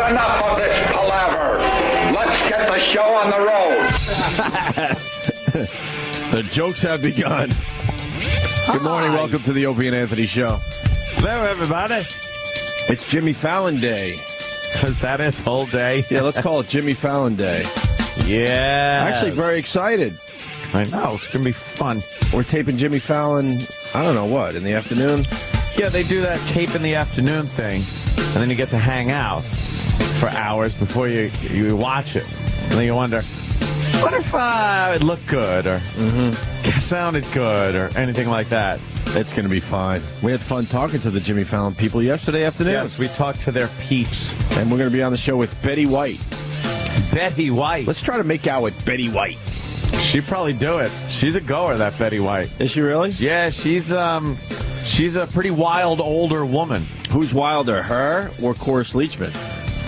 enough of this palaver. Let's get the show on the road. The jokes have begun. Good morning. Welcome to the Opie and Anthony Show. Hello, everybody. It's Jimmy Fallon Day. Is that it? Whole day? Yeah, let's call it Jimmy Fallon Day. Yeah. I'm actually very excited. I know. It's going to be fun. We're taping Jimmy Fallon, I don't know what, in the afternoon? Yeah, they do that tape in the afternoon thing, and then you get to hang out for hours before you watch it. And then you wonder, what if it looked good or sounded good or anything like that? It's going to be fine. We had fun talking to the Jimmy Fallon people yesterday afternoon. Yes, we talked to their peeps. And we're going to be on the show with Betty White. Betty White. Let's try to make out with Betty White. She'd probably do it. She's a goer, that Betty White. Is she really? Yeah, she's a pretty wild older woman. Who's wilder, her or Cloris Leachman?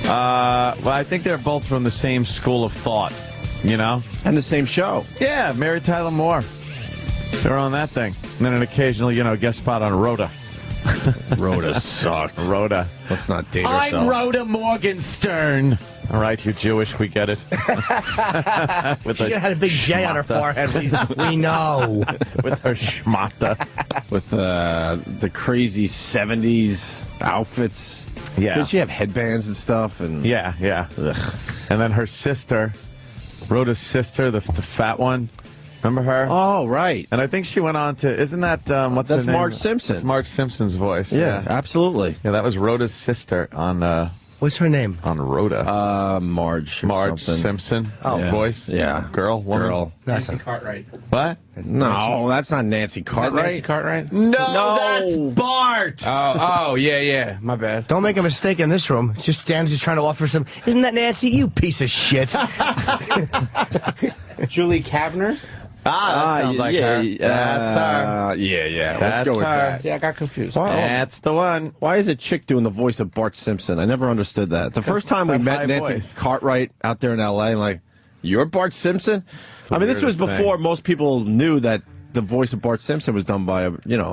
Well, I think they're both from the same school of thought, you know? And the same show. Yeah, Mary Tyler Moore. They're on that thing. And then an occasional, guest spot on Rhoda. Rhoda sucked. Rhoda. Let's not date ourselves. I'm Rhoda Morgenstern. All right, you're Jewish. We get it. She had a big J on her forehead. We know. With her schmata. With the crazy 70s outfits. Yeah. Did she have headbands and stuff? And Yeah. Ugh. And then her sister, Rhoda's sister, the fat one. Remember her? Oh, right. And I think she went on to, isn't that, what's That's her name? Marge Simpson. That's Marge Simpson's voice. Yeah, absolutely. Yeah, that was Rhoda's sister on, What's her name? on Rhoda. Marge. Or Marge something. Simpson. Oh, yeah. Voice. Yeah. Girl, woman. Girl. Nancy Cartwright. What? No, that's not Nancy Cartwright. Nancy Cartwright? No, that's Bart. Oh, yeah. My bad. Don't make a mistake in this room. It's just Dan's just trying to offer some. Isn't that Nancy? You piece of shit. Julie Kavner? That sounds like her. That's her. Yeah. Let's That's go with her. that. Yeah, I got confused. Wow. That's the one. Why is a chick doing the voice of Bart Simpson? I never understood that. The first time we that met high Nancy voice. Cartwright out there in L.A., I'm like, you're Bart Simpson? I mean, this was weirdest before thing. most people knew that the voice of Bart Simpson was done by a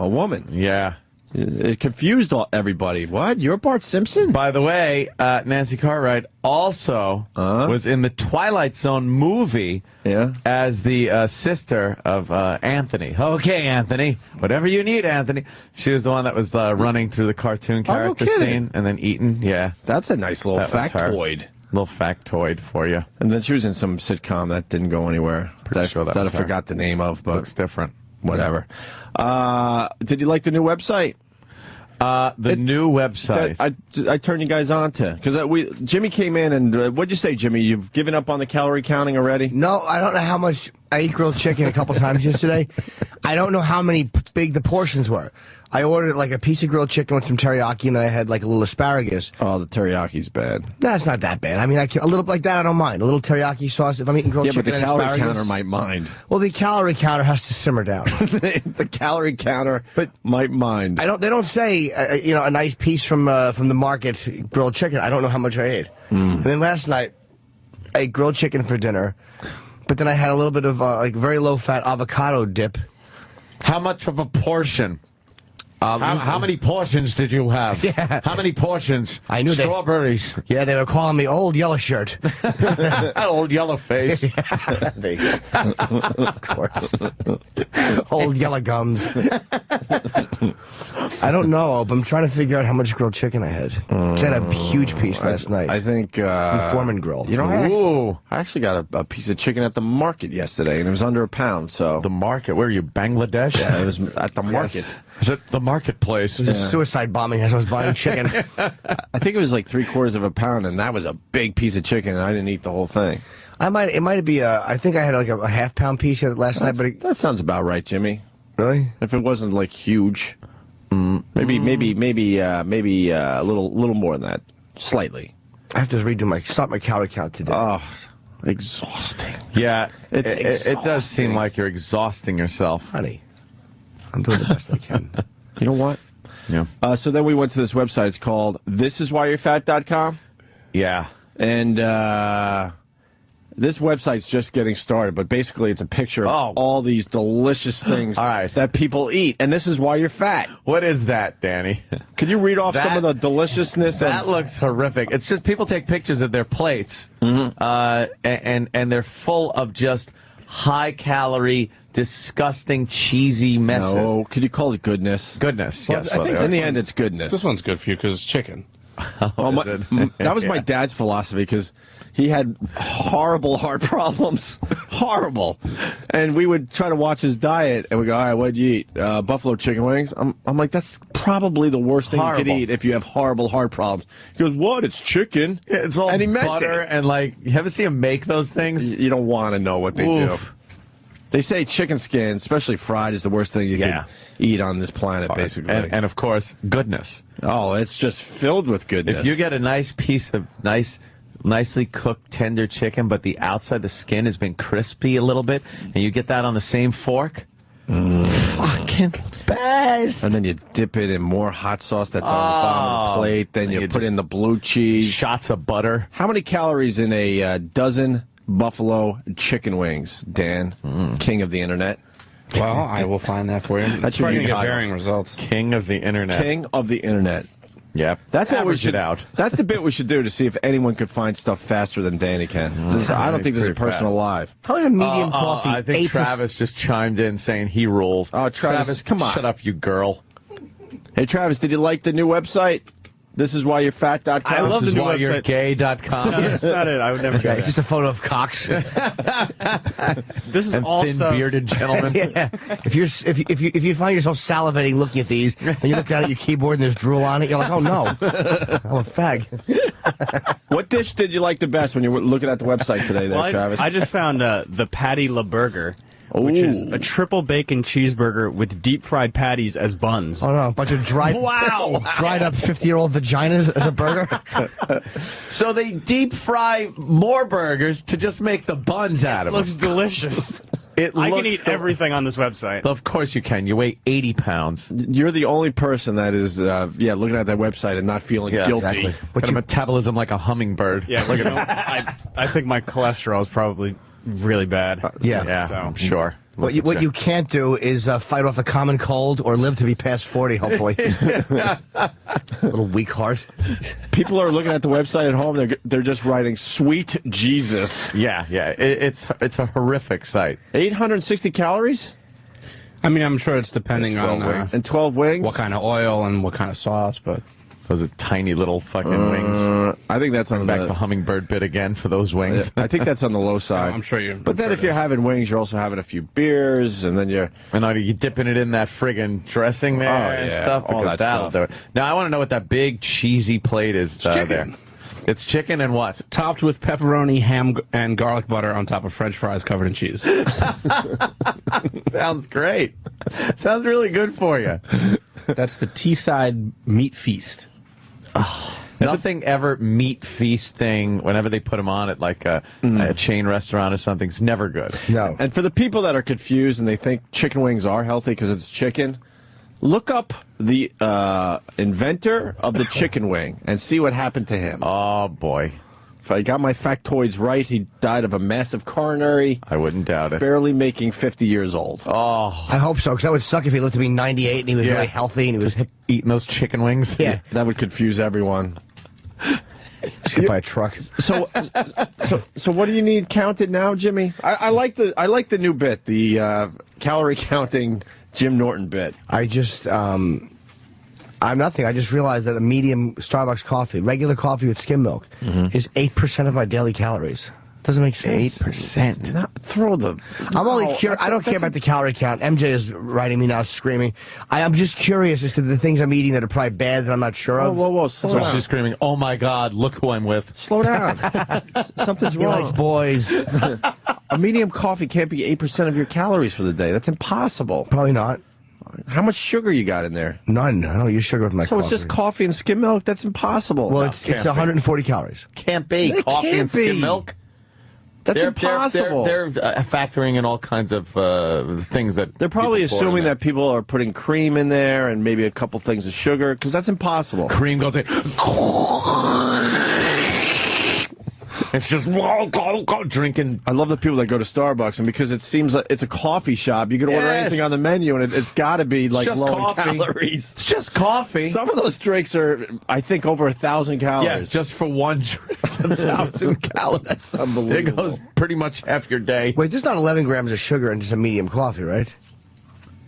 woman. Yeah. It confused everybody. What? You're Bart Simpson? By the way, Nancy Cartwright also was in the Twilight Zone movie as the sister of Anthony. Okay, Anthony. Whatever you need, Anthony. She was the one that was running through the cartoon character scene and then eating. Yeah. That's a nice little That was her. factoid. Little factoid for you. And then she was in some sitcom that didn't go anywhere. Pretty sure that I was her. forgot the name of, but Looks different. whatever. Did you like the new website? The new website. I turned you guys on to because Jimmy came in and what'd you say, Jimmy? You've given up on the calorie counting already? No, I don't know how much. I ate grilled chicken a couple times yesterday. I don't know how big the portions were. I ordered like a piece of grilled chicken with some teriyaki, and then I had like a little asparagus. Oh, the teriyaki's bad. That's not that bad. I mean, a little like that, I don't mind. A little teriyaki sauce if I'm eating grilled Yeah, but chicken the and calorie asparagus. counter might mind. Well, the calorie counter has to simmer down. The calorie counter might mind. They don't say a nice piece from the market grilled chicken. I don't know how much I ate. And then last night I ate grilled chicken for dinner, but then I had a little bit of very low fat avocado dip. How much of a portion? How many portions did you have? Yeah. How many portions? I knew strawberries. Yeah, they were calling me old yellow shirt. Old yellow face. There you go. Of course. Old yellow gums. I don't know, but I'm trying to figure out how much grilled chicken I had. I had a huge piece last night. I think Foreman grill. You know, Ooh. I actually got a piece of chicken at the market yesterday, and it was under a pound. So The market. Where are you, Bangladesh? yeah, it was at the market. Is it the marketplace? It was a suicide bombing as I was buying chicken. I think it was like 3/4 of a pound, and that was a big piece of chicken, and I didn't eat the whole thing. It might be I think I had like a half-pound piece last night, but That sounds about right, Jimmy. really? If it wasn't like huge, maybe a little more than that, slightly. I have to start my calorie count today. Oh, exhausting. Yeah, It's it does exhausting. seem like you're exhausting yourself. Honey, I'm doing the best I can. You know what? Yeah. So then we went to this website. It's called thisiswhyyourfat.com. Yeah. And This website's just getting started, but basically it's a picture of all these delicious things that people eat, and this is why you're fat. What is that, Danny? Can you read off some of the deliciousness? That looks horrific. It's just people take pictures of their plates, and they're full of just high-calorie, disgusting, cheesy messes. No, could you call it goodness? Goodness, yes. I think in the end, it's goodness. This one's good for you because it's chicken. That was my dad's philosophy because he had horrible heart problems. Horrible. And we would try to watch his diet, and we go, all right, what'd you eat? Buffalo chicken wings? I'm like, that's probably the worst thing you could eat if you have horrible heart problems. He goes, what? It's chicken. Yeah, it's all butter and, like, you ever see him make those things? You don't want to know what they do. They say chicken skin, especially fried, is the worst thing you can eat on this planet, basically. And, of course, goodness. Oh, it's just filled with goodness. If you get a nice piece of nicely cooked, tender chicken, but the outside, the skin has been crispy a little bit, and you get that on the same fork, fucking best. And then you dip it in more hot sauce that's on the bottom of the plate. Then you put in the blue cheese. Shots of butter. How many calories in a dozen buffalo chicken wings, Dan, king of the internet? Well, I will find that for you. That's probably your going to new get title. varying results. King of the internet. King of the internet. Yep. That's what we Average should it out. That's the bit we should do to see if anyone could find stuff faster than Danny can. I don't think there's a person alive. Probably a medium coffee. I think Travis just chimed in saying he rules. Oh, Travis, come on. Shut up, you girl. Hey, Travis, did you like the new website? This is why you're fat.com. I love the new why website. you're gay.com. That's not it. I would never go It's just a photo of cocks. This is and all thin stuff. bearded gentlemen. Yeah. If you find yourself salivating looking at these, and you look down at your keyboard and there's drool on it, you're like, oh no, I'm a fag. What dish did you like the best when you were looking at the website today, there, Travis? I just found the Patty La Burger, which is a triple bacon cheeseburger with deep fried patties as buns. Oh no, a bunch of dried dried up 50-year-old vaginas as a burger. So they deep fry more burgers to just make the buns out of them. Looks delicious. I can eat everything on this website. Of course you can. You weigh 80 pounds. You're the only person that is, looking at that website and not feeling guilty. Exactly. Got a metabolism like a hummingbird. Yeah, look at I think my cholesterol is probably really bad. Yeah, So. I'm sure. What you can't do is fight off a common cold or live to be past 40, hopefully. Little weak heart. People are looking at the website at home. They're just writing "Sweet Jesus." Yeah. It's a horrific site. 860 calories I mean, I'm sure it's depending on and 12 wings. what kind of oil and what kind of sauce, but Those are tiny little fucking wings. I think that's on Back to the hummingbird bit again for those wings. I think that's on the low side. I'm sure you're. But then if you're having wings, you're also having a few beers, and then you're... And are you dipping it in that friggin' dressing there and stuff? all Because that that'll stuff. do it. Now, I want to know what that big cheesy plate is there. chicken. It's chicken and what? Topped with pepperoni, ham, and garlic butter on top of French fries covered in cheese. Sounds great. Sounds really good for you. That's the Teesside meat feast. Nothing ever meat feast thing, whenever they put them on at like a chain restaurant or something, it's never good. No. And for the people that are confused and they think chicken wings are healthy because it's chicken, look up the inventor of the chicken wing and see what happened to him. Oh, boy. If I got my factoids right, he died of a massive coronary, I wouldn't doubt it. barely making 50 years old. Oh, I hope so, because that would suck if he lived to be 98 and he was really healthy and he was hit eating those chicken wings? Yeah. That would confuse everyone. by a truck. So what do you need counted now, Jimmy? I like the new bit, the calorie counting Jim Norton bit. I just, I'm nothing. I just realized that a medium Starbucks coffee, regular coffee with skim milk, is 8% of my daily calories. Doesn't make sense. 8%. Not throw the. I'm only curious. I don't care about the calorie count. MJ is writing me now, screaming. I'm just curious as to the things I'm eating that are probably bad that I'm not sure of. Whoa, slow So down. she's screaming, "Oh my God, look who I'm with." Slow down. Something's He likes wrong. boys. A medium coffee can't be 8% of your calories for the day. That's impossible. Probably not. How much sugar you got in there? None. I don't use sugar with my So coffee. it's just coffee and skim milk? That's impossible. Well, No, it's can't be. 140 calories. Can't be. It Coffee can't and skim be. milk. That's impossible. They're factoring in all kinds of things that They're probably people pour in assuming there. that people are putting cream in there and maybe a couple things of sugar, because that's impossible. Cream goes in. It's just drinking. I love the people that go to Starbucks, and because it seems like it's a coffee shop, you can order anything on the menu, and it's got to be like low in calories. It's just coffee. Some of those drinks are, I think, over 1,000 calories. Yeah, just for one drink, 1,000 calories. That's unbelievable. It goes pretty much half your day. Wait, there's not 11 grams of sugar in just a medium coffee, right?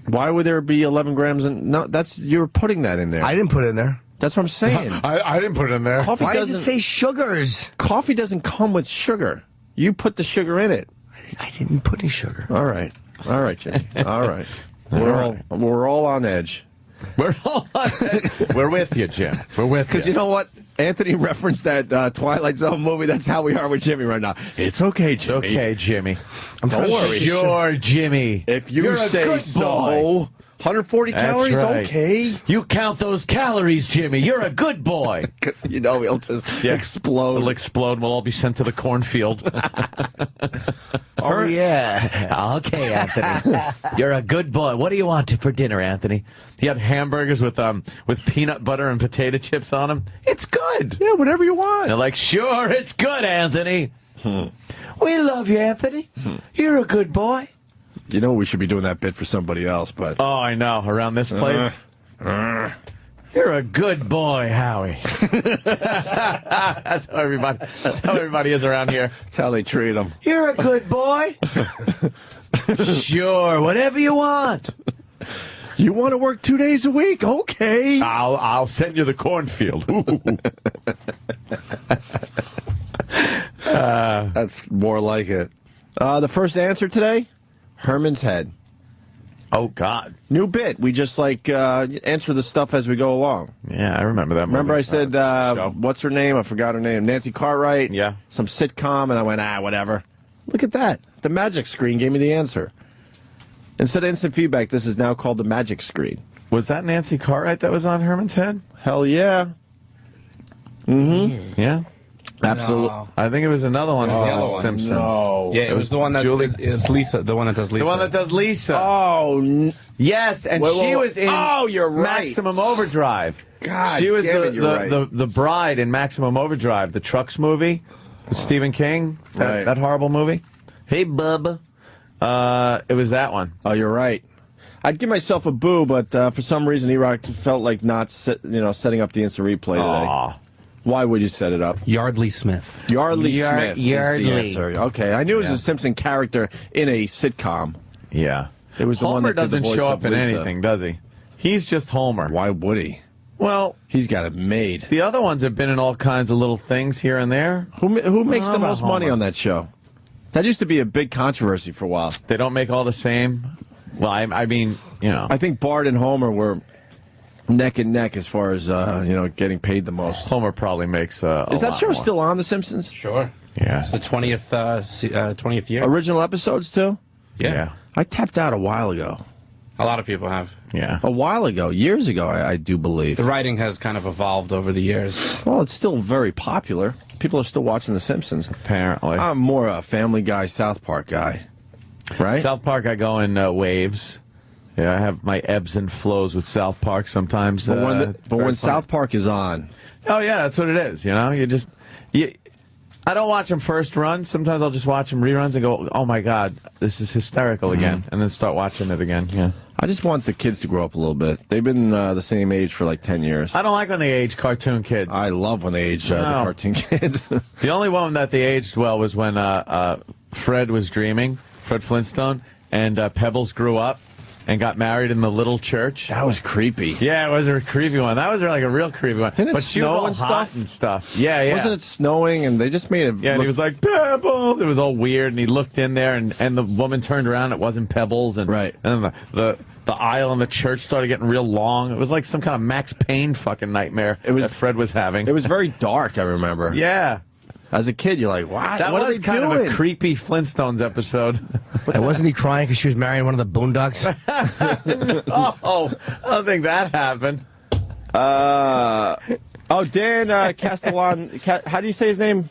Why would there be 11 grams? No, you're putting that in there. I didn't put it in there. That's what I'm saying. I didn't put it in there. Coffee Why does it say sugars? Coffee doesn't come with sugar. You put the sugar in it. I didn't put any sugar. All right, Jimmy. All right. We're all on edge. We're all on edge. We're with you, Jim. We're with you. Because you know what? Anthony referenced that Twilight Zone movie. That's how we are with Jimmy right now. It's okay, Jimmy. Okay, Jimmy. Don't worry. Sure, Jimmy. If you say so. 140 calories, right. okay. You count those calories, Jimmy. You're a good boy. Because he'll just explode. We'll explode. We'll all be sent to the cornfield. Oh, yeah. Okay, Anthony. You're a good boy. What do you want for dinner, Anthony? You had hamburgers with peanut butter and potato chips on them. It's good. Yeah, whatever you want. They're like, sure, it's good, Anthony. We love you, Anthony. You're a good boy. You know we should be doing that bit for somebody else, but... Oh, I know. Around this place? You're a good boy, Howie. That's how everybody is around here. That's how they treat them. You're a good boy. Sure, whatever you want. You want to work 2 days a week? Okay. I'll send you the cornfield. That's more like it. The first answer today? Herman's head. Oh, God. New bit. We just, answer the stuff as we go along. Yeah, I remember that movie. Remember I said, what's her name? I forgot her name. Nancy Cartwright? Yeah. Some sitcom, and I went, whatever. Look at that. The magic screen gave me the answer. Instead of instant feedback, this is now called the magic screen. Was that Nancy Cartwright that was on Herman's head? Hell yeah. Mm-hmm. Yeah? Absolutely. No. I think it was another one from the other The one. Simpsons. No. Yeah, it was the one that is Lisa. The one that does Lisa. The one that does Lisa. Oh, yes, and she was in you're right. Maximum Overdrive. God, she was damn it, you're right. the bride in Maximum Overdrive, the Trucks movie, the Stephen King, that horrible movie. Hey, bub. It was that one. Oh, you're right. I'd give myself a boo, but for some reason, E-Rock felt like not setting up the instant replay today. Why would you set it up? Yardley Smith. Yardley Smith is the Yardley. answer. Okay, I knew it was a Simpson character in a sitcom. Yeah. It was the Homer one that did the doesn't voice show of up in Lisa. anything, does he? He's just Homer. Why would he? Well, he's got it made. The other ones have been in all kinds of little things here and there. Who makes the most Homer. money on that show? That used to be a big controversy for a while. They don't make all the same. Well, I mean, I think Bart and Homer were neck and neck as far as getting paid the most. Homer probably makes Is that show more. still on The Simpsons? Sure. Yeah. It's the 20th year. Original episodes too? Yeah. I tapped out a while ago. A lot of people have. Yeah. A while ago, years ago, I do believe. The writing has kind of evolved over the years. Well, it's still very popular. People are still watching The Simpsons. Apparently. I'm more a Family Guy, South Park guy. Right? South Park, I go in waves. Yeah, I have my ebbs and flows with South Park sometimes. But when South Park is on. Oh, yeah, that's what it is. I don't watch them first run. Sometimes I'll just watch them reruns and go, oh, my God, this is hysterical again, and then start watching it again. Yeah. I just want the kids to grow up a little bit. They've been the same age for like 10 years. I don't like when they age cartoon kids. I love when they age the cartoon kids. The only one that they aged well was when Fred was dreaming, Fred Flintstone, and Pebbles grew up and got married in the little church. That was creepy. Yeah, it was a creepy one. That was like a real creepy one. Didn't it but she was snow all and hot stuff? and stuff? Yeah, yeah. Wasn't it snowing and they just made it Yeah, and he was like, Pebbles! It was all weird, and he looked in there, and the woman turned around, it wasn't Pebbles, and, right. and the aisle in the church started getting real long. It was like some kind of Max Payne fucking nightmare that Fred was having. It was very dark, I remember. Yeah. As a kid, you're like, what? That what was are they kind doing? of a creepy Flintstones episode. And wasn't he crying because she was marrying one of the Boondocks? Oh, I don't think that happened. Dan how do you say his name?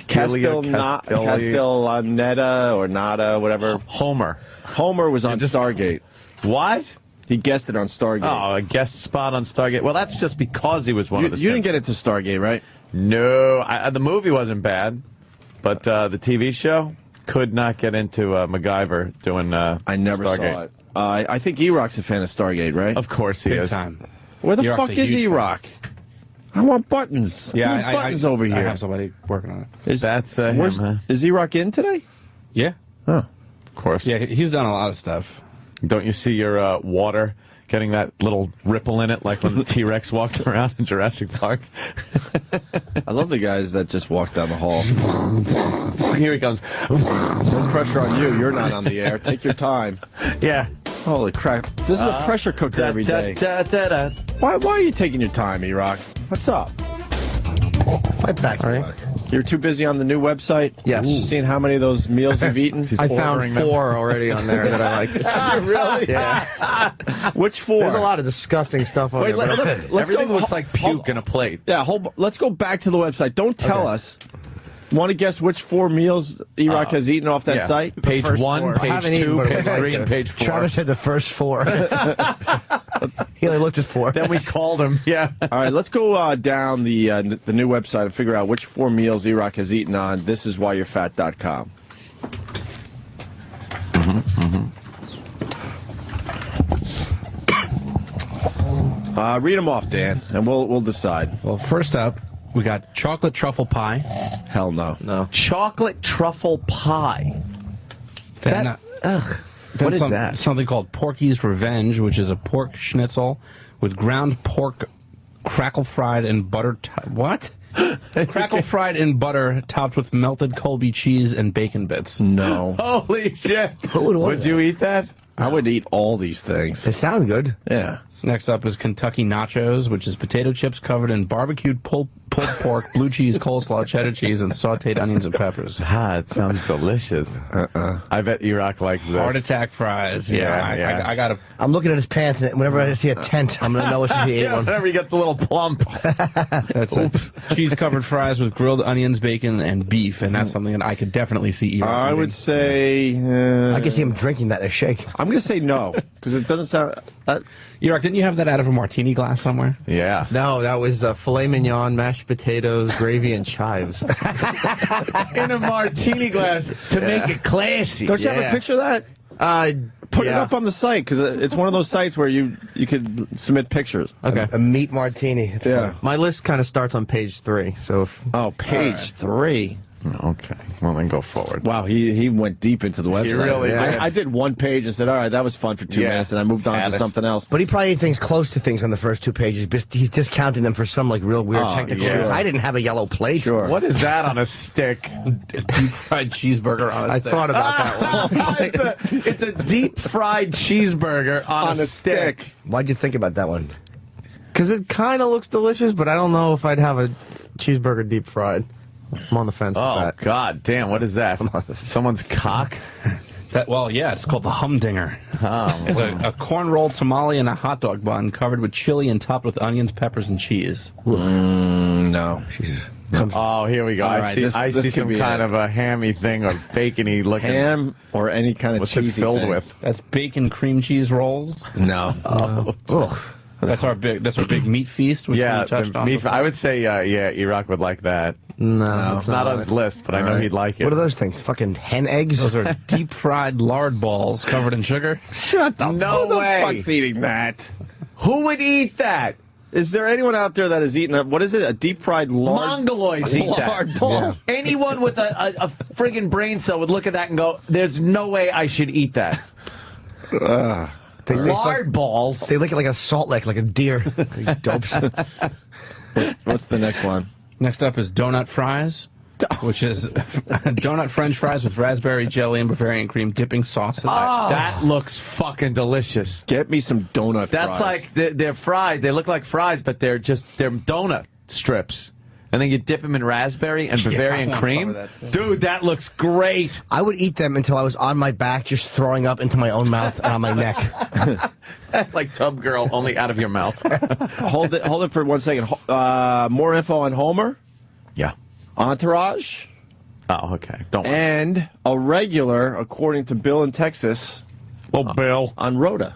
Castellaneta or Nada, whatever. Homer. Homer was on Stargate. What? He guested on Stargate. Oh, a guest spot on Stargate. Well, that's just because he was one of the You didn't Simpsons. get into Stargate, right? No, the movie wasn't bad, but the TV show could not get into MacGyver doing I never Stargate. saw it. I think E-Rock's a fan of Stargate, right? Of course he Big is. time. Where the E-Rock's fuck a is huge E-Rock? I want buttons. Yeah, I want buttons over here. I have somebody working on it. That's him, huh? Is E-Rock in today? Yeah. Oh. Of course. Yeah, he's done a lot of stuff. Don't you see your water getting that little ripple in it, like when the T-Rex walked around in Jurassic Park? I love the guys that just walk down the hall. Here he comes. No pressure on you. You're not on the air. Take your time. Yeah. Holy crap. This is a pressure cooker every day. Why are you taking your time, E-Rock? What's up? Fight back, E-Rock. You're too busy on the new website? Yes. Seeing how many of those meals you've eaten? I found 4 already on there that I liked. Really? Yeah. Which 4? There's a lot of disgusting stuff on there. Let's Everything go, looks like puke in a plate. Yeah, let's go back to the website. Don't tell us. Want to guess which 4 meals E-Rock has eaten off that site? Page 1, page 2, page 3, and page 4. Travis had the first 4. He only looked at 4. Then we called him. Yeah. All right, let's go down the new website and figure out which 4 meals E-Rock has eaten on thisiswhyyourfat.com. Read them off, Dan, and we'll decide. Well, first up, we got chocolate truffle pie. Hell no. No. Chocolate truffle pie. Then, What is that? Something called Porky's Revenge, which is a pork schnitzel with ground pork crackle fried in butter. What? Crackle fried in butter, topped with melted Colby cheese and bacon bits. No. Holy shit. Would you eat that? I would eat all these things. They sound good. Yeah. Next up is Kentucky Nachos, which is potato chips covered in barbecued pulled pork, blue cheese, coleslaw, cheddar cheese, and sautéed onions and peppers. Ah, it sounds delicious. I bet E-Rock likes this. Heart attack fries. Yeah. I got to. I'm looking at his pants, and whenever I see a tent, I'm going to know it's he ate Yeah, one. whenever he gets a little plump. That's cheese covered fries with grilled onions, bacon, and beef, and that's something that I could definitely see E-Rock I eating. would say... I can see him drinking that in a shake. I'm going to say no, because it doesn't sound... E-Rock, didn't you have that out of a martini glass somewhere? Yeah. No, that was filet mignon, mashed potatoes, gravy, and chives. In a martini glass to make it classy. Don't you have a picture of that? Put it yeah. up on the site, because it's one of those sites where you could submit pictures. Okay. A meat martini. It's Yeah. My list kind of starts on page 3, so if, Oh, page 3. Okay. Well, then go forward. Wow, he went deep into the website. really did. I did one page and said, all right, that was fun for 2 minutes, and I moved on Had to it. something else. But he probably ate things close to things on the first 2 pages. But he's discounting them for some like real weird Oh, technical yeah. reasons. I didn't have a yellow plate. Sure. What is that on a stick? Deep fried cheeseburger on a I stick. thought about that one. it's a deep fried cheeseburger on a stick. Why'd you think about that one? Because it kind of looks delicious, but I don't know if I'd have a cheeseburger deep fried. I'm on the fence with Oh, that. God damn. What is that? Someone's cock? Yeah, it's called the humdinger. Oh, It's a corn rolled tamale and a hot dog bun covered with chili and topped with onions, peppers, and cheese. No. Oh, here we go. All I right, see, this I see could some be kind it. of a hammy thing or bacony looking. Ham or any kind of What's it cheesy filled thing. with? That's bacon cream cheese rolls. No. Ugh. That's our big meat feast, which Yeah, we touched the on. meat, before. I would say, E-Rock would like that. No, It's not on his list, but I know he'd like it. What are those things? Fucking hen eggs? Those are deep fried lard balls covered in sugar. Shut the No Who way. the fuck's eating that? Who would eat that? Is there anyone out there that has eaten what is it? A deep fried lard? Mongoloids eat lard that. ball? Anyone with a friggin' brain cell would look at that and go, "There's no way I should eat that." Lard balls. They lick it like a salt lick, like a deer. Like dopes. What's the next one? Next up is donut fries, which is donut French fries with raspberry jelly and Bavarian cream dipping sauce. That looks fucking delicious. Get me some donut That's fries. like they're fried. They look like fries, but they're donut strips. And then you dip them in raspberry and Bavarian want cream. some of that, Dude, that looks great. I would eat them until I was on my back, just throwing up into my own mouth and on my neck. Like Tub Girl, only out of your mouth. Hold it for 1 second. More info on Homer, Yeah. Entourage, Oh, okay. Don't worry. and a regular, according to Bill in Texas, Well, Bill. on Rhoda.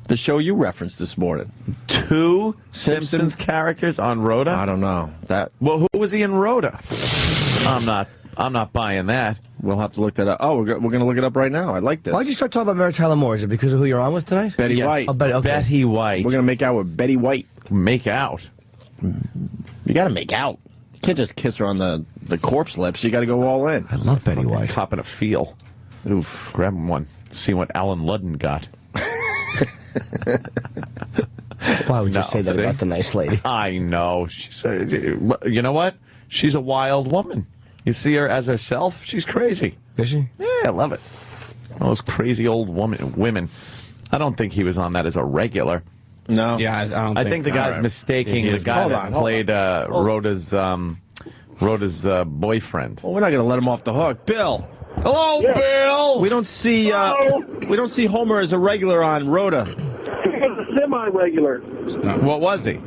The show you referenced this morning. 2 Simpsons characters on Rhoda? I don't know. Well, who was he in Rhoda? I'm not buying that. We'll have to look that up. Oh, we're going to look it up right now. I like this. Why'd you start talking about Mary Tyler Moore? Is it because of who you're on with tonight? Betty White. Oh, okay. Betty White. We're going to make out with Betty White. Make out? You got to make out. You can't just kiss her on the corpse lips. You got to go all in. I love Betty White. Copping a feel. Oof. Grab one. See what Alan Ludden got. Why would you say that about the nice lady? I know. You know what? She's a wild woman. You see her as herself, she's crazy. Is she? Yeah, I love it. All those crazy old women. I don't think he was on that as a regular. No. Yeah, I don't I think the guy's mistaking the guy that played Rhoda's boyfriend. Well, we're not going to let him off the hook. Bill. Hello, Bill. We don't see Homer as a regular on Rhoda. He was a semi-regular. What was he?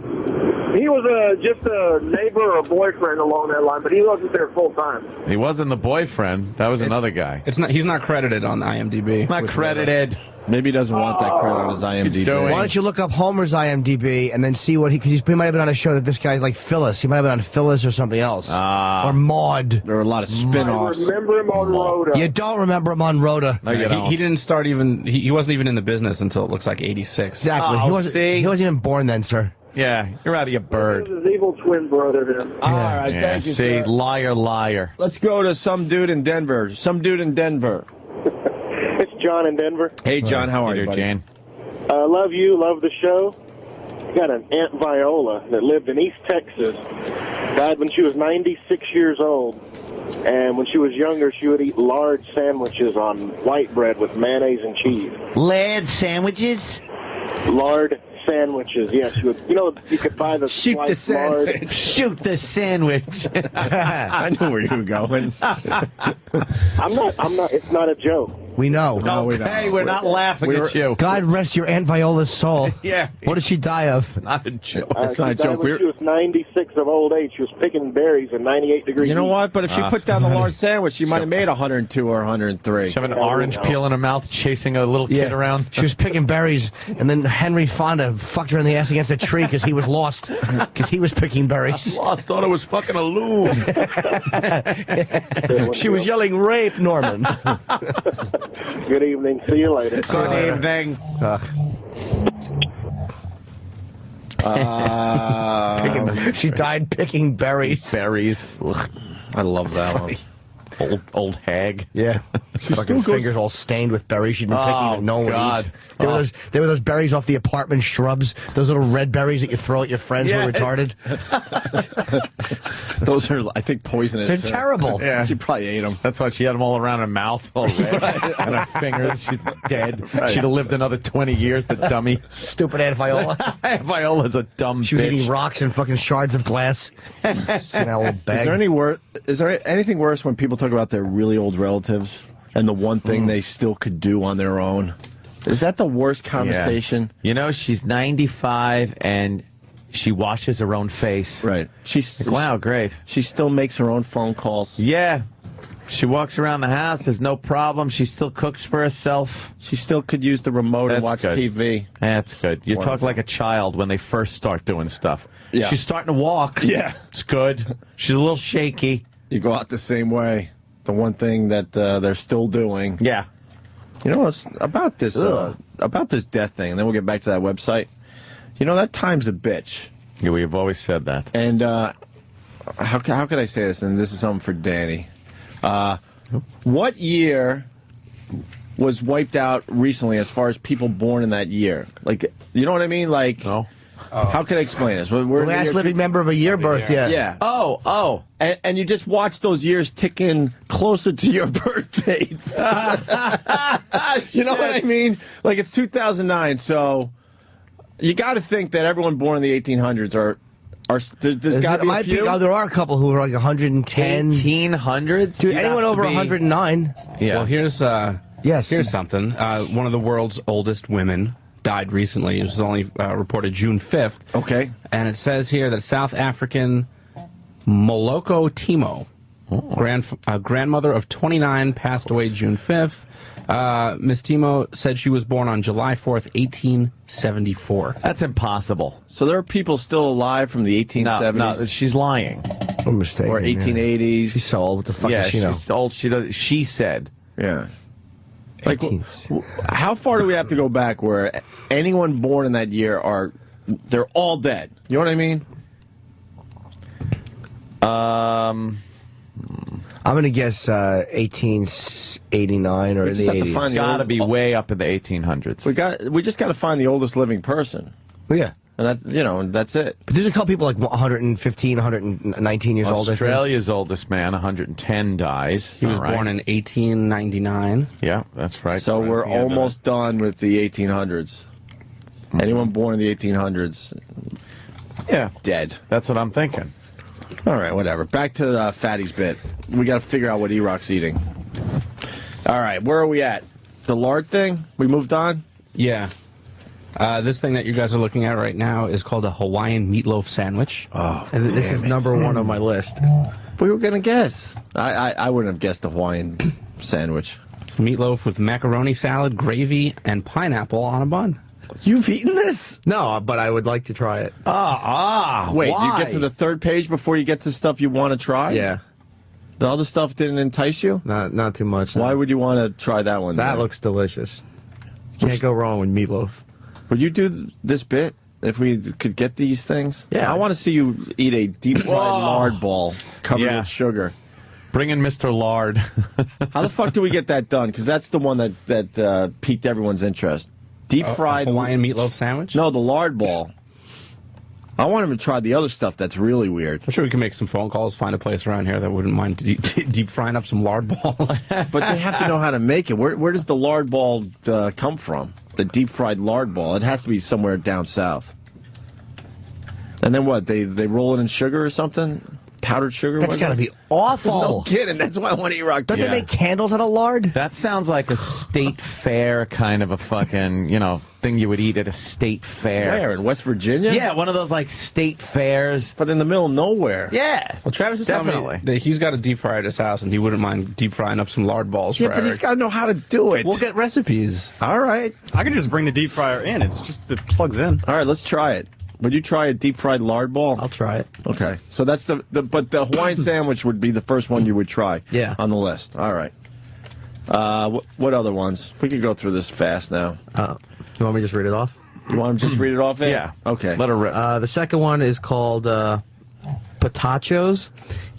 He was just a neighbor or a boyfriend along that line, but he wasn't there full time. He wasn't the boyfriend. That was another guy. He's not credited on IMDb. Not credited. Maybe he doesn't want that credit on his IMDb. Why don't you look up Homer's IMDb and then see what because he might have been on a show that this guy like Phyllis. He might have been on Phyllis or something else. Or Maude. There were a lot of spin-offs. I remember him on Rhoda. You don't remember him on Rhoda. No, you don't. He didn't start even. He wasn't even in the business until it looks like '86. Exactly. Oh, he wasn't even born then, sir. Yeah, you're out of your bird. He was his evil twin brother then. All right, Yeah, thank you, see, sir. liar. Let's go to some dude in Denver. It's John in Denver. Hey, John, how are you, buddy? Jane? Love you, love the show. Got an Aunt Viola that lived in East Texas. Died when she was 96 years old. And when she was younger, she would eat large sandwiches on white bread with mayonnaise and cheese. Lard sandwiches? Lard sandwiches, yes. You could buy the Shoot the sliced lard. sandwich. Shoot the sandwich. I knew where you were going. I'm not, it's not a joke. We know. No, we don't. Hey, we're not laughing at you. God rest your Aunt Viola's soul. Yeah. What did she die of? Not a joke. It's not a She died joke. when she was 96 of old age. She was picking berries in 98 degrees. You know heat. what? But if she put down the large sandwich, she might have made 102 or 103. She have an orange peel in her mouth, chasing a little kid around. She was picking berries, and then Henry Fonda fucked her in the ass against a tree because he was lost, because he was picking berries. I thought it was fucking a loon. She was yelling, "Rape, Norman." Good evening. See you later. Good evening. She died picking berries. Berries. I love that one. Old hag. Yeah. Fucking fingers all stained with berries she'd been picking that no one eats. There were those berries off the apartment shrubs, those little red berries that you throw at your friends who are retarded. Those are, I think, poisonous. They're too. terrible. Yeah. She probably ate them. That's why she had them all around her mouth, all red, and her fingers. She's dead. She'd have lived another 20 years, the dummy. Stupid Aunt Viola. Viola's a dumb She was bitch. eating rocks and fucking shards of glass. In that little bag. Is there anything worse when people talk about their really old relatives and the one thing they still could do on their own? Is that the worst conversation? Yeah. You know, she's 95 and she washes her own face. Right. She's Wow, great. She still makes her own phone calls. Yeah. She walks around the house. There's no problem. She still cooks for herself. She still could use the remote and watch good. TV. That's good. You talk Wonderful. like a child when they first start doing stuff. Yeah. She's starting to walk. Yeah. It's good. She's a little shaky. You go out the same way. The one thing that they're still doing. Yeah. You know, it's about this death thing, and then we'll get back to that website. You know, that time's a bitch. Yeah, we've always said that. And how could I say this? And this is something for Danny. What year was wiped out recently as far as people born in that year? Like, you know what I mean? Like, how can I explain this? We're the in last year living member of a year birth, yeah. Yeah. Oh. And you just watch those years ticking closer to your birth date. You know what I mean? Like, it's 2009, so you got to think that everyone born in the 1800s are there's got to be a few. There are a couple who are like 110. 1800s? Dude, anyone over 109. Yeah. Well, here's something. One of the world's oldest women died recently. It was only reported June 5th. Okay. And it says here that South African Moloko Timo Grandmother of 29 passed away June 5th. Miss Timo said she was born on July 4th, 1874. That's impossible. So there are people still alive from the 1870s? No, she's lying. I'm mistaken. Or 1880s? She's so old. What the fuck does she know? She's old. She said. Yeah. Like, how far do we have to go back where anyone born in that year they're all dead? You know what I mean? I'm going to guess 1889 or in the 80s. It's got to be way up in the 1800s. We just got to find the oldest living person. Well, yeah. And that's it. But there's a couple people like 115, 119 years old. Australia's oldest man, 110, dies. He was born in 1899. Yeah, that's right. So we're almost done with the 1800s. Anyone born in the 1800s, dead. That's what I'm thinking. All right, whatever. Back to Fatty's bit. We got to figure out what E-Rock's eating. All right, where are we at? The lard thing? We moved on? Yeah. This thing that you guys are looking at right now is called a Hawaiian meatloaf sandwich. Oh, and this is number one on my list. We were going to guess. I wouldn't have guessed the Hawaiian sandwich. Meatloaf with macaroni salad, gravy, and pineapple on a bun. You've eaten this? No, but I would like to try it. Wait, why? you get to the third page before you get to stuff you want to try? Yeah. The other stuff didn't entice you? Not too much. Why would you want to try that one? That then? looks delicious. Can't go wrong with meatloaf. Would you do this bit if we could get these things? Yeah. I want to see you eat a deep fried lard ball covered with sugar. Bring in Mr. Lard. How the fuck do we get that done? Because that's the one that piqued everyone's interest. Deep fried Hawaiian meatloaf sandwich? No, the lard ball. I want him to try the other stuff that's really weird. I'm sure we can make some phone calls, find a place around here that wouldn't mind deep frying up some lard balls. But they have to know how to make it. Where does the lard ball come from? The deep fried lard ball. It has to be somewhere down south. And then what? They roll it in sugar or something? Powdered sugar? That's got to be awful. No kidding. That's why I want to eat rock. Don't they make candles out of lard? That sounds like a state fair kind of a fucking, thing you would eat at a state fair. Where? In West Virginia? Yeah, one of those like state fairs. But in the middle of nowhere. Yeah. Well, Travis is telling me that he's got a deep fryer at his house, and he wouldn't mind deep frying up some lard balls Yeah, for but Eric. he's got to know how to do it. We'll get recipes. All right. I can just bring the deep fryer in. It plugs in. All right, let's try it. Would you try a deep fried lard ball? I'll try it. Okay. So that's but the Hawaiian sandwich would be the first one you would try. Yeah. On the list. All right. What other ones? We could go through this fast now. You want me to just read it off? You want to just read it off? Yeah. Okay. Let her rip. The second one is called Potachos.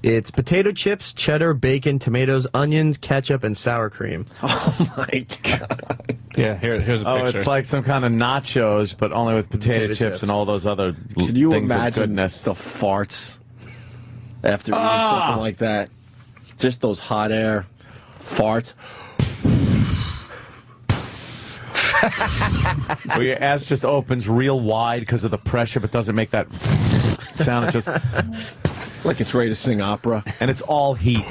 It's potato chips, cheddar, bacon, tomatoes, onions, ketchup, and sour cream. Oh, my God. Yeah, here's a picture. It's like some kind of nachos, but only with potato chips and all those other Can you things of imagine goodness. the farts after eating something like that? Just those hot air farts. Where your ass just opens real wide because of the pressure, but doesn't make that sound. It just like it's ready to sing opera. And it's all heat.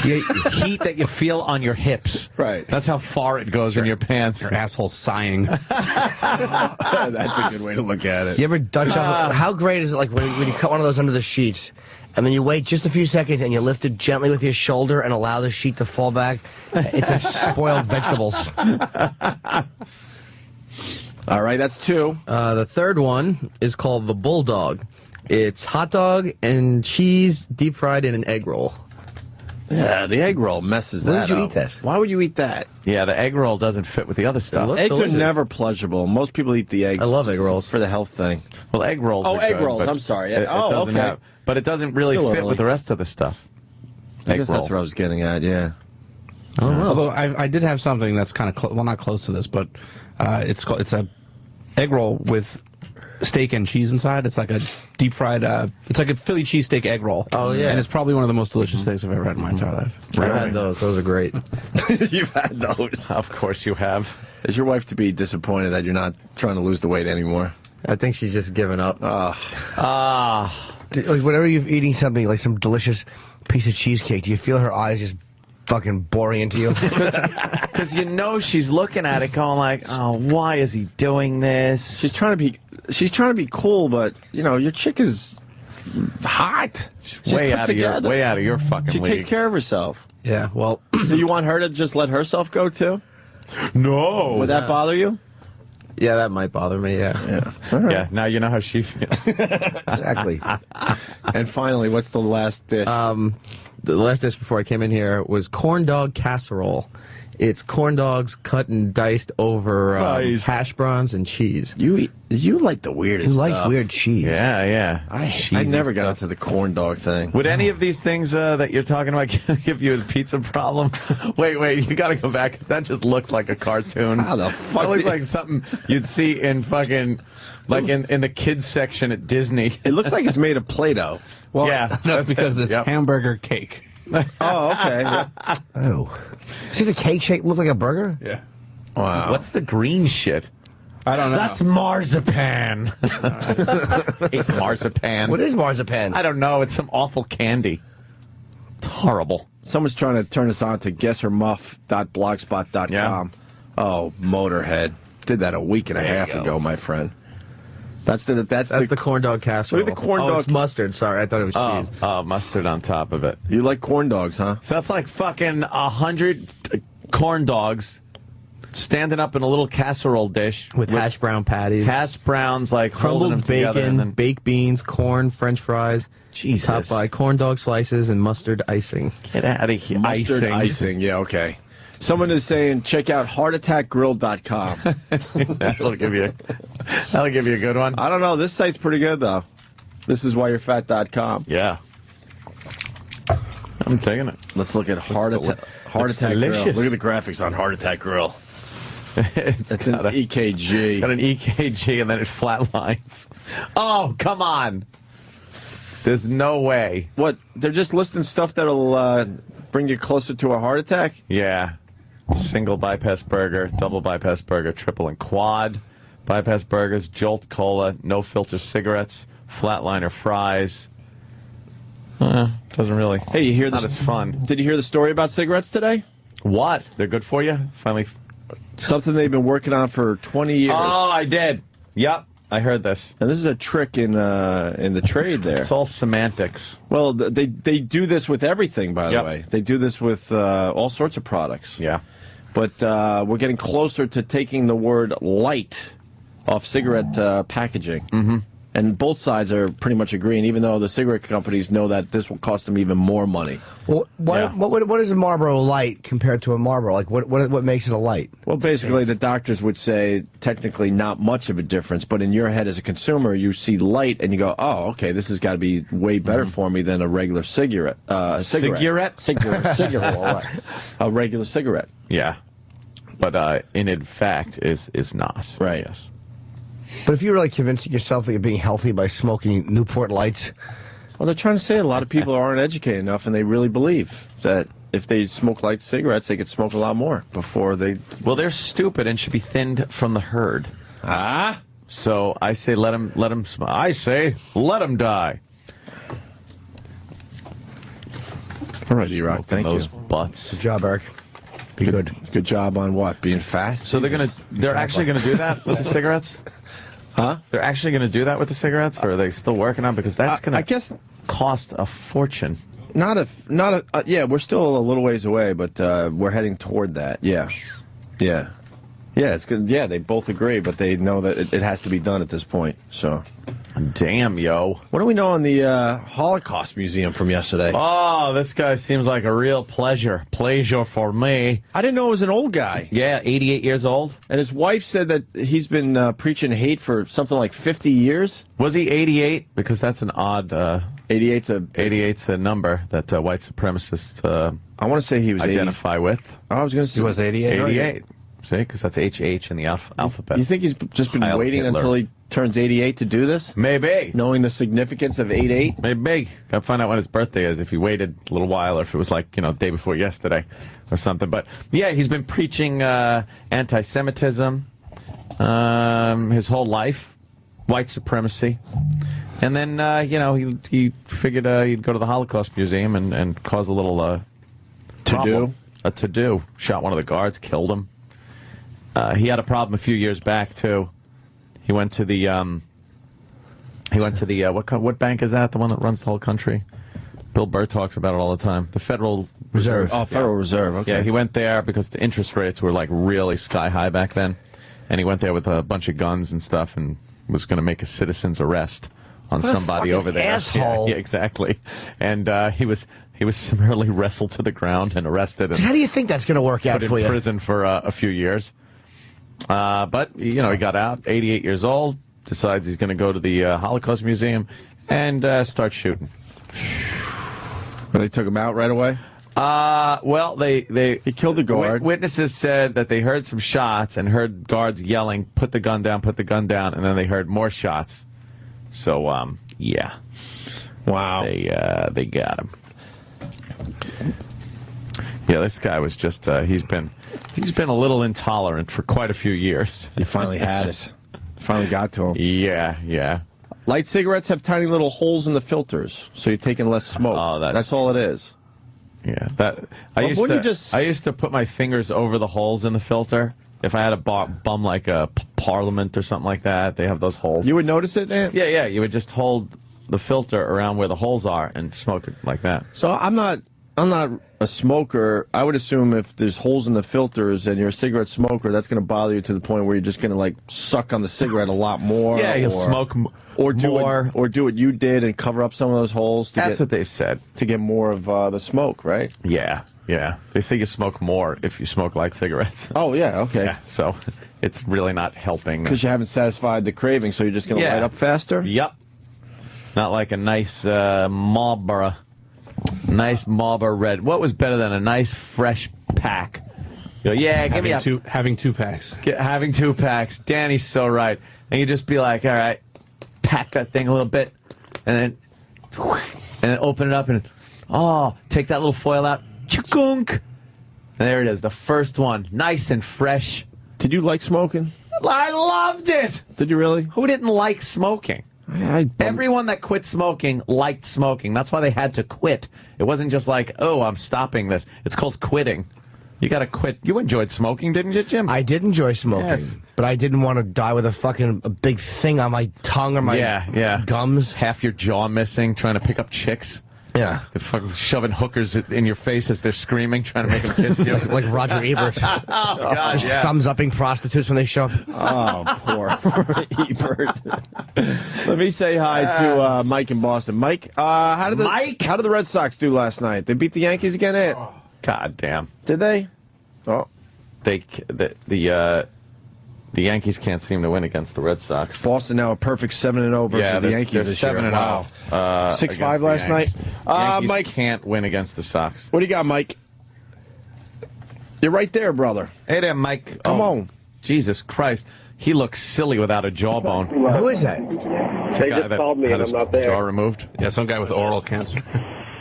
Heat that you feel on your hips. Right. That's how far it goes in your pants. Your asshole's sighing. That's a good way to look at it. You ever Dutch oven? How great is it like when you cut one of those under the sheets, and then you wait just a few seconds and you lift it gently with your shoulder and allow the sheet to fall back? It's like spoiled vegetables. All right, that's two. The third one is called the Bulldog. It's hot dog and cheese deep fried in an egg roll. Yeah, the egg roll messes that up. Why would you eat that? Why would you eat that? Yeah, the egg roll doesn't fit with the other stuff. Eggs delicious. are never pleasurable. Most people eat the eggs. I love egg rolls. For the health thing. Well, egg rolls. Oh, are egg good, rolls. but I'm sorry. It doesn't okay. but it doesn't really Still fit early. with the rest of the stuff. I guess that's what I was getting at, yeah. I don't know. Although I did have something that's kind of well, not close to this, but it's a egg roll with steak and cheese inside. It's like a deep fried. It's like a Philly cheesesteak egg roll. Oh, yeah. and it's probably one of the most delicious things I've ever had in my entire life. I've had those. Those are great. You've had those. Of course you have. Is your wife to be disappointed that you're not trying to lose the weight anymore? I think she's just given up. Like whenever you're eating something like some delicious piece of cheesecake, do you feel her eyes just fucking boring into you? Because she's looking at it going like, oh, why is he doing this? She's trying to be cool, but your chick is hot. She's way put out together. of your way out of your fucking She league. takes care of herself. Yeah, well. So you want her to just let herself go, too? No. Would that bother you? Yeah, that might bother me, yeah. Yeah, now you know how she feels. Exactly. And finally, what's the last dish? The last dish before I came in here was corn dog casserole. It's corn dogs cut and diced over Nice. hash browns and cheese. You like the weirdest You like stuff. weird cheese. Yeah, yeah. I Cheesy never got stuff. into the corn dog thing. Would any of these things that you're talking about give you a pizza problem? Wait, you got to go back, because that just looks like a cartoon. How the fuck That looks did- like something you'd see in fucking, like in the kids section at Disney. It looks like it's made of Play-Doh. Well, Yeah, that's because it's Yep. hamburger cake. Oh, okay. Yeah. Oh. See the cake shape look like a burger? Yeah. Wow. What's the green shit? I don't know. That's marzipan. Hate marzipan. What is marzipan? I don't know. It's some awful candy. It's horrible. Someone's trying to turn us on to guesshermuff.blogspot.com. Yeah. Oh, Motorhead. Did that a week and a half ago, my friend. That's the corn dog casserole. Look at the corn Oh, dog. it's mustard. Sorry, I thought it was cheese. Oh, mustard on top of it. You like corn dogs, huh? So that's like fucking 100 corn dogs standing up in a little casserole dish With hash brown patties. hash browns, like holding them Crumbled together, bacon, and then baked beans, corn, french fries. Jesus. Topped by corn dog slices and mustard icing. get out of here. Mustard icing. Yeah, okay. Someone is saying check out heartattackgrill.com. That'll give you a good one. I don't know. This site's pretty good, though. This is why you're fat.com. Yeah. I'm taking it. Let's look at Heart Attack Grill. delicious. Look at the graphics on Heart Attack Grill. It's It's an got a EKG. got an EKG and then it flatlines. Oh, come on. There's no way. What? They're just listing stuff that'll bring you closer to a heart attack? Yeah. Single bypass burger, double bypass burger, triple and quad bypass burgers, Jolt Cola, no filter cigarettes, flatliner fries. Doesn't really. Hey, you hear Not this? as fun. Did you hear the story about cigarettes today? What? They're good for you? Finally. Something they've been working on for 20 years. Oh, I did. Yep. I heard this. And this is a trick in the trade there. It's all semantics. Well, they do this with everything, by the Yep. way. They do this with all sorts of products. Yeah. But we're getting closer to taking the word light off cigarette packaging. Mm-hmm. And both sides are pretty much agreeing, even though the cigarette companies know that this will cost them even more money. Well, Yeah. what is a Marlboro Light compared to a Marlboro? Like, what makes it a light? Well, basically, the doctors would say technically not much of a difference, but in your head as a consumer, you see light and you go, oh, okay, this has got to be way better for me than a regular cigarette. Cigarette? Cigarette. A regular cigarette. Yeah. But in fact, is not. Right. Yes. But if you're really convincing yourself that you're being healthy by smoking Newport Lights, Well, they're trying to say a lot of people aren't educated enough, and they really believe that if they smoke light cigarettes, they could smoke a lot more before they... Well, they're stupid and should be thinned from the herd. Ah? So I say let them I say let them die. All right, E-Rock, thank Those you. butts. good job, Eric. Be good. Good job on what? Being fat? So they're actually gonna do that with the cigarettes? Huh? They're actually gonna do that with the cigarettes, or are they still working on? Because that's gonna I guess cost a fortune. Yeah, we're still a little ways away, but we're heading toward that. Yeah. It's good. Yeah, they both agree, but they know that it has to be done at this point. So, Damn, yo. what do we know on the Holocaust Museum from yesterday? Oh, this guy seems like a real pleasure. Pleasure for me. I didn't know it was an old guy. Yeah, 88 years old. And his wife said that he's been preaching hate for something like 50 years. Was he 88? Because that's an odd. 88's a number that white supremacists I want to say he was 80. identify with. I was going to say. He was 88? 88. See, because that's HH in the alphabet. You think he's just been Heil waiting Hitler. until he turns 88 to do this? Maybe. Knowing the significance of 88? Maybe. Gotta find out when his birthday is, if he waited a little while, or if it was like, day before yesterday or something. But, yeah, he's been preaching anti-Semitism his whole life, white supremacy. And then, he figured he'd go to the Holocaust Museum and cause a little problem. A to-do. Shot one of the guards, killed him. He had a problem a few years back, too. He went to the He went to the what bank is that? The one that runs the whole country. Bill Burr talks about it all the time. The Federal Reserve. Oh, Federal Reserve. Okay. Yeah, he went there because the interest rates were like really sky high back then, and he went there with a bunch of guns and stuff and was going to make a citizen's arrest on somebody over there. Asshole. Yeah, exactly. And he was summarily wrestled to the ground and arrested. And how do you think that's going to work out put for in you? prison for a few years. But he got out, 88 years old, decides he's going to go to the Holocaust Museum and start shooting. They took him out right away? Well, he killed the guard. Witnesses said that they heard some shots and heard guards yelling, put the gun down, and then they heard more shots. So, yeah. Wow. They got him. Yeah, this guy was just, he's been a little intolerant for quite a few years. He finally had it. Finally got to him. Yeah. Light cigarettes have tiny little holes in the filters, so you're taking less smoke. Oh, that's all it is. Yeah, I used to put my fingers over the holes in the filter. If I had a bum like a Parliament or something like that, they have those holes. You would notice it, Ant? Yeah. You would just hold the filter around where the holes are and smoke it like that. So I'm not a smoker. I would assume if there's holes in the filters and you're a cigarette smoker, that's going to bother you to the point where you're just going to like suck on the cigarette a lot more. Yeah, you'll smoke more. Or do what you did and cover up some of those holes. That's what they've said. To get more of the smoke, right? Yeah. They say you smoke more if you smoke light cigarettes. Oh, yeah, okay. Yeah, so it's really not helping. Because you haven't satisfied the craving, so you're just going to light up faster? Yep. Not like a nice Marlboro. Nice Marlboro Red. What was better than a nice fresh pack? Give me having two packs. Having 2 packs. Danny's so right. And you just be like, all right, pack that thing a little bit, and then open it up and take that little foil out. Chukunk. And there it is, the first one, nice and fresh. Did you like smoking? I loved it. Did you really? Who didn't like smoking? Everyone that quit smoking liked smoking. That's why they had to quit. It wasn't just like, oh, I'm stopping this. It's called quitting. You got to quit. You enjoyed smoking, didn't you, Jim? I did enjoy smoking, yes. But I didn't want to die with a big thing on my tongue or my gums. Half your jaw missing, trying to pick up chicks. Yeah. They're fucking shoving hookers in your face as they're screaming, trying to make them kiss you. like Roger Ebert. Oh, God, just thumbs upping prostitutes when they show up. Oh, poor Ebert. Let me say hi to Mike in Boston. Mike, how did the Red Sox do last night? They beat the Yankees again, Ed? God damn. Did they? Oh. The Yankees can't seem to win against the Red Sox. Boston now a perfect 7-0 versus the Yankees this year. 7-0. Wow. 6-5 last night. Yankees Mike can't win against the Sox. What do you got, Mike? You're right there, brother. Hey there, Mike. Come on. Jesus Christ. He looks silly without a jawbone. Who is that? They just called me and I'm not there. Jaw removed? Yeah, some guy with oral cancer.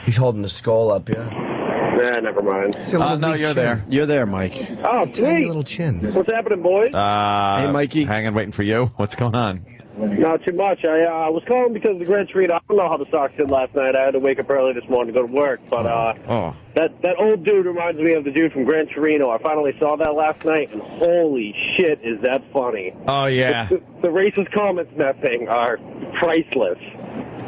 He's holding the skull up, yeah. Nah, never mind. No, you're there. You're there, Mike. Oh, Tiny sweet. little chin. What's happening, boys? Hey, Mikey. Hanging, waiting for you. What's going on? Not too much. I was calling because of the Gran Torino. I don't know how the Sox did last night. I had to wake up early this morning to go to work. But that old dude reminds me of the dude from Gran Torino. I finally saw that last night, and holy shit, is that funny. Oh, yeah. The racist comments in that thing are priceless.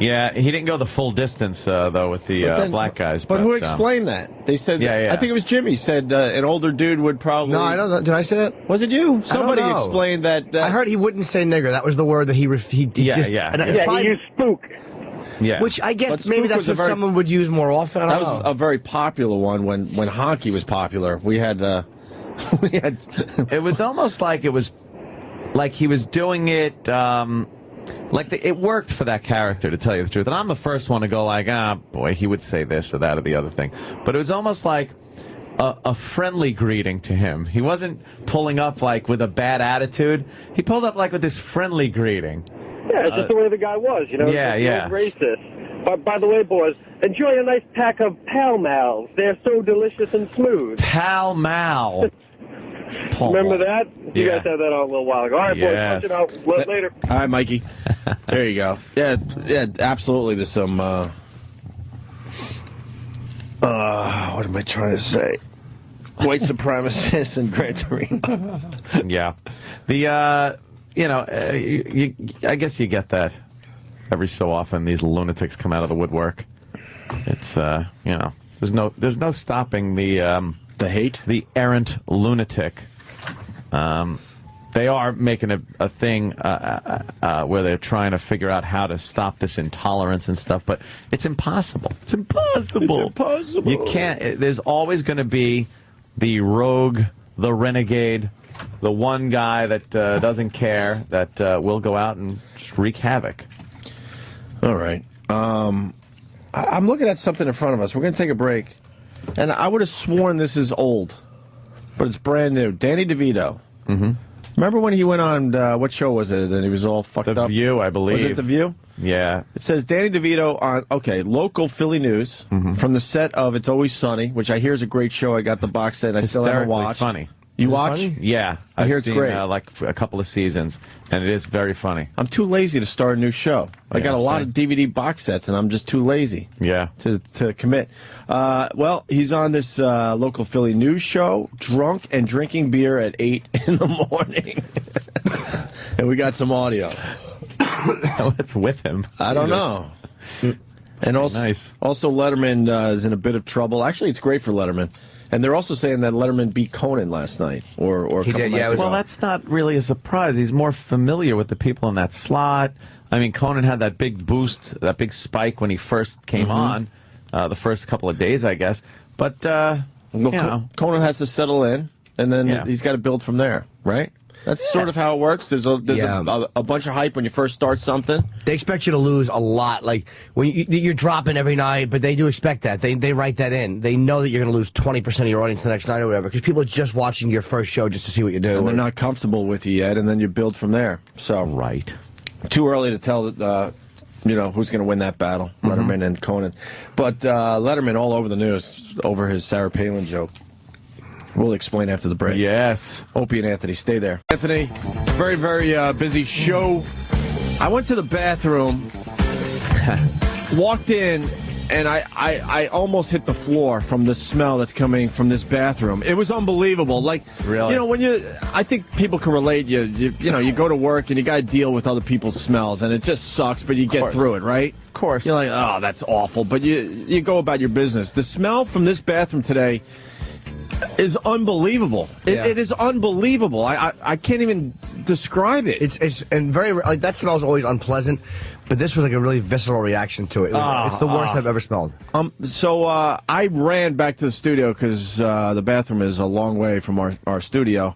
Yeah, he didn't go the full distance, though, with the black guys. But who explained that? They said, yeah. I think it was Jimmy, said an older dude would probably... No, I don't know. Did I say that? Was it you? Somebody explained that... I heard he wouldn't say nigger. That was the word that he just... Yeah, he used spook. Yeah. Which I guess maybe that's what someone would use more often. That was a very popular one when hockey was popular. We had... It was almost like it was... Like he was doing it... it worked for that character, to tell you the truth. And I'm the first one to go like, boy, he would say this or that or the other thing. But it was almost like a friendly greeting to him. He wasn't pulling up like with a bad attitude. He pulled up like with this friendly greeting. Yeah, it's just the way the guy was, you know? Yeah. Racist. But by the way, boys, enjoy a nice pack of Pall Malls. They're so delicious and smooth. Pall Mall. Remember that? You guys had that on a little while ago. All right, yes. boys, punch it out. Later. All right, Mikey. There you go. Yeah, absolutely. There's some, what am I trying to say? White supremacists and Gran Torino. Yeah. I guess you get that. every so often these lunatics come out of the woodwork. It's there's no stopping the hate, the errant lunatic. They are making a thing where they're trying to figure out how to stop this intolerance and stuff, but it's impossible. It's impossible. It's impossible. You can't. There's always going to be the rogue, the renegade, the one guy that doesn't care, that will go out and just wreak havoc. All right. I'm looking at something in front of us. We're going to take a break. And I would have sworn this is old, but it's brand new. Danny DeVito. Mm-hmm. Remember when he went on, what show was it? And he was all fucked up? The View, I believe. Was it The View? Yeah. It says Danny DeVito on, local Philly news from the set of It's Always Sunny, which I hear is a great show. I got the box set. I still haven't watched. Funny. You watch? Funny? Yeah. I hear it's seen, great. Like a couple of seasons, and it is very funny. I'm too lazy to start a new show. I got a lot of DVD box sets, and I'm just too lazy to commit. Well, he's on this local Philly news show, drunk and drinking beer at 8 in the morning. And we got some audio. What's with him? I don't know. And also Letterman is in a bit of trouble. Actually, it's great for Letterman. And they're also saying that Letterman beat Conan last night, or a couple nights ago. Well, that's not really a surprise. He's more familiar with the people in that slot. I mean, Conan had that big boost, that big spike when he first came on, the first couple of days, I guess. But, Conan has to settle in, and then he's got to build from there, right? That's sort of how it works. There's a bunch of hype when you first start something. They expect you to lose a lot. Like, when you're dropping every night, but they do expect that. They write that in. They know that you're going to lose 20% of your audience the next night or whatever, because people are just watching your first show just to see what you do. And they're not comfortable with you yet, and then you build from there. So too early to tell who's going to win that battle, Letterman and Conan. But Letterman all over the news over his Sarah Palin joke. We'll explain after the break. Yes. Opie and Anthony, stay there. Anthony, very, very busy show. I went to the bathroom, walked in, and I almost hit the floor from the smell that's coming from this bathroom. It was unbelievable. Like, really? I think people can relate. You go to work and you got to deal with other people's smells, and it just sucks, but you get through it, right? Of course. You're like, oh, that's awful, but you go about your business. The smell from this bathroom today is unbelievable. It is unbelievable. I can't even describe it. It's very like that smell is always unpleasant, but this was like a really visceral reaction to it. It's the worst I've ever smelled. So I ran back to the studio because the bathroom is a long way from our studio.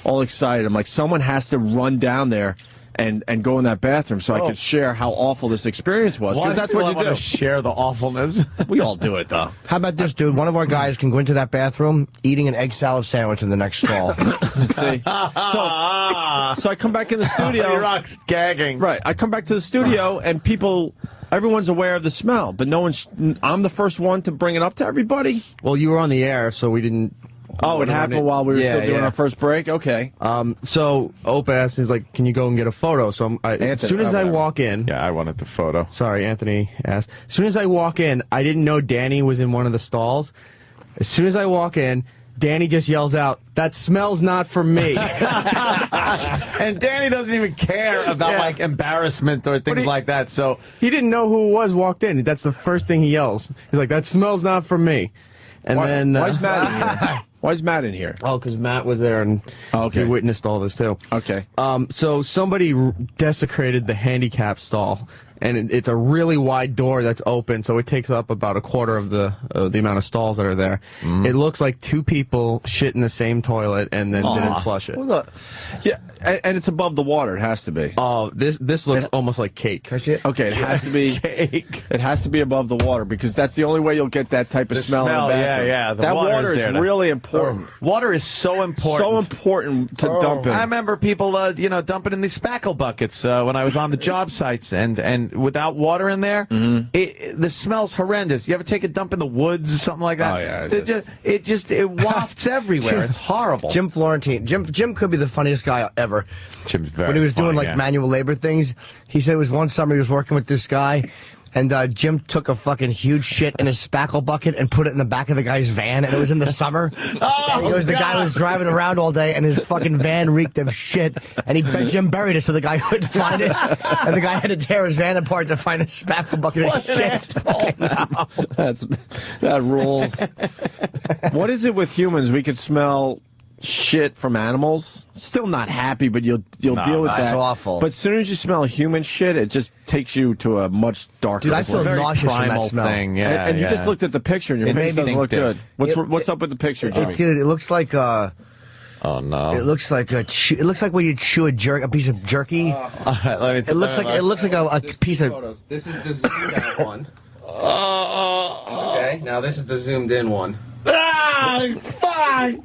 All excited. I'm like, someone has to run down there and go in that bathroom so I could share how awful this experience was, because that's what you do. Share the awfulness. We all do it, though. How about this, dude? One of our guys can go into that bathroom eating an egg salad sandwich in the next stall. See? So I come back in the studio. Rock's gagging. Right. I come back to the studio, and everyone's aware of the smell, but I'm the first one to bring it up to everybody? Well, you were on the air, so we didn't... Oh, it happened while we were still doing our first break? Okay. So Ope asked, he's like, can you go and get a photo? So as soon as I walk in... Yeah, I wanted the photo. Sorry, Anthony asked. As soon as I walk in, I didn't know Danny was in one of the stalls. As soon as I walk in, Danny just yells out, "That smell's not for me." And Danny doesn't even care about like embarrassment or things like that. So he didn't know who it was walked in. That's the first thing he yells. He's like, "That smell's not for me." And then why is Matt in here? Why is Matt in here? Oh, because Matt was there and he witnessed all this too. Okay. So somebody desecrated the handicap stall, and it's a really wide door that's open, so it takes up about a quarter of the amount of stalls that are there. It looks like two people shit in the same toilet and then didn't flush it. Well, yeah, and it's above the water. It has to be. Oh, this looks almost like cake. Can I see it? Okay, it has to be cake. It has to be above the water, because that's the only way you'll get that type of smell in the bathroom. Yeah. That water is really important. Water is so important. So important to dump in. I remember people, dumping in these spackle buckets when I was on the job sites, and without water in there, the smell's horrendous. You ever take a dump in the woods or something like that? Oh yeah. It wafts everywhere. It's horrible. Jim Florentine. Jim could be the funniest guy ever. Jim's very when he was funny, doing manual labor things, he said it was one summer he was working with this guy, And Jim took a fucking huge shit in his spackle bucket and put it in the back of the guy's van, and it was in the summer. And he goes, the guy was driving around all day, and his fucking van reeked of shit, and Jim buried it so the guy couldn't find it, and the guy had to tear his van apart to find a spackle bucket of shit. That rules. What is it with humans? We could smell shit from animals. Still not happy, but you'll deal with that. That's awful. But as soon as you smell human shit, it just takes you to a much darker Dude, I feel place. nauseous from that smell. Thing. Yeah, and you just looked at the picture, and your face doesn't look good. What's up with the picture, Jimmy? Dude, it looks like oh no! It looks like it looks like when you chew a piece of jerky. It looks like a piece of. Photos. This is the zoomed out one. Okay, now this is the zoomed in one. Fuck!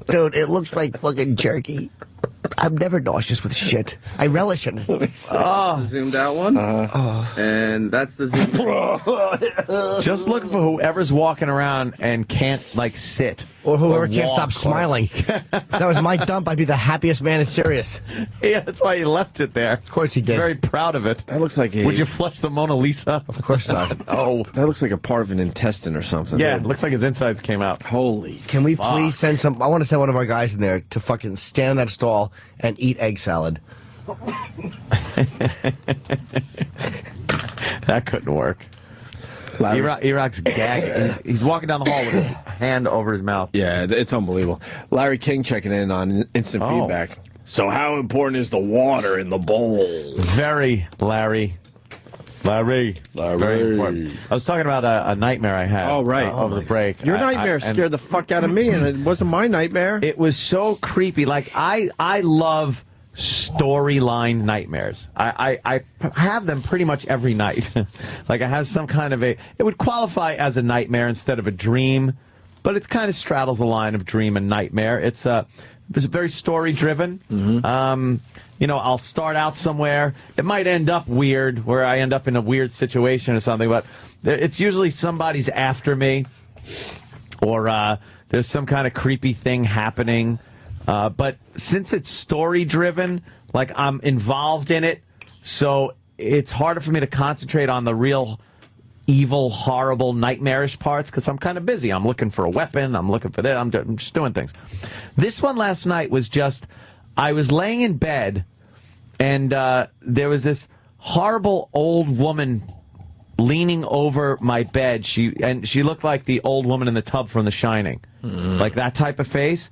Dude, it looks like fucking jerky. I'm never nauseous with shit. I relish it. The zoomed out one. And that's the zoomed Just looking for whoever's walking around and can't, like, sit. Or whoever can't stop smiling. That was my dump. I'd be the happiest man in Sirius. Yeah, that's why he left it there. Of course he did. He's very proud of it. That looks like a... Would you flush the Mona Lisa? Of course not. Oh. That looks like a part of an intestine or something. Yeah, it looks like his insides came out. Holy Can we please send some... I want to send one of our guys in there to fucking stand in that stall and eat egg salad. That couldn't work. E-Rock's gagging. He's walking down the hall with his hand over his mouth. Yeah, it's unbelievable. Larry King checking in on instant feedback. So how important is the water in the bowl? Very, Larry. Very important. I was talking about a nightmare I had. Oh, right. Over the break. Your nightmare scared the fuck out of me, and it wasn't my nightmare. It was so creepy. Like, I love storyline nightmares. I have them pretty much every night. Like, I have some kind of it would qualify as a nightmare instead of a dream, but it kind of straddles the line of dream and nightmare. It's very story driven. You know, I'll start out somewhere. It might end up weird, where I end up in a weird situation or something, but it's usually somebody's after me, or there's some kind of creepy thing happening. But since it's story-driven, like, I'm involved in it, so it's harder for me to concentrate on the real evil, horrible, nightmarish parts, because I'm kind of busy. I'm looking for a weapon. I'm looking for that. I'm just doing things. This one last night was just, I was laying in bed, and there was this horrible old woman leaning over my bed. She looked like the old woman in the tub from The Shining. Like that type of face.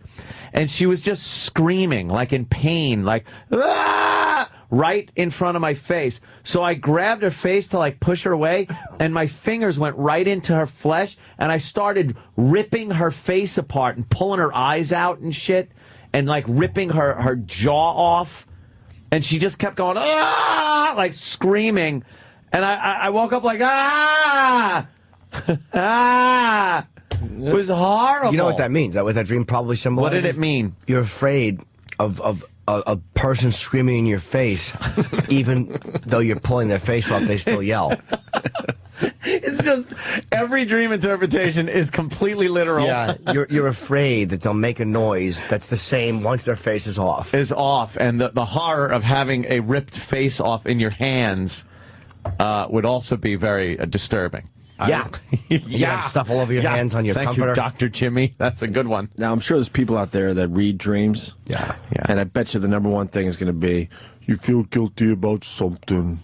And she was just screaming, like in pain, like, ah! Right in front of my face. So I grabbed her face to, like, push her away, and my fingers went right into her flesh, and I started ripping her face apart and pulling her eyes out and shit, and, like, ripping her jaw off. And she just kept going, ah! Like, screaming. And I woke up like, ah! Ah! It was horrible. You know what that means? That what that dream probably symbolizes? What did it mean? You're afraid of a person screaming in your face, even though you're pulling their face off, they still yell. It's just every dream interpretation is completely literal. Yeah, you're afraid that they'll make a noise that's the same once their face is off. And the horror of having a ripped face off in your hands would also be very disturbing. Yeah. You got stuff all over your hands on your comforter. Thank you, Dr. Jimmy. That's a good one. Now, I'm sure there's people out there that read dreams. Yeah. And I bet you the number one thing is going to be, you feel guilty about something.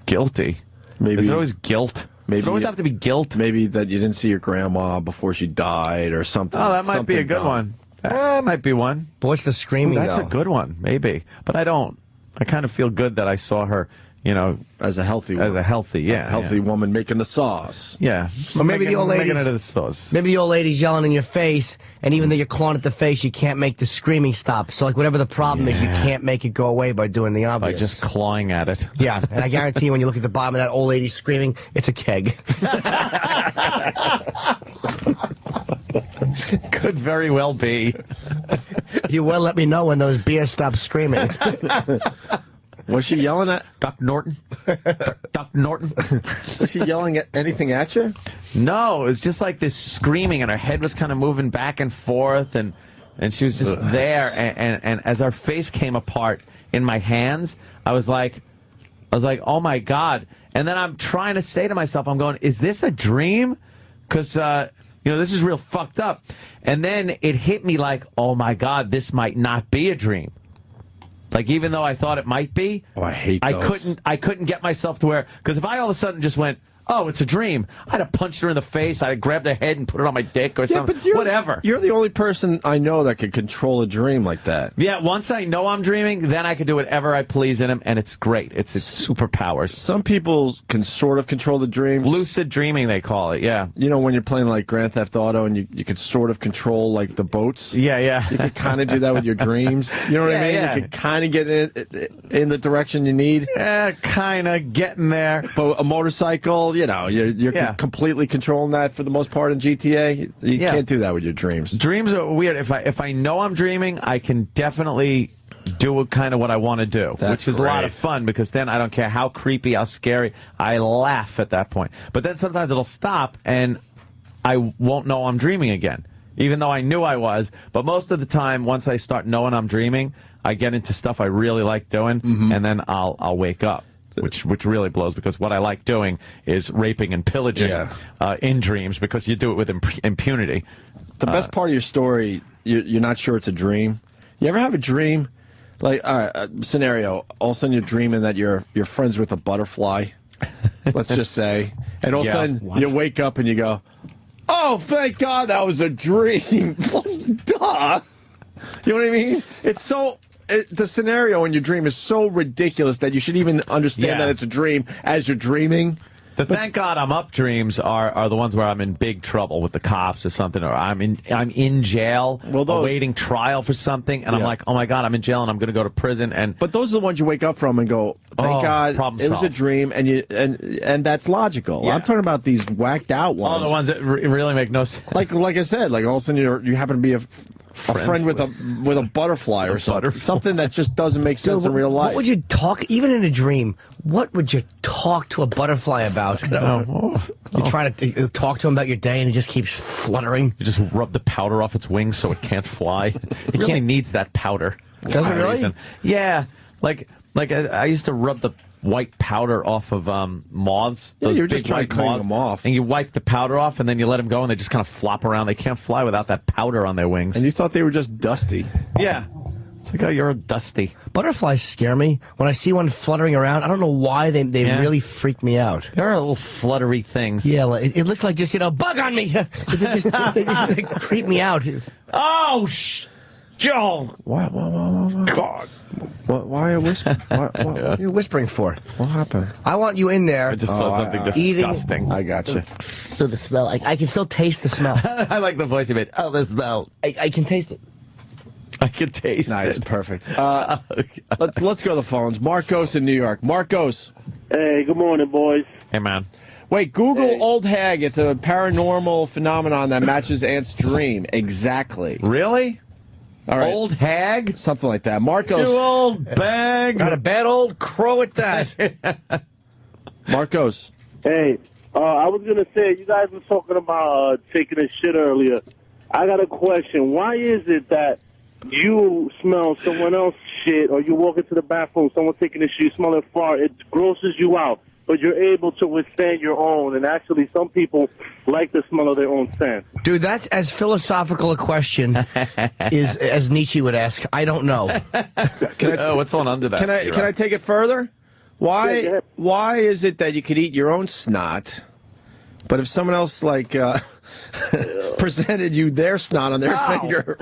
Guilty? Maybe. Is there always guilt? Does it always have to be guilt? Maybe that you didn't see your grandma before she died or something. Oh, that might be a good one. That might be one. But what's the screaming, That's a good one, maybe. But I don't. I kind of feel good that I saw her, you know, as a healthy woman. As a healthy woman making the sauce. Yeah. Or maybe the old lady. Maybe the old lady's yelling in your face, and even though you're clawing at the face, you can't make the screaming stop. So, like, whatever the problem is, you can't make it go away by doing the obvious. By just clawing at it. Yeah, and I guarantee you, when you look at the bottom of that old lady screaming, it's a keg. Could very well be. You will let me know when those beers stop screaming. Was she yelling at Dr. Norton? Dr. Norton? Was she yelling at anything at you? No, it was just like this screaming, and her head was kind of moving back and forth, and she was just there. And as her face came apart in my hands, I was like, oh my God. And then I'm trying to say to myself, I'm going, is this a dream? Because, this is real fucked up. And then it hit me like, oh, my God, this might not be a dream. Like, even though I thought it might be, I hate those. I couldn't get myself to where, because if I all of a sudden just went, oh, it's a dream, I'd have punched her in the face, I'd have grabbed her head and put it on my dick or something, whatever. You're the only person I know that can control a dream like that. Yeah, once I know I'm dreaming, then I can do whatever I please in them, and it's great. It's superpowers. Some people can sort of control the dreams. Lucid dreaming, they call it, yeah. You know, when you're playing like Grand Theft Auto and you can sort of control like the boats? Yeah. You can kind of do that with your dreams. You know what I mean? Yeah. You can kind of get in the direction you need. Yeah, kind of getting there. But a motorcycle, you're completely controlling that for the most part in GTA. You can't do that with your dreams. Dreams are weird. If I know I'm dreaming, I can definitely do kind of what I want to do, which is a lot of fun, because then I don't care how creepy, how scary. I laugh at that point. But then sometimes it'll stop, and I won't know I'm dreaming again, even though I knew I was. But most of the time, once I start knowing I'm dreaming, I get into stuff I really like doing, and then I'll wake up. Which really blows, because what I like doing is raping and pillaging in dreams, because you do it with impunity. The best part of your story, you're not sure it's a dream. You ever have a dream, like, all right, scenario, all of a sudden you're dreaming that you're friends with a butterfly, let's just say, and all of a sudden you wake up and you go, oh, thank God that was a dream. Duh. You know what I mean? It's so... the scenario in your dream is so ridiculous that you should even understand that it's a dream as you're dreaming. The thank God I'm up dreams are the ones where I'm in big trouble with the cops or something, or I'm in jail awaiting trial for something, and I'm like, oh my God, I'm in jail and I'm going to go to prison. But those are the ones you wake up from and go, thank God it was a dream, and that's logical. I'm talking about these whacked out ones. Oh, the ones that really make no sense. Like I said, like all of a sudden you happen to be a friend with a butterfly or something. Something that just doesn't make sense in real life. What would you talk, even in a dream, what would you talk to a butterfly about? You're trying to talk to him about your day and it just keeps fluttering. You just rub the powder off its wings so it can't fly. It really needs that powder. Does it really? Reason. Yeah. Like I used to rub the white powder off of moths. Yeah, those you're just big trying to clean them off. And you wipe the powder off, and then you let them go, and they just kind of flop around. They can't fly without that powder on their wings. And you thought they were just dusty. Yeah. It's like, oh, you're dusty. Butterflies scare me. When I see one fluttering around, I don't know why they really freak me out. They're little fluttery things. Yeah, it looks like just, bug on me. they just creep me out. Oh, Joe. Why? God. Why are you whispering? What are you whispering for? What happened? I want you in there. I just saw something disgusting. I got you. So the smell. I can still taste the smell. I like the voice you made. Oh, the smell. I can taste it. I can taste it. Nice, perfect. Let's go to the phones. Marcos in New York. Marcos. Hey, good morning, boys. Hey, man. Wait, Google old hag. It's a paranormal phenomenon that matches Ant's dream. Exactly. Really? All right. Old hag? Something like that. Marcos. You old bag. Got a bad old crow at that. Marcos. Hey, I was going to say, you guys were talking about taking a shit earlier. I got a question. Why is it that you smell someone else's shit, or you walk into the bathroom, someone taking a shit, you smell a fart, it grosses you out, but you're able to withstand your own, and actually some people like the smell of their own scent? Dude, that's as philosophical a question as Nietzsche would ask. I don't know. What's going under that? Can I take it further? Why is it that you could eat your own snot, but if someone else presented you their snot on their finger,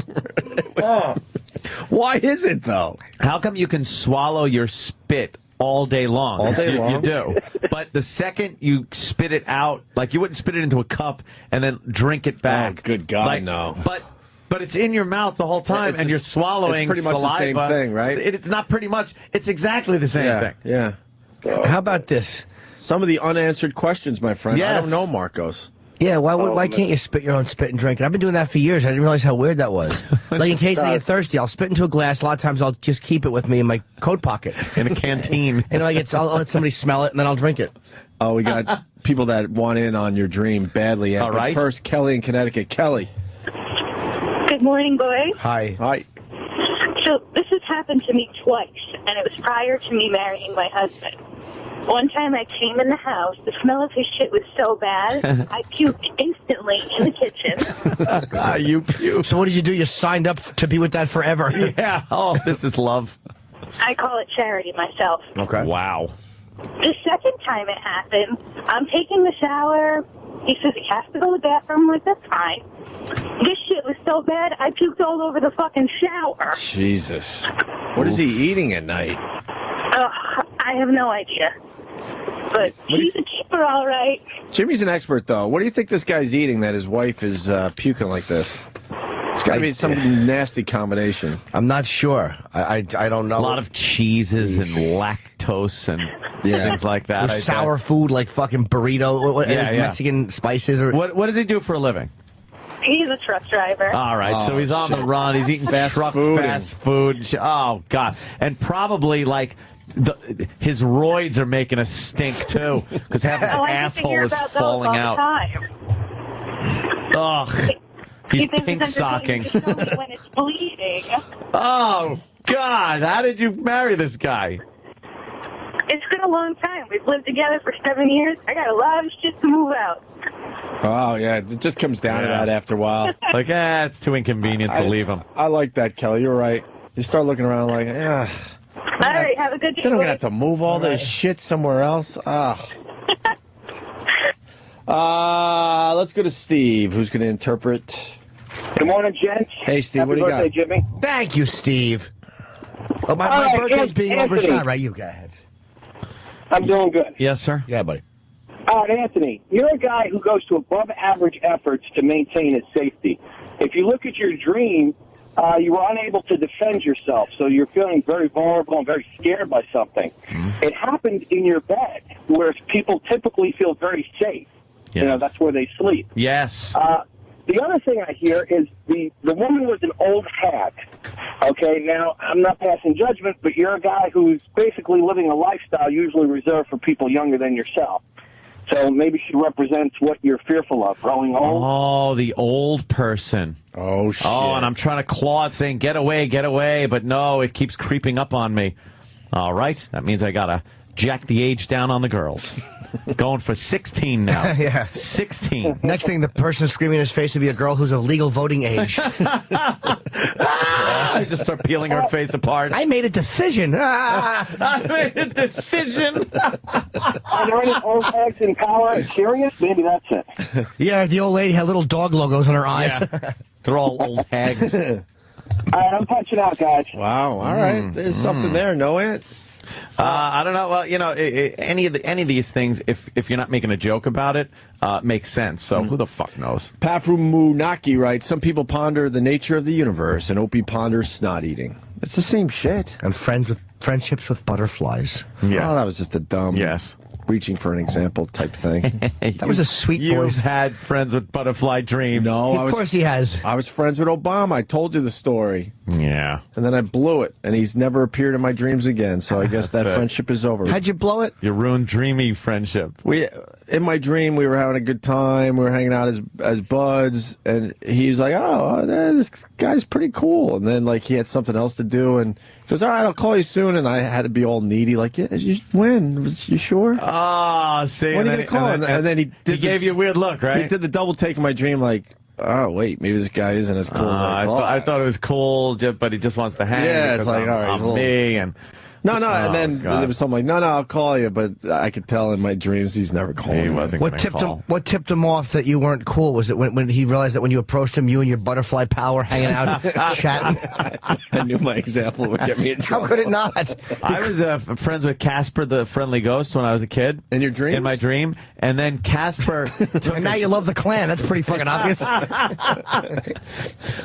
why is it though? How come you can swallow your spit all day long? All day long? You do. But the second you spit it out, like you wouldn't spit it into a cup and then drink it back. Oh, good God, no. But it's in your mouth the whole time, and you're swallowing it's pretty much saliva. The same thing, right? It's not pretty much. It's exactly the same thing. Yeah. How about this? Some of the unanswered questions, my friend. Yes. I don't know, Marcos. Yeah, why can't you spit your own spit and drink it? I've been doing that for years. I didn't realize how weird that was. Like, in case I get thirsty, I'll spit into a glass. A lot of times I'll just keep it with me in my coat pocket. In a canteen. And I'll let somebody smell it, and then I'll drink it. Oh, we got people that want in on your dream badly. All right. But first, Kelly in Connecticut. Kelly. Good morning, boys. Hi. So this has happened to me twice, and it was prior to me marrying my husband. One time I came in the house, the smell of his shit was so bad, I puked instantly in the kitchen. You puked. So what did you do? You signed up to be with that forever. Yeah. Oh, this is love. I call it charity myself. Okay. Wow. The second time it happened, I'm taking the shower. He says he has to go to the bathroom. I'm like, that's fine. This shit was so bad, I puked all over the fucking shower. Jesus. What is he eating at night? I have no idea. But he's a keeper, all right. Jimmy's an expert, though. What do you think this guy's eating that his wife is puking like this? It's got to be some nasty combination. I'm not sure. I don't know. A lot of cheeses and lactose and things like that. With sour food like fucking burrito, Mexican spices. Or What does he do for a living? He's a truck driver. All right, so he's on the run. He's eating fast food. Oh, God. And probably, like, his roids are making a stink, too, because half his asshole is falling out. Ugh. He's pink socking. When it's bleeding. Oh, God. How did you marry this guy? It's been a long time. We've lived together for 7 years. I got a lot of shit to move out. Oh, yeah. It just comes down to that after a while. Like, it's too inconvenient to leave him. I like that, Kelly. You're right. You start looking around like, All right, have a good day. Then I'm going to have to move all this shit somewhere else. Let's go to Steve, who's going to interpret. Good morning, gents. Hey, Steve, what do you got? Happy birthday, Jimmy. Thank you, Steve. Oh, my birthday's being overshot, right? You go ahead. I'm doing good. Yes, sir. Yeah, buddy. All right, Anthony, you're a guy who goes to above-average efforts to maintain his safety. If you look at your dream, you were unable to defend yourself, so you're feeling very vulnerable and very scared by something. It happened in your bed, where people typically feel very safe. Yes. You know, that's where they sleep. Yes. The other thing I hear is the woman was an old hag. Okay, now, I'm not passing judgment, but you're a guy who's basically living a lifestyle usually reserved for people younger than yourself. So maybe she represents what you're fearful of, growing old. Oh, the old person. Oh, shit. Oh, and I'm trying to claw it, saying, get away, but no, it keeps creeping up on me. All right, that means I got to jack the age down on the girls. Going for 16 now. Yeah. 16. Next thing, the person screaming in his face would be a girl who's of legal voting age. I just start peeling her face apart. I made a decision. I made a decision. Are there any old hags in power? Serious? Maybe that's it. Yeah, the old lady had little dog logos on her eyes. Yeah. They're all old hags. All right, I'm punching out, guys. Wow, all right. There's something there, no it? I don't know. Well, you know, any of these things, if you're not making a joke about it, makes sense. So who the fuck knows? Pafrumunaki writes, some people ponder the nature of the universe, and Opie ponders snot eating. It's the same shit. And friendships with butterflies. Yeah. Oh, that was just a dumb. Yes. Reaching for an example type thing. That was a sweet You've voice. had friends with butterfly dreams. No, Of course he has. I was friends with Obama. I told you the story. Yeah. And then I blew it, and he's never appeared in my dreams again, so I guess that friendship is over. How'd you blow it? You ruined dreamy friendship. In my dream, we were having a good time. We were hanging out as buds, and he was like, oh, this guy's pretty cool. And then, like, he had something else to do, and he goes, all right, I'll call you soon. And I had to be all needy, like, yeah, when? You sure? Ah, see. When are you going to call? And then he gave you a weird look, right? He did the double take in my dream, like, oh, wait, maybe this guy isn't as cool as I thought. I thought it was cool, but he just wants to hang. Yeah, it's like, all right, I'm me, and... No, and then there was something like, no, I'll call you, but I could tell in my dreams he's never called me. He wasn't What tipped him off that you weren't cool? Was it when he realized that when you approached him, you and your butterfly power hanging out, chatting? I knew my example would get me in trouble. How could it not? I was friends with Casper the Friendly Ghost when I was a kid. In your dreams? In my dream. And then Casper... And now you love the Klan. That's pretty fucking obvious.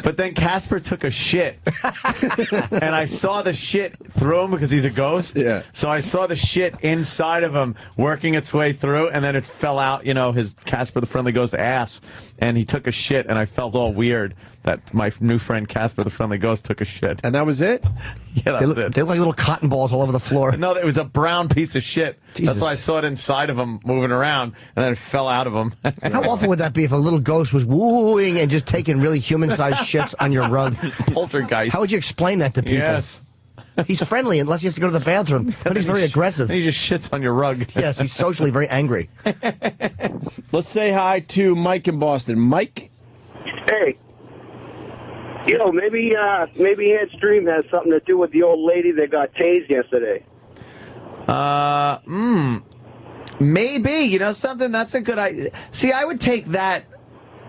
But then Casper took a shit. And I saw the shit through him because he's a ghost. Yeah. So I saw the shit inside of him working its way through, and then it fell out, his Casper the Friendly Ghost ass. And he took a shit, and I felt all weird that my new friend Casper the Friendly Ghost took a shit. And that was it? Yeah, that's it. They look like little cotton balls all over the floor. No, it was a brown piece of shit. Jesus. That's why I saw it inside of him moving around, and then it fell out of him. How awful would that be if a little ghost was wooing and just taking really human-sized shits on your rug? Poltergeist. How would you explain that to people? Yes. He's friendly unless he has to go to the bathroom, but he's very aggressive. He just shits on your rug. Yes, he's socially very angry. Let's say hi to Mike in Boston. Mike? Hey. Maybe Ant's dream has something to do with the old lady that got tased yesterday. Maybe. Something, that's a good idea. See, I would take that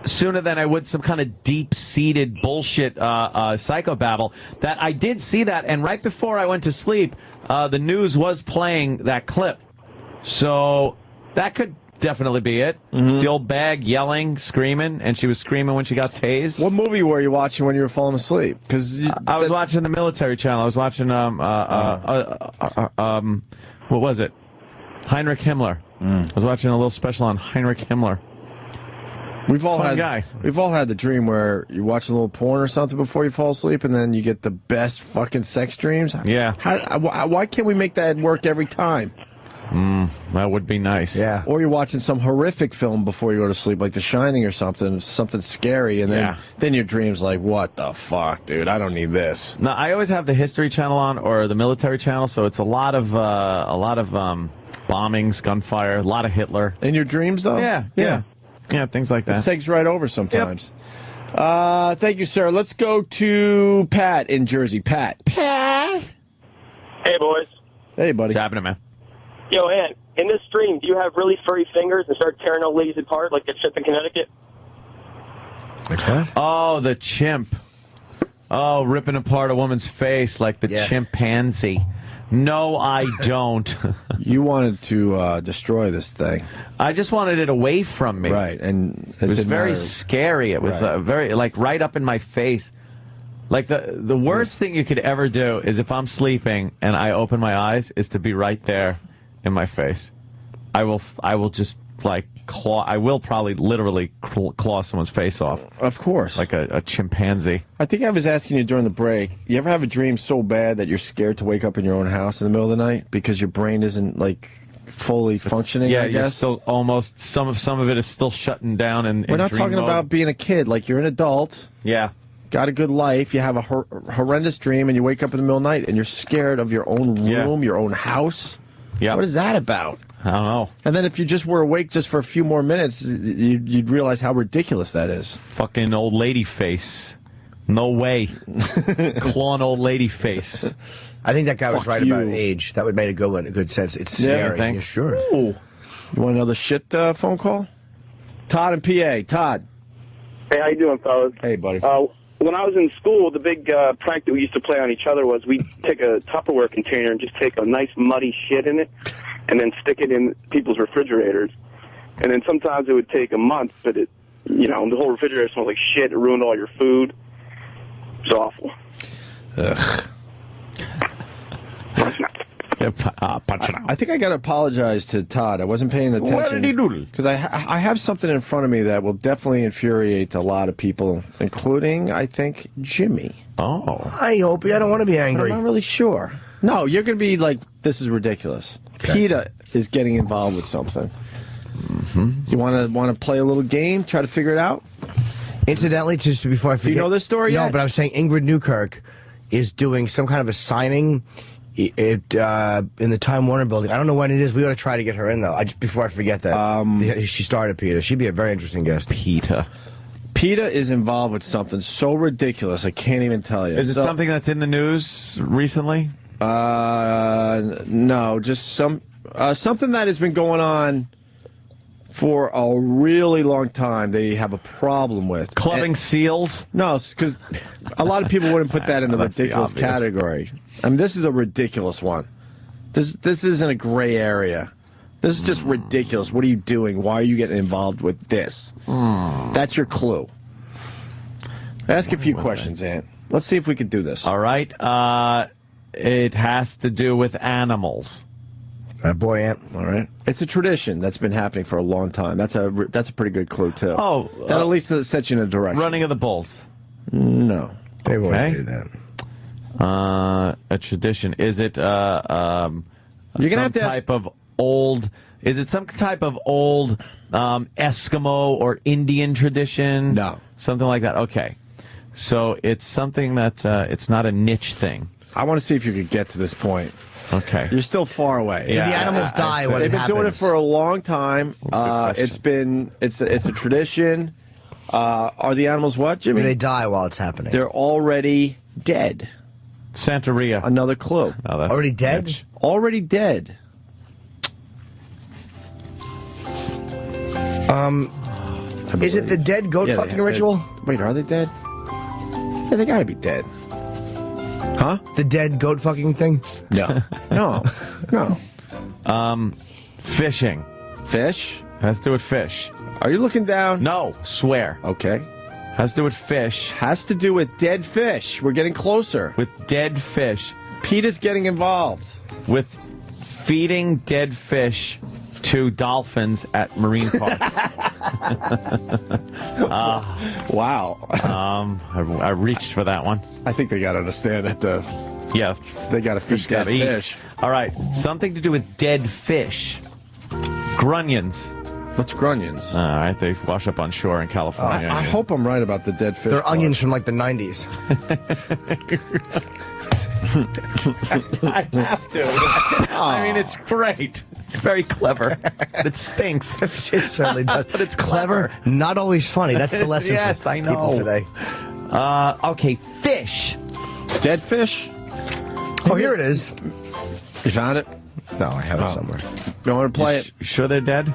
sooner than I would some kind of deep-seated bullshit psychobabble. That I did see that, and right before I went to sleep, the news was playing that clip. So that could definitely be it. Mm-hmm. The old bag yelling, screaming, and she was screaming when she got tased. What movie were you watching when you were falling asleep? Because I was watching the military channel. I was watching what was it? Heinrich Himmler. I was watching a little special on Heinrich Himmler. We've all Fun had guy. We've all had the dream where you watch a little porn or something before you fall asleep, and then you get the best fucking sex dreams. Yeah. Why can't we make that work every time? That would be nice. Yeah. Or you're watching some horrific film before you go to sleep, like The Shining or something scary, and then your dream's like, what the fuck, dude? I don't need this. No, I always have the History Channel on or the military channel, so it's a lot of bombings, gunfire, a lot of Hitler. In your dreams, though? Yeah, things like that. It takes right over sometimes. Yep. Thank you, sir. Let's go to Pat in Jersey. Pat. Hey, boys. Hey, buddy. What's happening, man? Yo, Ant, in this dream, do you have really furry fingers and start tearing old ladies apart like that ship in Connecticut? Okay. Oh, the chimp. Oh, ripping apart a woman's face like the chimpanzee. No, I don't. You wanted to destroy this thing. I just wanted it away from me. Right, and it was didn't very matter. scary. It was very, right up in my face. Like, the worst thing you could ever do is if I'm sleeping and I open my eyes is to be right there in my face. I will just, claw. I will probably literally claw someone's face off. Of course. Like a chimpanzee. I think I was asking you during the break, you ever have a dream so bad that you're scared to wake up in your own house in the middle of the night because your brain isn't, fully functioning, I guess? You're still almost, some of it is still shutting down in We're not dream talking mode. about being a kid. Like, you're an adult. Yeah. Got a good life. You have a horrendous dream, and you wake up in the middle of the night, and you're scared of your own room, your own house. Yeah. What is that about? I don't know. And then if you just were awake just for a few more minutes, you'd realize how ridiculous that is. Fucking old lady face. No way. Clawing old lady face. I think that guy was right about age. That would make a good one, a good sense. It's scary. Thanks. Yeah, sure. Ooh. You want another shit phone call? Todd and PA. Todd. Hey, how you doing, fellas? Hey, buddy. When I was in school, the big prank that we used to play on each other was we'd take a Tupperware container and just take a nice muddy shit in it and then stick it in people's refrigerators. And then sometimes it would take a month, but the whole refrigerator smelled like shit. It ruined all your food. It was awful. Ugh. I think I got to apologize to Todd. I wasn't paying attention. What did he do? Because I have something in front of me that will definitely infuriate a lot of people, including, I think, Jimmy. Oh. Hi, Opie. I don't want to be angry. I'm not really sure. No, you're going to be like, this is ridiculous. Okay. PETA is getting involved with something. Mm-hmm. You want to play a little game, try to figure it out? Incidentally, just before I forget. Do you know this story yet? No, but I was saying Ingrid Newkirk is doing some kind of a signing in the Time Warner building. I don't know when it is. We ought to try to get her in, though. Before I forget that. She started PETA. She'd be a very interesting guest. PETA. PETA is involved with something so ridiculous, I can't even tell you. Is it something that's in the news recently? No, just something that has been going on for a really long time. They have a problem with clubbing seals. No, because a lot of people wouldn't put that in the ridiculous category. I mean, this is a ridiculous one. This isn't a gray area. This is just ridiculous. What are you doing? Why are you getting involved with this? That's your clue. Ask a few questions, Ant. Let's see if we can do this. All right. It has to do with animals. Boy, Ant. All right. It's a tradition that's been happening for a long time. That's a pretty good clue, too. Oh. That at least sets you in a direction. Running of the bulls. No. They won't do that. A tradition. Is it You're gonna have to type of old... Is it some type of old Eskimo or Indian tradition? No. Something like that. Okay. So it's something that it's not a niche thing. I want to see if you could get to this point. Okay. You're still far away. Yeah. The animals die when it They've been doing it happens. for a long time. It's a tradition. Are the animals what, Jimmy? They die while it's happening. They're already dead. Santeria. Another clue. Oh, that's already dead? bitch. Already dead. Is it the dead goat fucking ritual? Wait, are they dead? Yeah, they gotta be dead. Huh? The dead goat fucking thing? No. No. Fishing. Fish? Has to do with fish. Are you looking down? No, swear. Okay. Has to do with fish. Has to do with dead fish. We're getting closer. With dead fish. Peter's getting involved. With feeding dead fish to dolphins at marine parks. Wow. I reached for that one. I think they got to understand that Yeah. they got to feed Fish dead gotta eat. fish. All right. Something to do with dead fish. Grunions. What's grunions? All right. They wash up on shore in California. I hope I'm right about the dead fish. They're part. onions from like the 90s. I have to. I mean, it's great. It's very clever. But it stinks. It certainly does. But it's clever, not always funny. That's the lesson Yes, for I people know. today. Okay, fish. Dead fish? Oh, here it is. You found it? No, I have it somewhere. You want to play it? Sure they're dead?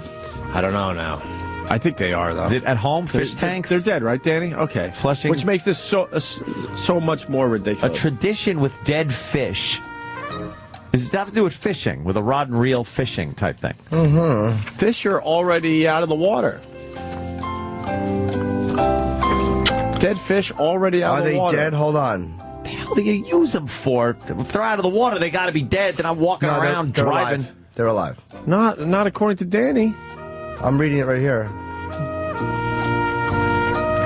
I don't know now. I think they are, though. Is it at home? Fish tanks? They're dead, right, Danny? Okay. Flushing. Which makes this so much more A ridiculous. tradition with dead fish. Does it have to do with fishing, with a rod and reel fishing type thing? Mm-hmm. Fish are already out of the water. Dead fish already out Are of the they water. dead? Hold on. What the hell do you use them for? If they're out of the water, they got to be dead. Then I'm walking No, around they're driving. alive. They're alive. Not according to Danny. I'm reading it right here.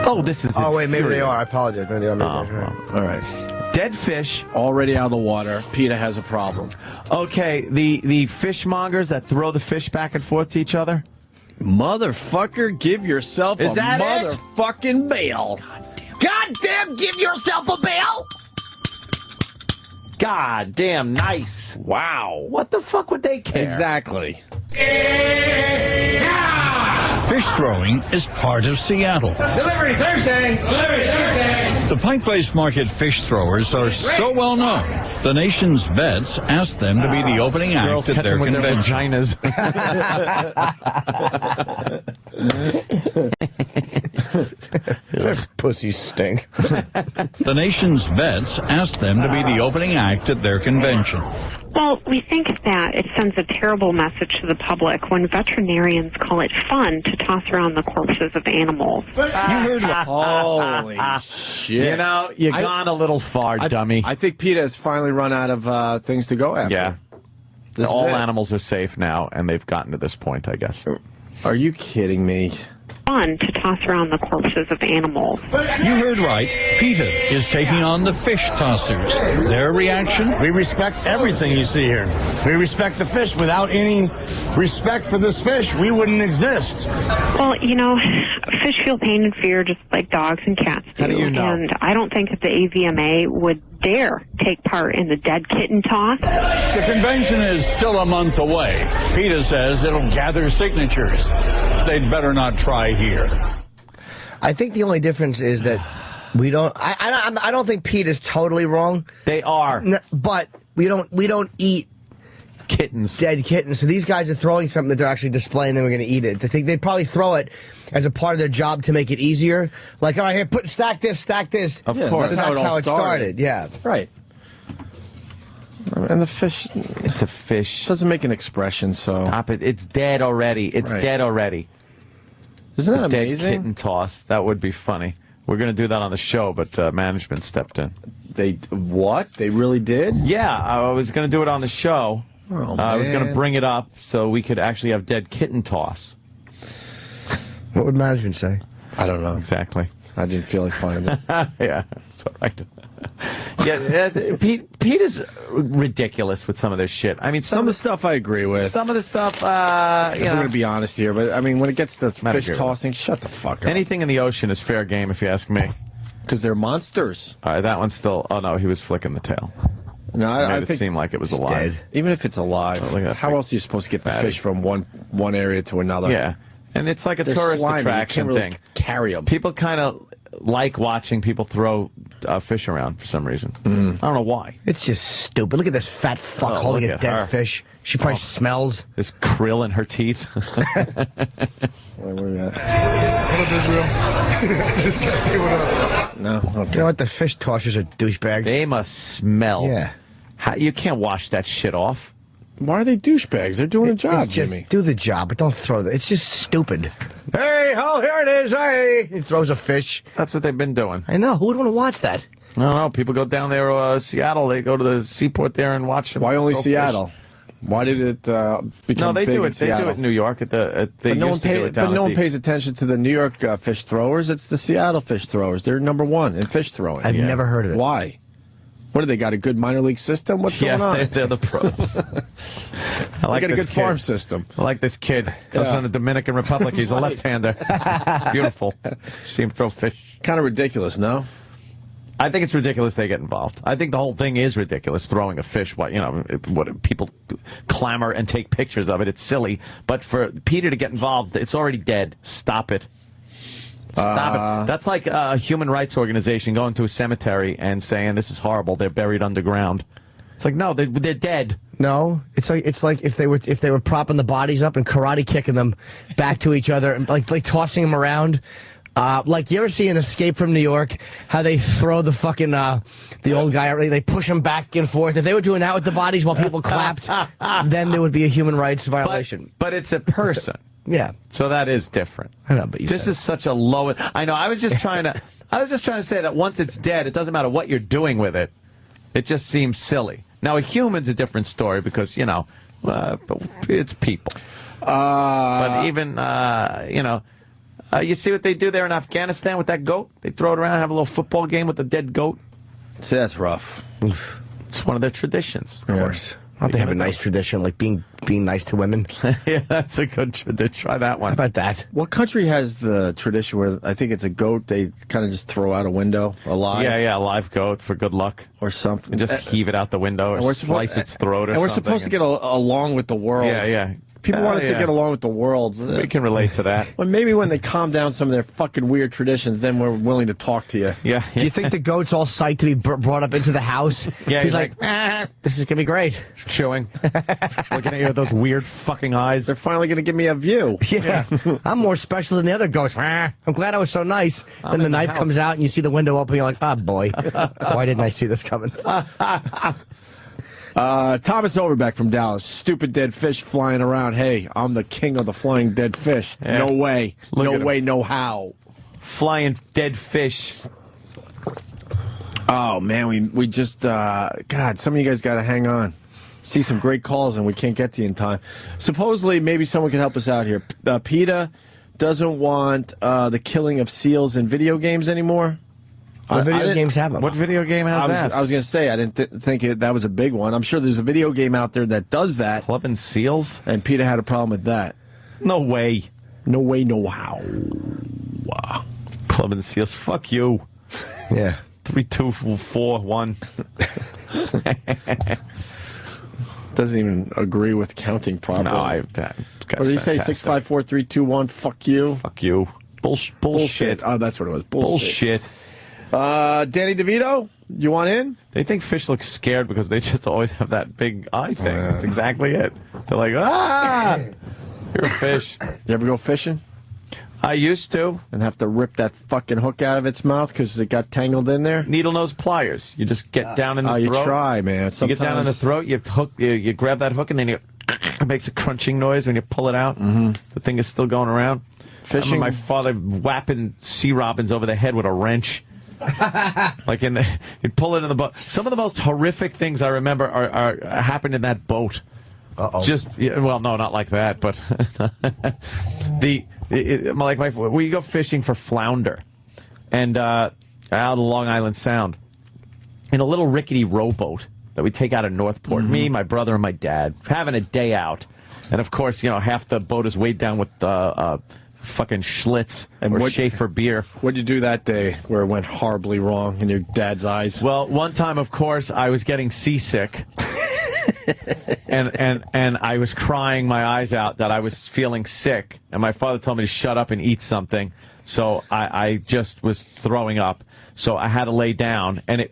Oh, this is. Oh, wait, maybe they infuriating. are. I apologize. Maybe I'm Oh, All right. Dead fish. Already out of the water. PETA has a problem. Okay, the fishmongers that throw the fish back and forth to each other. Motherfucker, give yourself Is a that it? motherfucking bail. Goddamn, give yourself a bail! God damn, nice. Wow. What the fuck would they care? Exactly. Fish throwing is part of Seattle. Delivery Thursday! Delivery Thursday! The Pike-Place Market fish throwers are so well known. The nation's vets asked them to be the opening Girls act at their catching with their convention. Their pussies stink. The nation's vets asked them to be the opening act at their convention. Well, we think that it sends a terrible message to the public when veterinarians call it fun to toss around the corpses of animals. You heard Holy shit. You know, you've gone a little far, dummy. I think PETA has finally run out of things to go after. Yeah. This is All it. animals are safe now, and they've gotten to this point, I guess. Are you kidding me? Fun to toss around the corpses of animals. You heard right. PETA is taking on the fish tossers. Their reaction? We respect everything you see here. We respect the fish. Without any respect for this fish, we wouldn't exist. Well, you know, fish feel pain and fear just like dogs and cats do. How do you know? And I don't think that the AVMA would dare take part in the dead kitten toss. The convention is still a month away. PETA says it'll gather signatures. They'd better not try here. I think the only difference is that we don't. I don't think Pete is totally wrong. They are, but we don't eat kittens, dead kittens. So these guys are throwing something that they're actually displaying. Then we're going to eat it. They think they'd probably throw it as a part of their job to make it easier. Like, all right, here, stack this. Of Yeah, course, So that's how it started. Yeah, right. And the fish, it's a fish. Doesn't make an expression, so. Stop it. It's dead already. It's Right. dead already. Isn't that The amazing? Dead kitten toss. That would be funny. We're going to do that on the show, but management stepped in. They what? They really did? Yeah, I was going to do it on the show. Oh, I was going to man. bring it up so we could actually have dead kitten toss. What would management say? I don't know. Exactly. I didn't feel like finding it. Yeah, that's all right. Yeah, Pete is ridiculous with some of this shit. I mean, Some of the stuff I agree with. Some of the stuff, If we're know, going to be honest here, but I mean, when it gets to Not fish agree with tossing, shut the fuck up. anything in the ocean is fair game, if you ask me. Because they're monsters. All right, that one's still. Oh no, he was flicking the tail. No, I Made think it seemed like it was alive. dead. Even if it's alive, how else are you supposed to get the fish from one area to another? Yeah, and it's like a They're tourist slimy. attraction You can't really thing. carry them. People kind of like watching people throw fish around for some reason. I don't know why. It's just stupid. Look at this fat fuck Oh, holding look a at dead her. fish. She probably smells. There's krill in her teeth. Where are we at? What up, Israel? Just gonna see what up. No. Okay. You know what? The fish tossers are douchebags. They must smell. Yeah. You can't wash that shit off. Why are they douchebags? They're doing a job, It's just, Jimmy. do the job, but don't throw it. It's just stupid. Hey, oh, here it is. Hey, he throws a fish. That's what they've been doing. I know. Who would want to watch that? I don't know. People go down there, Seattle. They go to the seaport there and watch them. Why only go Seattle? fish. Why did it become No, they big do in it. They do Seattle? it in New York. They But no one, used to do it down but no at one the- pays attention to the New York fish throwers. It's the Seattle fish throwers. They're number one in fish throwing. I've never heard of it. Why? What do they got? A good minor league system? What's going on? They're the pros. I like They got a this good kid. farm system. I like this kid. Goes from the Dominican Republic. He's a left-hander. Beautiful. See him throw fish. Kind of ridiculous, no? I think it's ridiculous they get involved. I think the whole thing is ridiculous, throwing a fish. What people clamor and take pictures of it. It's silly. But for Peter to get involved, it's already dead. Stop it. Stop it. That's like a human rights organization going to a cemetery and saying, this is horrible. They're buried underground. It's like, no, they're dead. No, it's like if they were propping the bodies up and karate kicking them back to each other and like tossing them around. Like you ever see in Escape from New York how they throw the fucking the old guy, they push him back and forth. If they were doing that with the bodies while people clapped, then there would be a human rights violation. But it's a person. Yeah. So that is different. I know, but this is such a low. I know. I was just trying to say that once it's dead, it doesn't matter what you're doing with it. It just seems silly. Now a human's a different story because it's people. But even you see what they do there in Afghanistan with that goat? They throw it around, have a little football game with the dead goat. See, that's rough. Oof. It's one of their traditions. Of course. Don't they have a nice tradition, like being nice to women? Yeah, that's a good tradition. Try that one. How about that? What country has the tradition where I think it's a goat they kind of just throw out a window alive? Yeah, a live goat for good luck. Or something. And just heave it out the window or slice its throat or something. And we're supposed to get along with the world. Yeah. People want us to get along with the world. We can relate to that. Well, maybe when they calm down some of their fucking weird traditions, then we're willing to talk to you. Yeah. Do you think the goat's all psyched to be brought up into the house? Yeah, he's like, this is going to be great. Chewing. Looking at you with those weird fucking eyes. They're finally going to give me a view. Yeah. I'm more special than the other goats. I'm glad I was so nice. Then the knife comes out and you see the window open. You're like, oh, boy. Why didn't I see this coming? Thomas Overbeck from Dallas. Stupid dead fish flying around. Hey, I'm the king of the flying dead fish. Yeah. No way. Look No at him. way, no how. Flying dead fish. Oh, man, we just, God, some of you guys got to hang on. See some great calls, and we can't get to you in time. Supposedly, maybe someone can help us out here. PETA doesn't want the killing of seals in video games anymore. What video games have them? What video game has that? I was going to say, I didn't think that was a big one. I'm sure there's a video game out there that does that. Clubbing seals? And PETA had a problem with that. No way. No way, no how. Clubbing seals. Fuck you. Yeah. 3, 2, 4, 1. Doesn't even agree with counting properly. No, what did he say? 6, 5, 4, 3, 2, 1. Fuck you. Fuck you. Bullshit. Oh, that's what it was. Bullshit. Danny DeVito, you want in? They think fish look scared because they just always have that big eye thing. That's exactly it. They're like, you're a fish. You ever go fishing? I used to. And have to rip that fucking hook out of its mouth because it got tangled in there? Needle nose pliers. You just get down in the throat. You try, man. You get down in the throat, you grab that hook, and then it makes a crunching noise when you pull it out. Mm-hmm. The thing is still going around. Fishing. I remember my father whapping sea robins over the head with a wrench. Like he'd pull it in the boat. Some of the most horrific things I remember are happened in that boat. Well, no, not like that, but we go fishing for flounder, and out of the Long Island Sound, in a little rickety rowboat that we take out of Northport. Me, my brother, and my dad having a day out, and of course, half the boat is weighed down with fucking Schlitz And or Schaefer beer. What'd you do that day where it went horribly wrong in your dad's eyes? Well, one time, of course, I was getting seasick. and I was crying my eyes out that I was feeling sick. And my father told me to shut up and eat something. So I just was throwing up. So I had to lay down. And it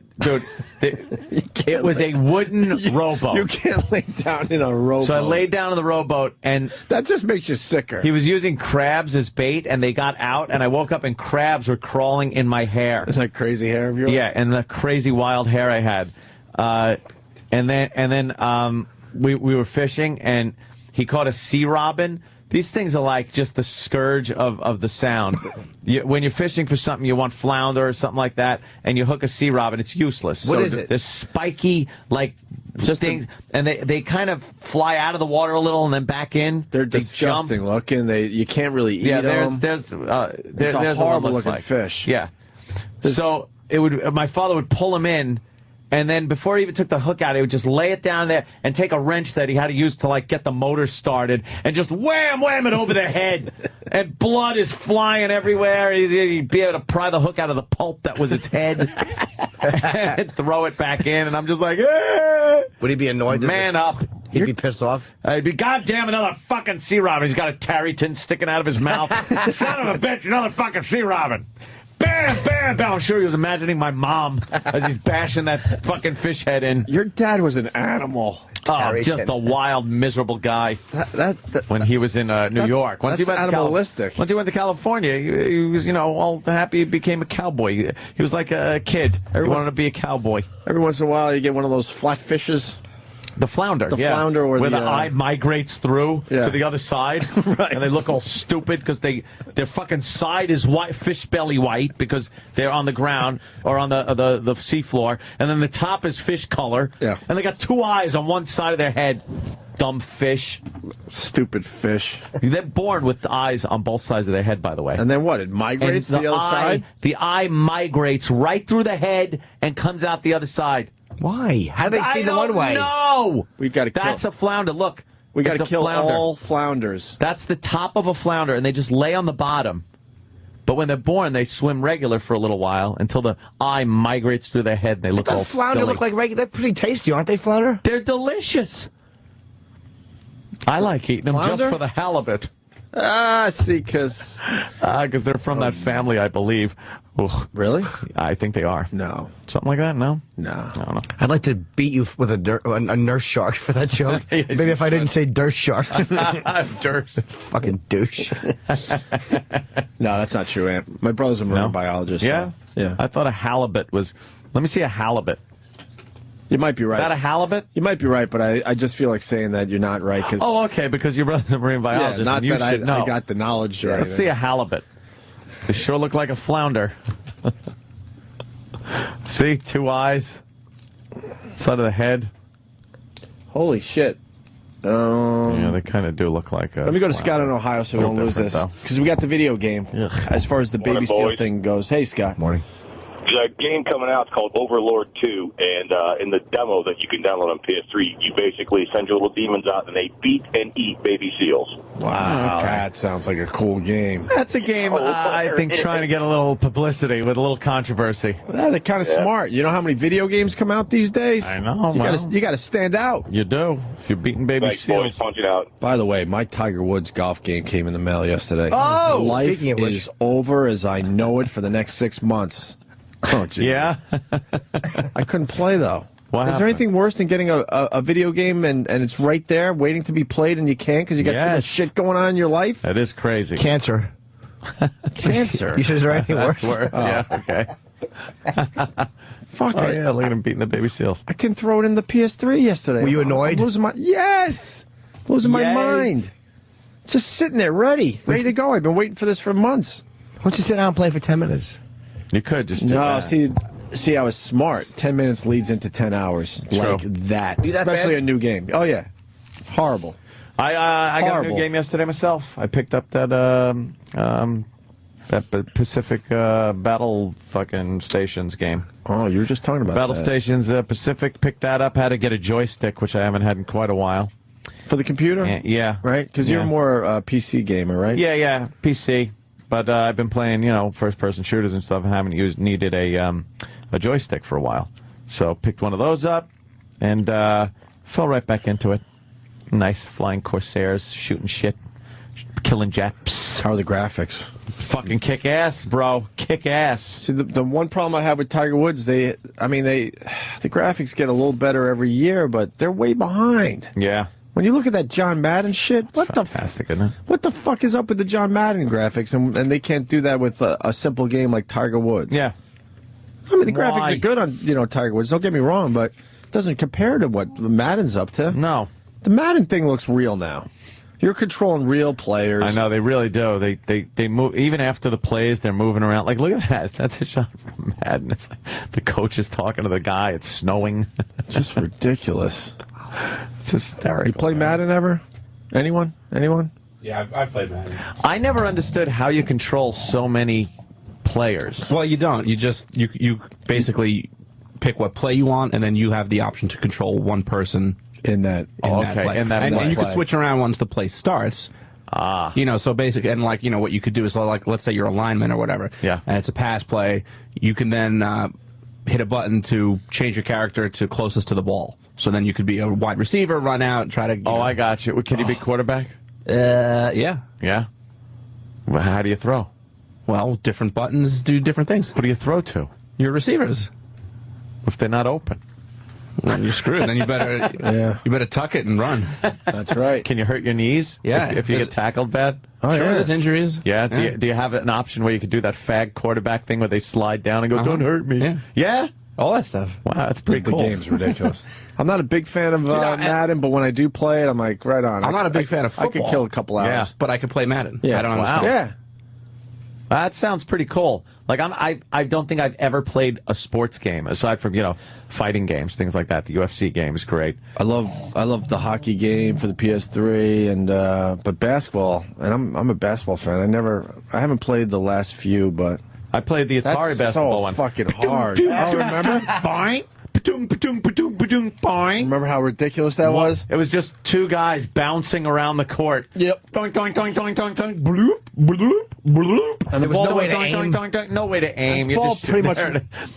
was a wooden rowboat. You can't lay down in a rowboat. So I laid down in the rowboat, and that just makes you sicker. He was using crabs as bait, and they got out, and I woke up, and crabs were crawling in my hair. Is that crazy hair of yours? Yeah, and the crazy wild hair I had. And then we were fishing, and he caught a sea robin. These things are like just the scourge of the sound. When you're fishing for something, you want flounder or something like that, and you hook a sea robin, it's useless. What is it? They're spiky, like just things, and they kind of fly out of the water a little and then back in. They're disgusting jump. looking. You can't really eat them. There's it's a horrible looking fish. Yeah. So my father would pull them in. And then before he even took the hook out, he would just lay it down there and take a wrench that he had to use to, like, get the motor started and just wham it over their head. And blood is flying everywhere. He'd be able to pry the hook out of the pulp that was its head and throw it back in. And I'm just like, eh. Would he be annoyed? Man up. He'd be pissed off? He'd be, goddamn, another fucking sea robin. He's got a tarryton sticking out of his mouth. Son of a bitch, another fucking sea robin. Bam, bam, bam. I'm sure he was imagining my mom as he's bashing that fucking fish head in. Your dad was an animal. Oh, just a wild, miserable guy. When he was in New York. That's animalistic. Once he went to California, he was, all happy he became a cowboy. He was like a kid. He wanted to be a cowboy. Every once in a while, you get one of those flat fishes. The flounder, flounder, or where the eye migrates through to the other side, right. And they look all stupid because their fucking side is white, fish belly white, because they're on the ground or on the seafloor, and then the top is fish color, and they got two eyes on one side of their head. Dumb fish, stupid fish. They're born with eyes on both sides of their head, by the way. And then what? It migrates to the other side. The eye migrates right through the head and comes out the other side. Why? How do they see the one way? No, we got to kill. That's a flounder. Look, we got to kill flounder. all flounders. That's the top of a flounder, and they just lay on the bottom. But when they're born, they swim regular for a little while until the eye migrates through their head, and they look all flounder silly. Look like regular. They're pretty tasty, aren't they, flounder? They're delicious. I like eating them just for the halibut. See, because they're from that family, I believe. Ugh. Really? I think they are. No. Something like that? No? No. I don't know. I'd like to beat you with a nurse shark for that joke. Maybe if I didn't say dirt shark. Dirt. Fucking douche. No, that's not true, Aunt. My brother's a marine biologist. Yeah? So, yeah. I thought a halibut was... Let me see a halibut. You might be right. Is that a halibut? You might be right, but I just feel like saying that you're not right. Cause, okay, because your brother's a marine biologist. Yeah, not and you that should know. I got the knowledge. Yeah, let's see a halibut. They sure look like a flounder. See, two eyes, side of the head. Holy shit! Yeah, they kind of do look like a... Let me go to Scott in Ohio so we don't lose this. Because we got the video game. As far as the baby seal thing goes. Hey, Scott. Morning. There's a game coming out called Overlord 2, and in the demo that you can download on PS3, you basically send your little demons out, and they beat and eat baby seals. Wow, that sounds like a cool game. That's a game, I think, trying to get a little publicity with a little controversy. Yeah, they're kind of smart. You know how many video games come out these days? I know. You got to stand out. You do. If you're beating baby seals. Boys, punch it out. By the way, my Tiger Woods golf game came in the mail yesterday. Oh! Life is over as I know it for the next 6 months. Oh, Jesus. Yeah? I couldn't play, though. What Is there anything worse than getting a video game and it's right there waiting to be played and you can't because you got too much shit going on in your life? That is crazy. Cancer. Cancer? You said, is there anything worse? That's worse, yeah, okay. Fuck it. Yeah, look at him beating the baby seals. I couldn't throw it in the PS3 yesterday. Were you annoyed? I'm losing my... Yes! Losing my mind. It's just sitting there ready to go. I've been waiting for this for months. Why don't you sit down and play for 10 minutes? You could just do No, that. see, I was smart. 10 minutes leads into 10 hours. True. Like that. You that Especially bad? a new game. Oh, yeah. Horrible. I got a Horrible. new game yesterday myself. I picked up that Pacific Battle fucking Stations game. Oh, you were just talking about Battle that. Stations Pacific. Picked that up. Had to get a joystick, which I haven't had in quite a while. For the computer? Yeah. Right? Because you're more PC gamer, right? Yeah, PC. But I've been playing, first-person shooters and stuff. I haven't needed a joystick for a while. So picked one of those up and fell right back into it. Nice flying Corsairs, shooting shit, killing Japs. How are the graphics? Fucking kick ass, bro. Kick ass. See, the one problem I have with Tiger Woods, the graphics get a little better every year, but they're way behind. Yeah. When you look at that John Madden shit, Fantastic, isn't it? What the fuck is up with the John Madden graphics? And they can't do that with a simple game like Tiger Woods. Yeah. I mean, the graphics are good on Tiger Woods. Don't get me wrong, but it doesn't compare to what Madden's up to. No. The Madden thing looks real now. You're controlling real players. I know, they really do. They move, even after the plays, they're moving around. Like, look at that. That's a shot from Madden. It's like the coach is talking to the guy. It's snowing. Just ridiculous. It's hysterical. You play Madden ever? Anyone? Yeah, I've played Madden. I never understood how you control so many players. Well, you don't. You just you basically pick what play you want, and then you have the option to control one person in that. Play. And you can switch around once the play starts. So basically, and what you could do is let's say you're a lineman or whatever. Yeah. And it's a pass play. You can then hit a button to change your character to closest to the ball. So then you could be a wide receiver, run out, try to. I got you. Can you be quarterback? Yeah. Yeah. Well, how do you throw? Well, different buttons do different things. What do you throw to? Your receivers. If they're not open. Well, you're screwed. Then you better tuck it and run. That's right. Can you hurt your knees? Yeah. If you get tackled bad? Sure, there's injuries. Yeah. Do you have an option where you could do that fag quarterback thing where they slide down and go, don't hurt me? Yeah. Yeah? All that stuff. Wow, that's pretty cool. The game's ridiculous. I'm not a big fan of Madden, but when I do play it, I'm like, right on. I'm not a big fan of football. I could kill a couple hours. But I could play Madden. Yeah. I don't understand. Yeah. That sounds pretty cool. Like I don't think I've ever played a sports game aside from fighting games, things like that. The UFC game is great. I love the hockey game for the PS3 and but basketball, and I'm a basketball fan. I haven't played the last few, but I played the Atari basketball one. That's so fucking hard. Oh, remember? Boing. Remember how ridiculous that was? It was just two guys bouncing around the court. Yep. Doink, doink, doink, doink, doink, doink, bloop, bloop, bloop. And There was ball, no way to aim. Doink, doink, doink, no way to aim. The ball pretty much.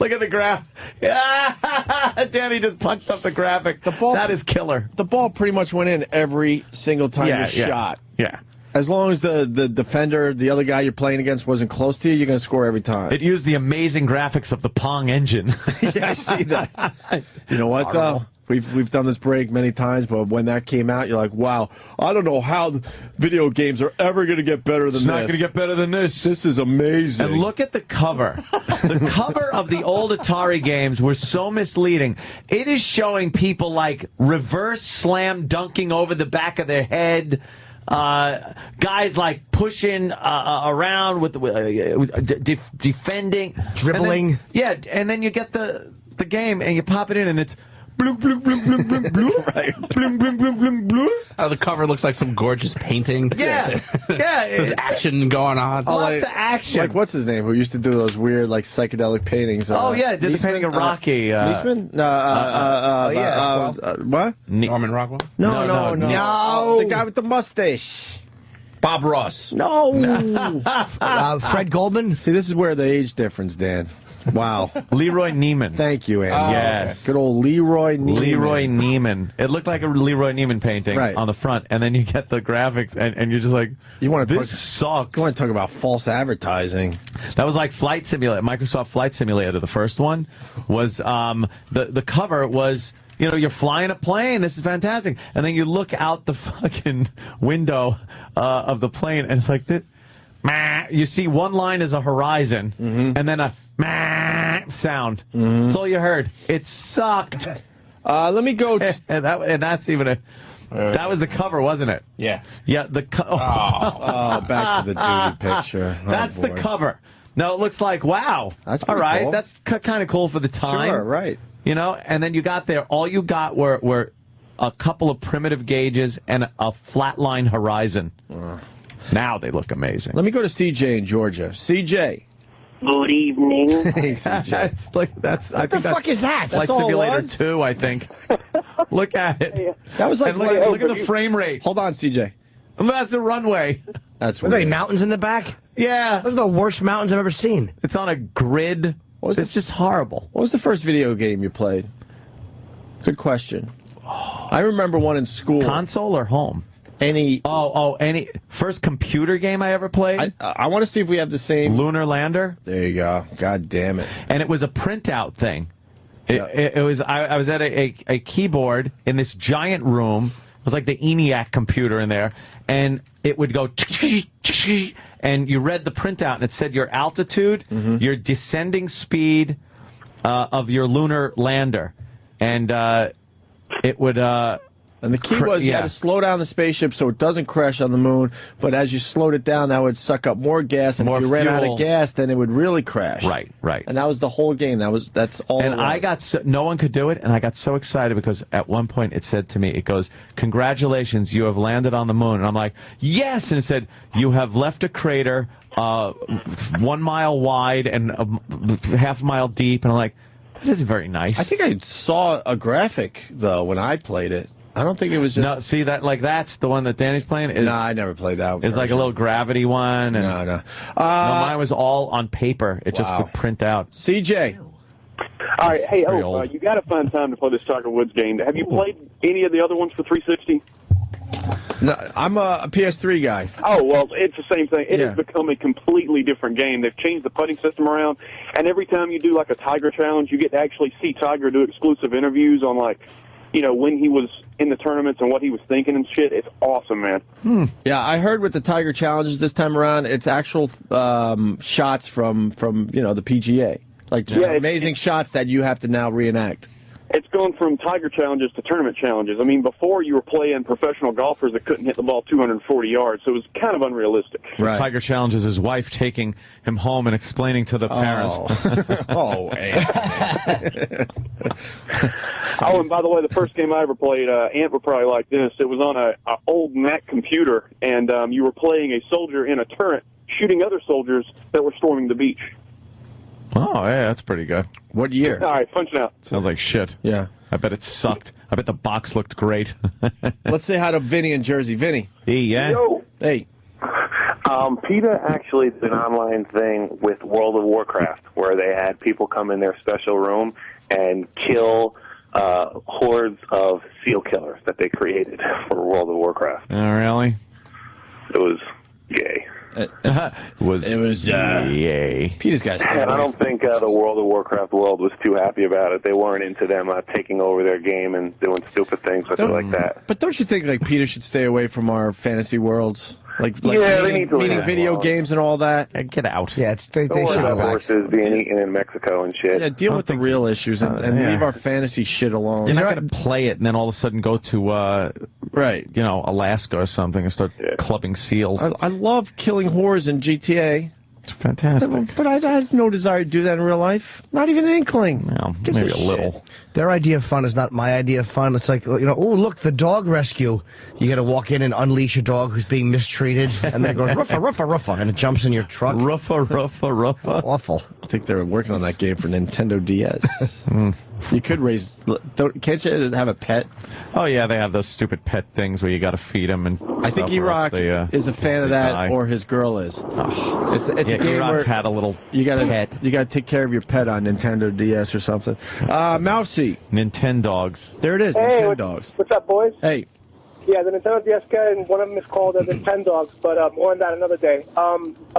Look at the graph. Danny just punched up the graphic. That is killer. The ball pretty much went in every single time you shot. Yeah. As long as the defender, the other guy you're playing against, wasn't close to you, you're going to score every time. It used the amazing graphics of the Pong engine. Yeah, I see that. You know what, though? We've done this break many times, but when that came out, you're like, wow, I don't know how video games are ever going to get better than this. It's not going to get better than this. This is amazing. And look at the cover. The cover of the old Atari games were so misleading. It is showing people like reverse slam dunking over the back of their head. Guys like pushing around with defending, dribbling. And then you get the game and you pop it in and it's bloop bloop bloop bloop bloop bloop. Right. Bloop bloop bloop bloop bloop. Oh, the cover looks like some gorgeous painting. Yeah. There's action going on. Lots of action. Like what's his name? Who used to do those weird like psychedelic paintings? Did the painting of Rocky. Neesman? What? Norman Rockwell? No. The guy with the mustache. Bob Ross. No. Fred Goldman. See, this is where the age difference, Dan. Wow. Leroy Neiman. Thank you, Andy. Yes. Good old Leroy Neiman. Leroy Neiman. It looked like a Leroy Neiman painting on the front, and then you get the graphics, and you're just like, this sucks. You want to talk about false advertising. That was like Flight Simulator. Microsoft Flight Simulator, the first one, was the cover was, you're flying a plane. This is fantastic. And then you look out the fucking window of the plane, and it's like, you see one line is a horizon, and then a sound. That's all you heard. It sucked. Let me go. And that's even a. That was the cover, wasn't it? Yeah. Yeah. The back to the duty picture. That's the cover. No, it looks like wow. That's all right. Cool. That's kind of cool for the time. Sure, right. And then you got there. All you got were a couple of primitive gauges and a flatline horizon. Now they look amazing. Let me go to CJ in Georgia. CJ. Good evening. Hey, CJ. I think fuck is that? Flight That's all it Simulator was? 2, I think. Look at it. That was like, look at the frame rate. Hold on, CJ. That's a runway. That's Are there mountains in the back? Yeah. Those are the worst mountains I've ever seen. It's on a grid. It's just horrible. What was the first video game you played? Good question. I remember one in school. Console or home? Any first computer game I ever played? I want to see if we have the same. Lunar Lander. There you go. God damn it. And it was a printout thing. It was. I was at a keyboard in this giant room. It was like the ENIAC computer in there, and it would go, and you read the printout, and it said your altitude, your descending speed of your lunar lander, and it would. And the key was you had to slow down the spaceship so it doesn't crash on the moon, but as you slowed it down, that would suck up more gas, and if you ran out of gas, then it would really crash. Right. And that was the whole game. That's all. And I got no one could do it, and I got so excited because at one point it said to me, it goes, "Congratulations, you have landed on the moon." And I'm like, "Yes!" And it said, "You have left a crater 1 mile wide and half a mile deep." And I'm like, "That isn't very nice." I think I saw a graphic though when I played it. I don't think it was just... No, see, that's the one that Danny's playing? No, I never played that one. It's like a little gravity one. And No. Mine was all on paper. It just would print out. CJ. All right, hey, you got to find time to play this Tiger Woods game. Have you played any of the other ones for 360? No, I'm a PS3 guy. Oh, well, it's the same thing. It has become a completely different game. They've changed the putting system around, and every time you do like a Tiger challenge, you get to actually see Tiger do exclusive interviews on when he was in the tournaments and what he was thinking and shit. It's awesome, man. Yeah, I heard with the Tiger challenges this time around, it's actual shots from the PGA, like amazing shots that you have to now reenact. It's gone from Tiger challenges to tournament challenges. I mean, before you were playing professional golfers that couldn't hit the ball 240 yards, so it was kind of unrealistic. Right. Tiger challenges his wife taking him home and explaining to the parents. Oh, and by the way, the first game I ever played, Ant would probably like this. It was on a old Mac computer, and you were playing a soldier in a turret shooting other soldiers that were storming the beach. Oh, yeah, that's pretty good. What year? All right, punch it out. Sounds like shit. Yeah. I bet it sucked. I bet the box looked great. Let's say hi to Vinny in Jersey. Vinny. Hey, yeah. Yo. Hey. PETA actually did an online thing with World of Warcraft where they had people come in their special room and kill hordes of seal killers that they created for World of Warcraft. Oh, really? It was gay. It was yay. Peter's guys. And I don't think the World of Warcraft world was too happy about it. They weren't into them taking over their game and doing stupid things with it like that. But don't you think Peter should stay away from our fantasy worlds? Like meeting video games and all that? Get out. Yeah, they don't worry about horses being eaten in Mexico and shit. Yeah, deal with the real issues and leave our fantasy shit alone. You're not going to play it and then all of a sudden go to, Alaska or something and start clubbing seals. I love killing whores in GTA. It's fantastic. But I have no desire to do that in real life. Not even an inkling. Well, maybe a little. Their idea of fun is not my idea of fun. It's like, oh, look, the dog rescue. You got to walk in and unleash a dog who's being mistreated, and then it goes, ruffa, ruffa, ruffa, and it jumps in your truck. Ruffa, ruffa, ruffa. Awful. I think they're working on that game for Nintendo DS. You could can't you have a pet? Oh, yeah, they have those stupid pet things where you got to feed them. And I think E-Rock is a fan of that, or his girl is. It's a game where had a little you gotta pet. You gotta take care of your pet on Nintendo DS or something. Mousy. Nintendogs. There it is. Hey, Nintendogs. what's up, boys? Hey. Yeah, the Nintendo DS guy, and one of them is called Nintendogs, but more on that another day.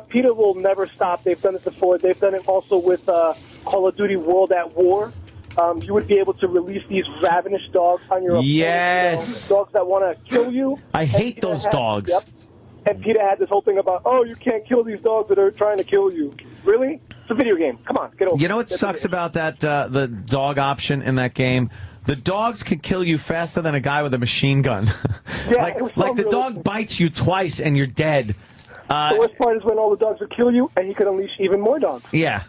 PETA will never stop. They've done it before. They've done it also with Call of Duty World at War. You would be able to release these ravenous dogs on your Yes. dogs that want to kill you. I hate those dogs. Yep. And PETA had this whole thing about, you can't kill these dogs that are trying to kill you. Really? It's a video game. Come on, get over it. You know what sucks about that the dog option in that game? The dogs can kill you faster than a guy with a machine gun. Yeah, like the dog bites you twice and you're dead. The worst part is when all the dogs would kill you and he could unleash even more dogs. Yeah.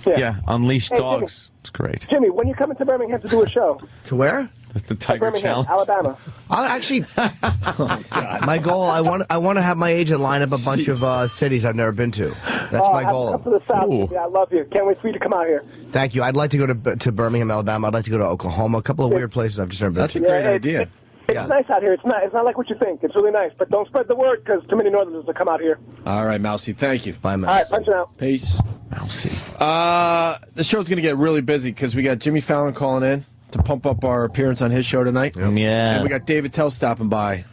Yeah, unleash dogs. Jimmy, it's great. Jimmy, when you coming to Birmingham to do a show? To where? The Tiger Birmingham, Challenge. Alabama. I'll actually, my goal, I want to have my agent line up a bunch of cities I've never been to. That's my goal. Up to the south. Yeah, I love you. Can't wait for you to come out here. Thank you. I'd like to go to Birmingham, Alabama. I'd like to go to Oklahoma. A couple of weird places I've just never been to. That's a great idea. It's nice out here. It's not like what you think. It's really nice. But don't spread the word because too many Northerners will come out here. All right, Mousy. Thank you. Bye, Mousy. All right, punch it out. Peace. Mousy. The show's going to get really busy because we got Jimmy Fallon calling in to pump up our appearance on his show tonight. Yeah. And we got David Attell stopping by.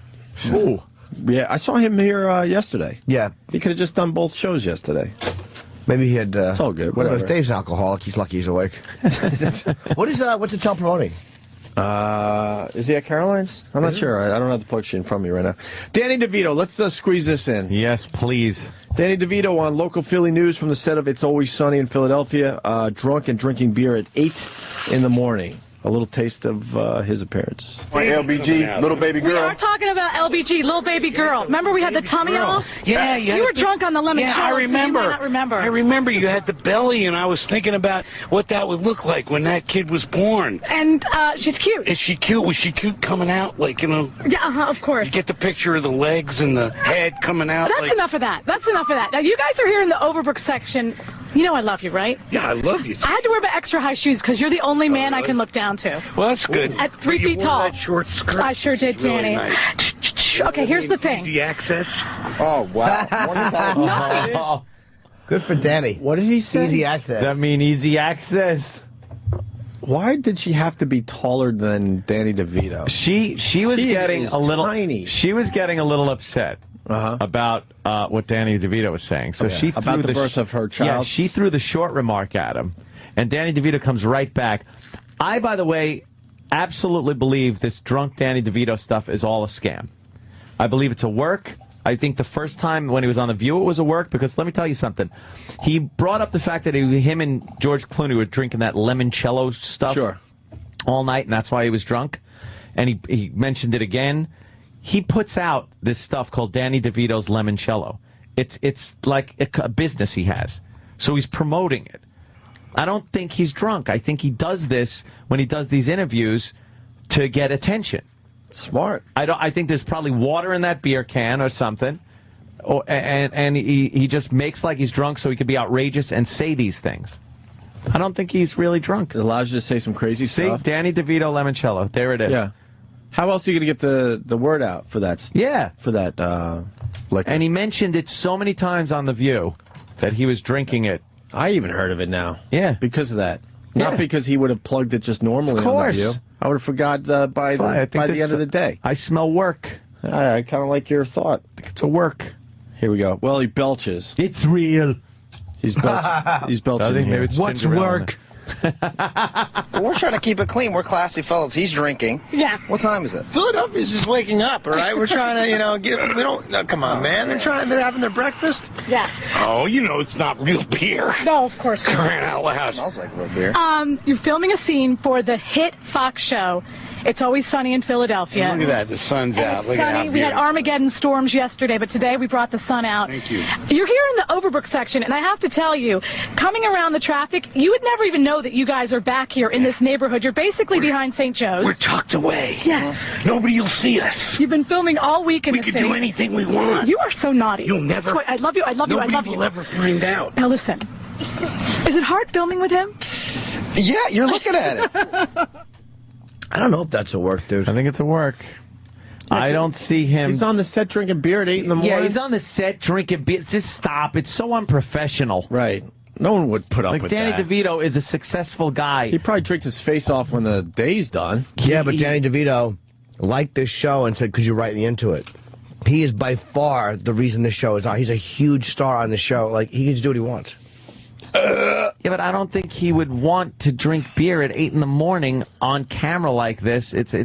Ooh. Yeah, I saw him here yesterday. Yeah. He could have just done both shows yesterday. Maybe he had... it's all good. Whatever. Dave's an alcoholic. He's lucky he's awake. What's Attell promoting? Is he at Caroline's? I'm not sure. I don't have the plug sheet in front of me right now. Danny DeVito, let's squeeze this in. Yes, please. Danny DeVito on local Philly news from the set of It's Always Sunny in Philadelphia, drunk and drinking beer at 8 in the morning. A little taste of his appearance. LBG, little baby girl. We are talking about LBG, little baby girl. Remember we had the tummy off? Yeah, you were drunk on the lemon. Yeah, I remember. So you might not remember. I remember you had the belly, and I was thinking about what that would look like when that kid was born. And she's cute. Is she cute? Was she cute coming out? Like, you know? Yeah, of course. You get the picture of the legs and the head coming out. That's enough of that. That's enough of that. Now, you guys are here in the Overbrook section. You know I love you, right? Yeah, I love you. I had to wear my extra high shoes because you're the only man I can look down to. Well, that's good. At 3 feet tall. That short skirt. I sure did, Danny. Really nice. Okay, here's the thing. Easy access. Oh, wow. Good for Danny. What did he say? Easy access. Does that mean easy access? Why did she have to be taller than Danny DeVito? She was getting a little tiny. She was getting a little upset about what Danny DeVito was saying. So she threw about the birth of her child. Yeah, she threw the short remark at him, and Danny DeVito comes right back. I, by the way, absolutely believe this drunk Danny DeVito stuff is all a scam. I believe it's a work. I think the first time when he was on The View, it was a work, because let me tell you something. He brought up the fact that him and George Clooney were drinking that limoncello stuff all night, and that's why he was drunk. And he mentioned it again. He puts out this stuff called Danny DeVito's Limoncello. It's like a business he has. So he's promoting it. I don't think he's drunk. I think he does this when he does these interviews to get attention. Smart. I think there's probably water in that beer can or something, and he just makes like he's drunk so he could be outrageous and say these things. I don't think he's really drunk. It allows you to say some crazy stuff. See, Danny DeVito Limoncello. There it is. Yeah. How else are you going to get the word out for that? Yeah. For that liquor? And he mentioned it so many times on The View that he was drinking it. I even heard of it now. Yeah. Because of that. Not because he would have plugged it just normally Of course. on The View. I would have forgot by the end of the day. I smell work. I kind of like your thought. It's a work. Here we go. Well, he belches. It's real. He's belching here. What's work? Well, we're trying to keep it clean. We're classy fellas. He's drinking. Yeah. What time is it? Philadelphia's just waking up, all right? We're trying to, we don't, no, come on, man. They're having their breakfast. Yeah. Oh, you know it's not real beer. No, of course not. Crying out loud. Smells like real beer. You're filming a scene for the hit Fox show, It's Always Sunny in Philadelphia. Look at that. The sun's And out. it's Look at sunny. how We had beautiful. Armageddon storms yesterday, but today we brought the sun out. Thank you. You're here in the Overbrook section, and I have to tell you, coming around the traffic, you would never even know that you guys are back here in this neighborhood. You're basically behind St. Joe's. We're tucked away. Yes. Nobody will see us. You've been filming all week in We the can city. do anything we want. You are so naughty. You'll never. That's why I love you. I love you. I love you. Nobody will ever find out. Now listen. Is it hard filming with him? Yeah, you're looking at it. I don't know if that's a work, dude. I think it's a work. I don't see him. He's on the set drinking beer at 8 in the morning. Yeah, he's on the set drinking beer. Just stop. It's so unprofessional. Right. No one would put up with Danny that. DeVito is a successful guy. He probably drinks his face off when the day's done. Yeah, but Danny DeVito liked this show and said, could you write me into it? He is by far the reason this show is on. He's a huge star on the show. Like, he can just do what he wants. Yeah, but I don't think he would want to drink beer at 8 in the morning on camera like this. It's a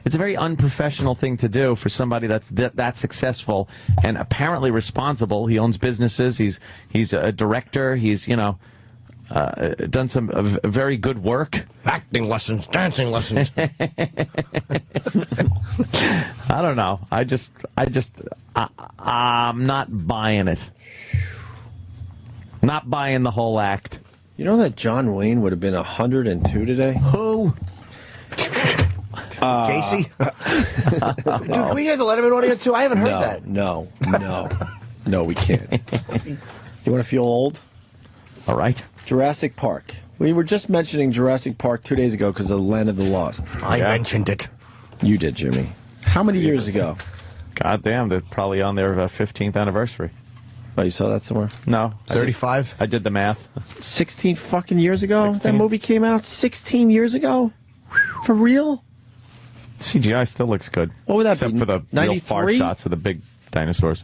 very unprofessional thing to do for somebody that's that successful and apparently responsible. He owns businesses. He's a director. He's done some very good work. Acting lessons, dancing lessons. I don't know. I'm not buying it. Not buying the whole act. You know that John Wayne would have been 102 today? Who? Casey? Dude, can we hear the Letterman audio too? I haven't heard that. No, we can't. You want to feel old? All right. Jurassic Park. We were just mentioning Jurassic Park 2 days ago because of the Land of the Lost. I mentioned it. You did, Jimmy. How many years ago? God damn, they're probably on their 15th anniversary. Oh, you saw that somewhere? No. 35? I did the math. 16 fucking years ago? 16? That movie came out 16 years ago? For real? CGI still looks good. What would that except be? for the real far 93? shots of the big dinosaurs.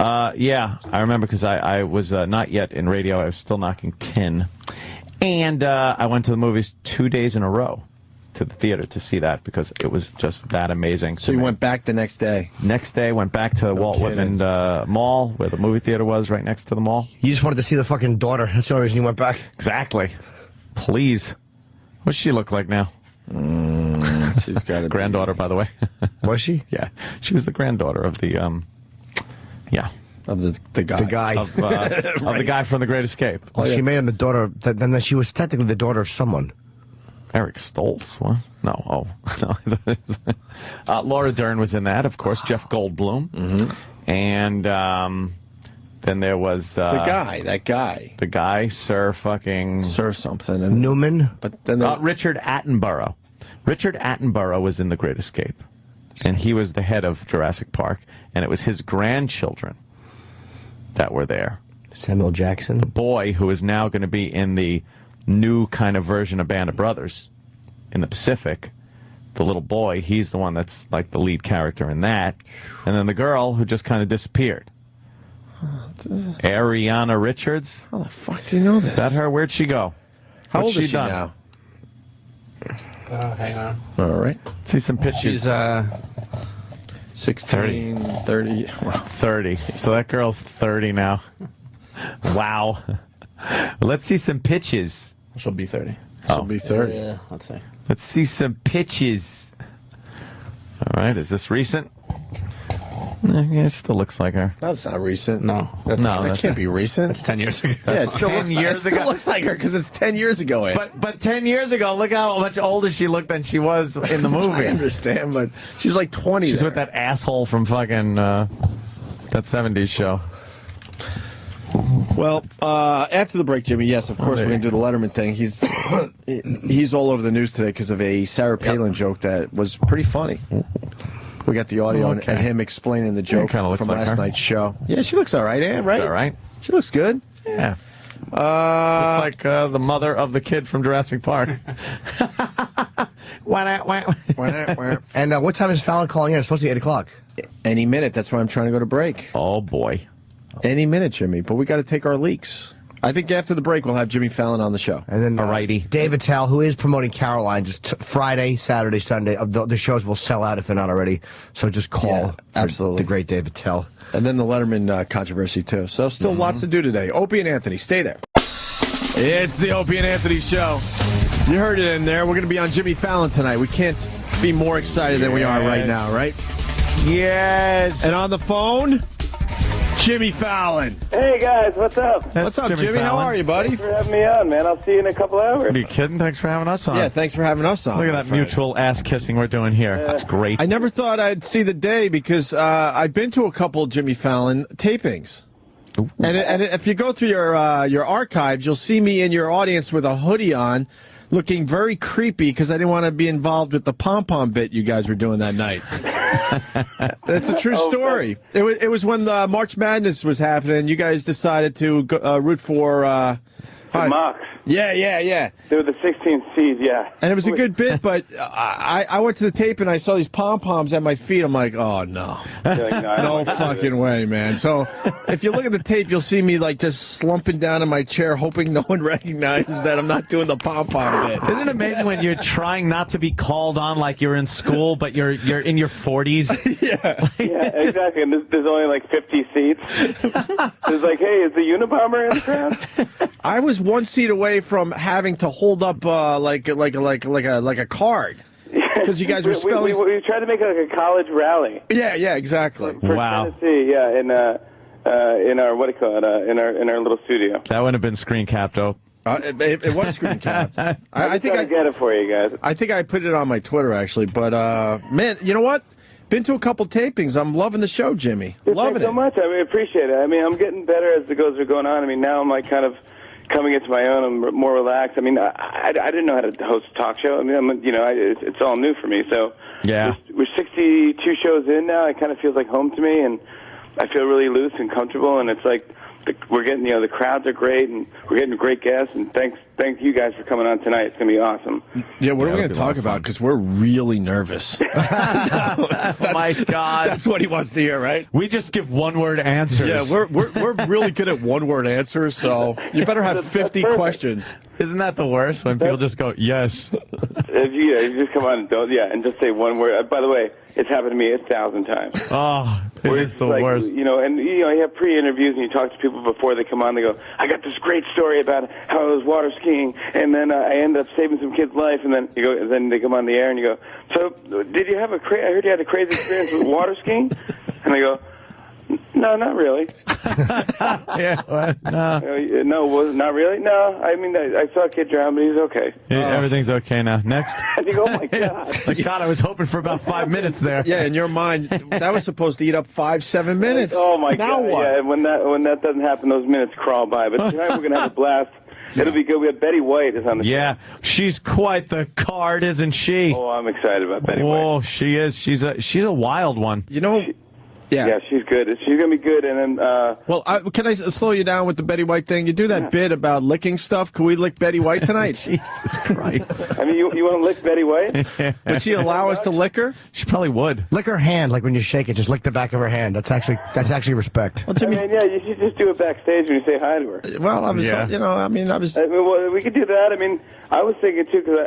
Yeah, I remember because I was not yet in radio. I was still knocking tin. And I went to the movies 2 days in a row to the theater to see that because it was just that amazing. So you went back the next day? Next day, went back to Walt Whitman Mall, where the movie theater was, right next to the mall. You just wanted to see the fucking daughter. That's the only reason you went back. Exactly. Please. What's she look like now? She's got a granddaughter, by the way. Was she? Yeah. She was the granddaughter of the, Of the guy. The guy. Of the guy from The Great Escape. Well, she made him the daughter. Then she was technically the daughter of someone. Eric Stoltz. What? No. Laura Dern was in that, of course. Jeff Goldblum. Mm-hmm. And then there was... that guy. The guy, Sir something. And, Newman? But then Richard Attenborough. Richard Attenborough was in The Great Escape. And he was the head of Jurassic Park. And it was his grandchildren that were there. Samuel Jackson. The boy who is now going to be in the new kind of version of Band of Brothers in the Pacific. The little boy, he's the one that's like the lead character in that. And then the girl who just kind of disappeared. Ariana Richards. How the fuck do you know this? Is that her? Where'd she go? How What's old is she done? now? Hang on. All right. See some pictures. She's 16, 30. Wow. 30. So that girl's 30 now. Wow. Let's see some pitches. She'll be 30. She'll be 30. Yeah, let's see. Let's see some pitches. All right. Is this recent? Yeah, it still looks like her. That's not recent. No. That can't be recent. It's 10 years ago. Yeah, it still looks, years ago. looks like her because it's 10 years ago. Ed. But 10 years ago, look how much older she looked than she was in the movie. I understand, but she's like 20. She's there. with that asshole from fucking that 70s show. Well, after the break, Jimmy, yes, of course, we're going to do the Letterman thing. He's all over the news today because of a Sarah Palin joke that was pretty funny. We got the audio and him explaining the joke from like last her. night's show. Yeah, she looks all right, right? All right. She looks good. Yeah. Looks like the mother of the kid from Jurassic Park. And what time is Fallon calling in? It's supposed to be 8 o'clock. Any minute. That's why I'm trying to go to break. Oh, boy. Any minute, Jimmy. But we got to take our leaks. I think after the break, we'll have Jimmy Fallon on the show. And then Alrighty. Dave Attell, who is promoting Caroline's, Friday, Saturday, Sunday. The shows will sell out if they're not already. So just call. Absolutely. The great Dave Attell. And then the Letterman controversy, too. So still lots to do today. Opie and Anthony, stay there. It's the Opie and Anthony show. You heard it in there. We're going to be on Jimmy Fallon tonight. We can't be more excited than we are right now, right? Yes. And on the phone, Jimmy Fallon. Hey, guys, what's up? What's up, Jimmy? How are you, buddy? Thanks for having me on, man. I'll see you in a couple hours. Are you kidding? Thanks for having us on. Yeah, thanks for having us on. Look at that mutual ass-kissing we're doing here. That's great. I never thought I'd see the day because I've been to a couple of Jimmy Fallon tapings. And if you go through your archives, you'll see me in your audience with a hoodie on, looking very creepy because I didn't want to be involved with the pom-pom bit you guys were doing that night. That's a true story. It was when the March Madness was happening. You guys decided to root for... the Mox. Yeah. They were the 16th seed, yeah. And it was a good bit, but I went to the tape and I saw these pom-poms at my feet. I'm like, oh, no. Like, No fucking way, man. So if you look at the tape, you'll see me like just slumping down in my chair, hoping no one recognizes that I'm not doing the pom-pom bit. Isn't it amazing when you're trying not to be called on like you're in school, but you're in your 40s? Yeah, exactly. And there's only like 50 seats. It's like, hey, is the Unabomber in the crowd? I was one seat away from having to hold up like a card because you guys were spelling. We tried to make it like a college rally. Yeah, exactly. For Tennessee, yeah, in our what do you call it? In our little studio. That would have been screen capped, though. It was screen capped. I think I get it for you guys. I think I put it on my Twitter actually, but man, you know what? Been to a couple tapings. I'm loving the show, Jimmy. Loving Thanks so much. I appreciate it. I'm getting better as the goes are going on. Now I'm like kind of coming into my own. I'm more relaxed. I didn't know how to host a talk show. It's all new for me. So yeah, we're 62 shows in now. It kind of feels like home to me, and I feel really loose and comfortable. And it's like we're getting, the crowds are great, and we're getting great guests. And thank you guys for coming on tonight. It's gonna be awesome. Yeah, what are we gonna talk about? Because we're really nervous. Oh my God, that's what he wants to hear, right? We just give one-word answers. Yeah, we're really good at one-word answers. So you better have 50 questions. Isn't that the worst when people just go yes? If you just come on and just say one word. By the way, it's happened to me 1,000 times. Oh, it is the worst. You have pre-interviews and you talk to people before they come on. They go, I got this great story about how I was water skiing, and then I ended up saving some kid's life. And then then they come on the air and you go, so did you have I heard you had a crazy experience with water skiing? And they go, no, not really. Yeah, no. No, not really. No, I saw a kid drown, but he's okay. Yeah, everything's okay now. Next. I think, oh my God. Like, God, I was hoping for about 5 minutes there. Yeah, in your mind, that was supposed to eat up 5-7 minutes. Oh my now God! What? Yeah, when that doesn't happen, those minutes crawl by. But tonight we're gonna have a blast. It'll be good. We have Betty White is on the show. She's quite the card, isn't she? Oh, I'm excited about Betty White. Oh, she is. She's a wild one. Yeah, she's good. She's going to be good. And then, can I slow you down with the Betty White thing? You do that bit about licking stuff. Can we lick Betty White tonight? Jesus Christ. You want to lick Betty White? Would she allow us to lick her? She probably would. Lick her hand, like when you shake it. Just lick the back of her hand. That's actually respect. Well, Jimmy, you should just do it backstage when you say hi to her. Well, I was, we could do that. I was thinking too, because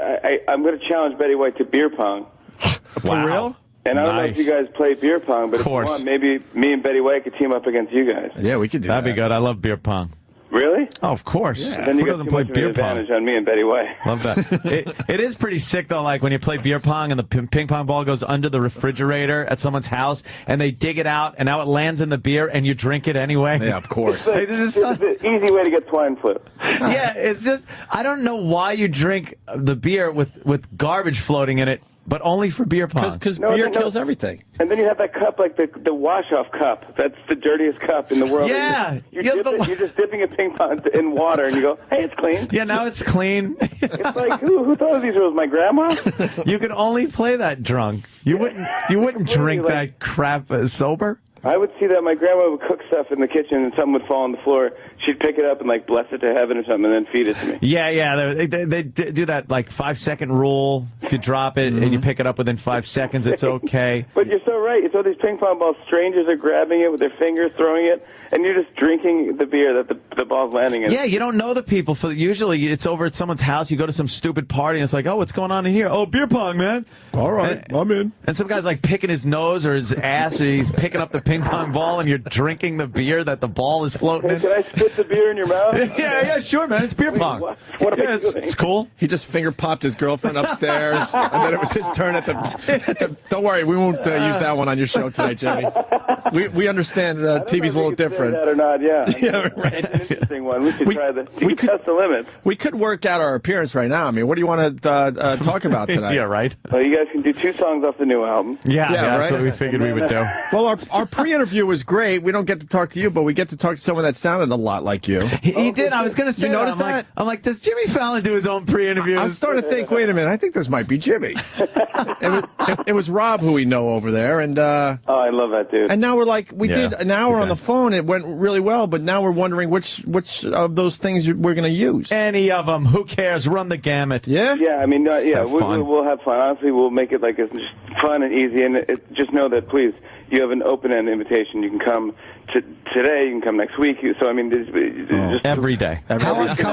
I'm going to challenge Betty White to beer pong. For real? And I don't know if you guys play beer pong, but if you want, maybe me and Betty White could team up against you guys. Yeah, we could do That'd be good. I love beer pong. Really? Oh, of course. Yeah. Then you Who got doesn't too play much of an beer pong? advantage on me and Betty White. Love that. It is pretty sick, though, like when you play beer pong and the ping pong ball goes under the refrigerator at someone's house and they dig it out and now it lands in the beer and you drink it anyway. Yeah, of course. It's an easy way to get swine flu. Yeah, it's just, I don't know why you drink the beer with garbage floating in it, but only for beer pong. Because beer kills everything. And then you have that cup, like the wash-off cup. That's the dirtiest cup in the world. Yeah. You're just dipping a ping pong in water, and you go, hey, it's clean. Yeah, now it's clean. It's like, who thought of these rules? My grandma? You could only play that drunk. You wouldn't drink that crap sober. I would see that my grandma would cook stuff in the kitchen and something would fall on the floor. She'd pick it up and bless it to heaven or something and then feed it to me. Yeah. They do that 5-second rule. If you drop it and you pick it up within 5 seconds, it's okay. But you're so right. It's all these ping pong balls. Strangers are grabbing it with their fingers, throwing it, and you're just drinking the beer that the ball's landing in. Yeah, you don't know the people. Usually it's over at someone's house. You go to some stupid party and it's like, oh, what's going on in here? Oh, beer pong, man. All right, I'm in. And some guy's picking his nose or his ass, and he's picking up the ping pong ball, and you're drinking the beer that the ball is floating in. Can I spit the beer in your mouth? Yeah, sure, man. It's beer pong. What am I doing? It's cool. He just finger popped his girlfriend upstairs, and then it was his turn at the don't worry, we won't use that one on your show tonight, Jimmy. We understand TV's a little different. That or not, yeah. Right. It's an interesting one. We should try the. We could test the limits. We could work out our appearance right now. What do you want to talk about tonight? Yeah, right. Well, you guys can do 2 songs off the new album. Yeah, right? That's what we figured we would do. Well, our pre-interview was great. We don't get to talk to you, but we get to talk to someone that sounded a lot like you. He did. I was going to say, you notice that? I'm like, does Jimmy Fallon do his own pre-interviews? I'm starting to think, wait a minute, I think this might be Jimmy. It was Rob who we know over there, and oh, I love that dude. And now we're did an hour on the phone. It went really well, but now we're wondering which of those things we're going to use. Any of them. Who cares? Run the gamut. Yeah? Yeah, we'll have fun. Honestly, we'll make it it's just fun and easy. And just know that, please, you have an open-end invitation. You can come today. You can come next week. So, just every day. Every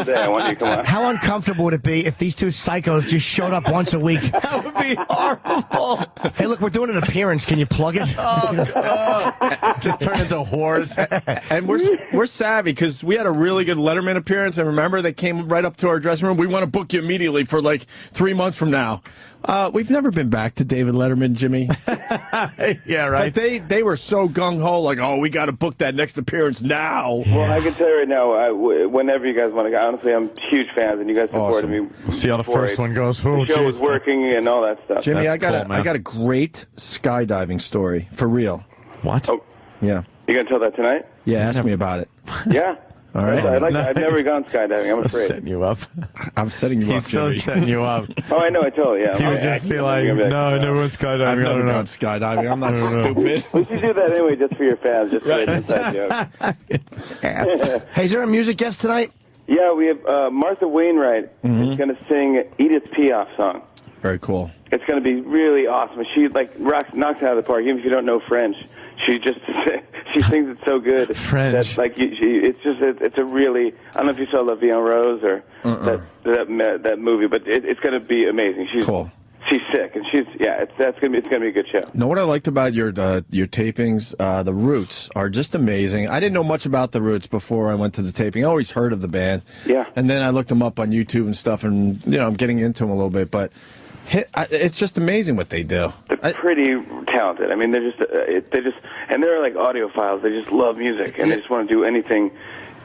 day I want you to come on. How uncomfortable would it be if these 2 psychos just showed up once a week? That would be horrible. Hey, look, we're doing an appearance. Can you plug it? Just turn into whores. And we're savvy because we had a really good Letterman appearance. And remember, they came right up to our dressing room. We want to book you immediately for 3 months from now. We've never been back to David Letterman. Letterman, Jimmy? Yeah, right. But they were so gung-ho, like, oh, we got to book that next appearance now. Well, I can tell you right now, whenever you guys want to go, honestly, I'm huge fans, and you guys supported me. See how the first one goes. The show was working and all that stuff. Jimmy, I got a great skydiving story, for real. What? Oh. Yeah. You going to tell that tonight? Yeah, ask me about it. Yeah. All right. I've never gone skydiving. I'm afraid. Setting you up. I'm setting you up, Jimmy. He's so setting you up. Oh, I know. I totally, yeah. He would just be like, no, I never went skydiving. I've never gone skydiving. I'm not stupid. We should do that anyway, just for your fans, just for an inside joke. Hey, is there a music guest tonight? Yeah, we have Martha Wainwright is going to sing Edith Piaf song. Very cool. It's going to be really awesome. She knocks it out of the park, even if you don't know French. She sings it so good. French. That, it's a really, I don't know if you saw La Vie en Rose or that movie, but it's going to be amazing. She's cool. She's sick, and it's going to be a good show. Know what I liked about your tapings? The Roots are just amazing. I didn't know much about the Roots before I went to the taping. I always heard of the band. Yeah. And then I looked them up on YouTube and stuff, and I'm getting into them a little bit, but it's just amazing what they do. They're pretty talented. I mean, they're just, and they're like audiophiles. They just love music, and they just want to do anything,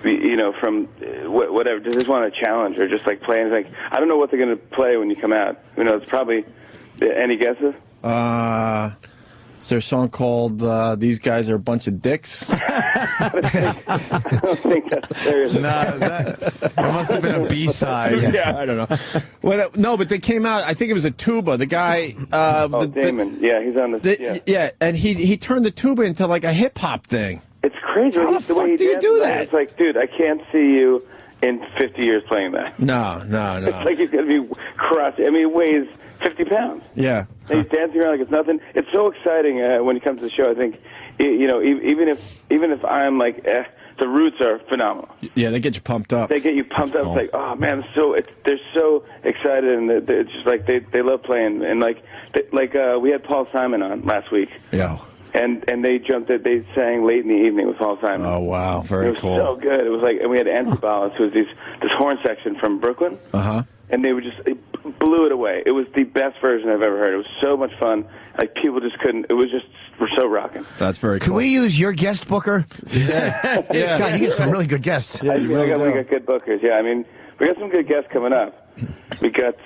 from whatever. They just want a challenge or just like playing. Like, I don't know what they're going to play when you come out. It's probably, any guesses? Is there a song called These Guys Are a Bunch of Dicks? I don't think that's serious. That must have been a B-side. Yeah, I don't know. Well, no, but they came out, I think it was a tuba. The guy... Damon. He's on the... Yeah, and he turned the tuba into like a hip-hop thing. It's crazy. How the fuck do you do that? It's like, dude, I can't see you in 50 years playing that. No. It's like he's going to be crusty. I mean, he weighs 50 pounds. Yeah. And he's dancing around like it's nothing. It's so exciting when you come to the show. I think, even if I'm like, the Roots are phenomenal. Yeah, they get you pumped up. They get you pumped up. It's like, oh man, they're so excited, and it's just like they love playing. And we had Paul Simon on last week. Yeah. And they they sang Late in the Evening with Paul Simon. Oh wow, very cool. It was so good. It was like, and we had Antibalas, who was this horn section from Brooklyn. And they blew it away. It was the best version I've ever heard. It was so much fun. Like, people just couldn't. It was just, we're so rocking. That's very cool. Can we use your guest booker? Yeah. God, you get some really good guests. Yeah, we got good bookers. Yeah, I mean, we got some good guests coming up. We got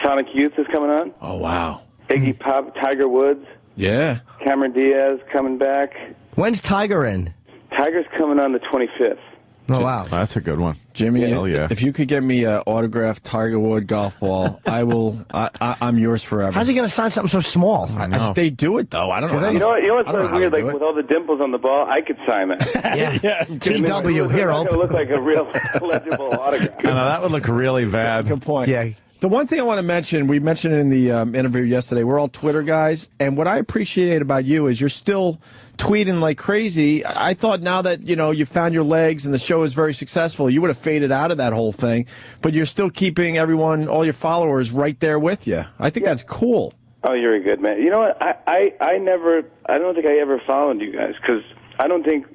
Sonic Youth is coming on. Oh wow. Iggy Pop, Tiger Woods. Yeah. Cameron Diaz coming back. When's Tiger in? Tiger's coming on the 25th. Oh, wow. That's a good one. Jimmy, yeah. If you could get me an autographed Tiger Wood golf ball, I'm yours forever. How's he going to sign something so small? They do it, though. I don't know. You know what's so weird? Like, with all the dimples on the ball, I could sign that. Yeah. TW, here, It's going to look like a real legible autograph. I know, that would look really bad. Good point. Yeah. The one thing I want to mention, we mentioned it in the interview yesterday, we're all Twitter guys, and what I appreciate about you is you're still tweeting like crazy. I thought now that, you found your legs and the show is very successful, you would have faded out of that whole thing, but you're still keeping everyone, all your followers right there with you. I think that's cool. Oh, you're a good man. You know what? I don't think I ever followed you guys, because I don't think,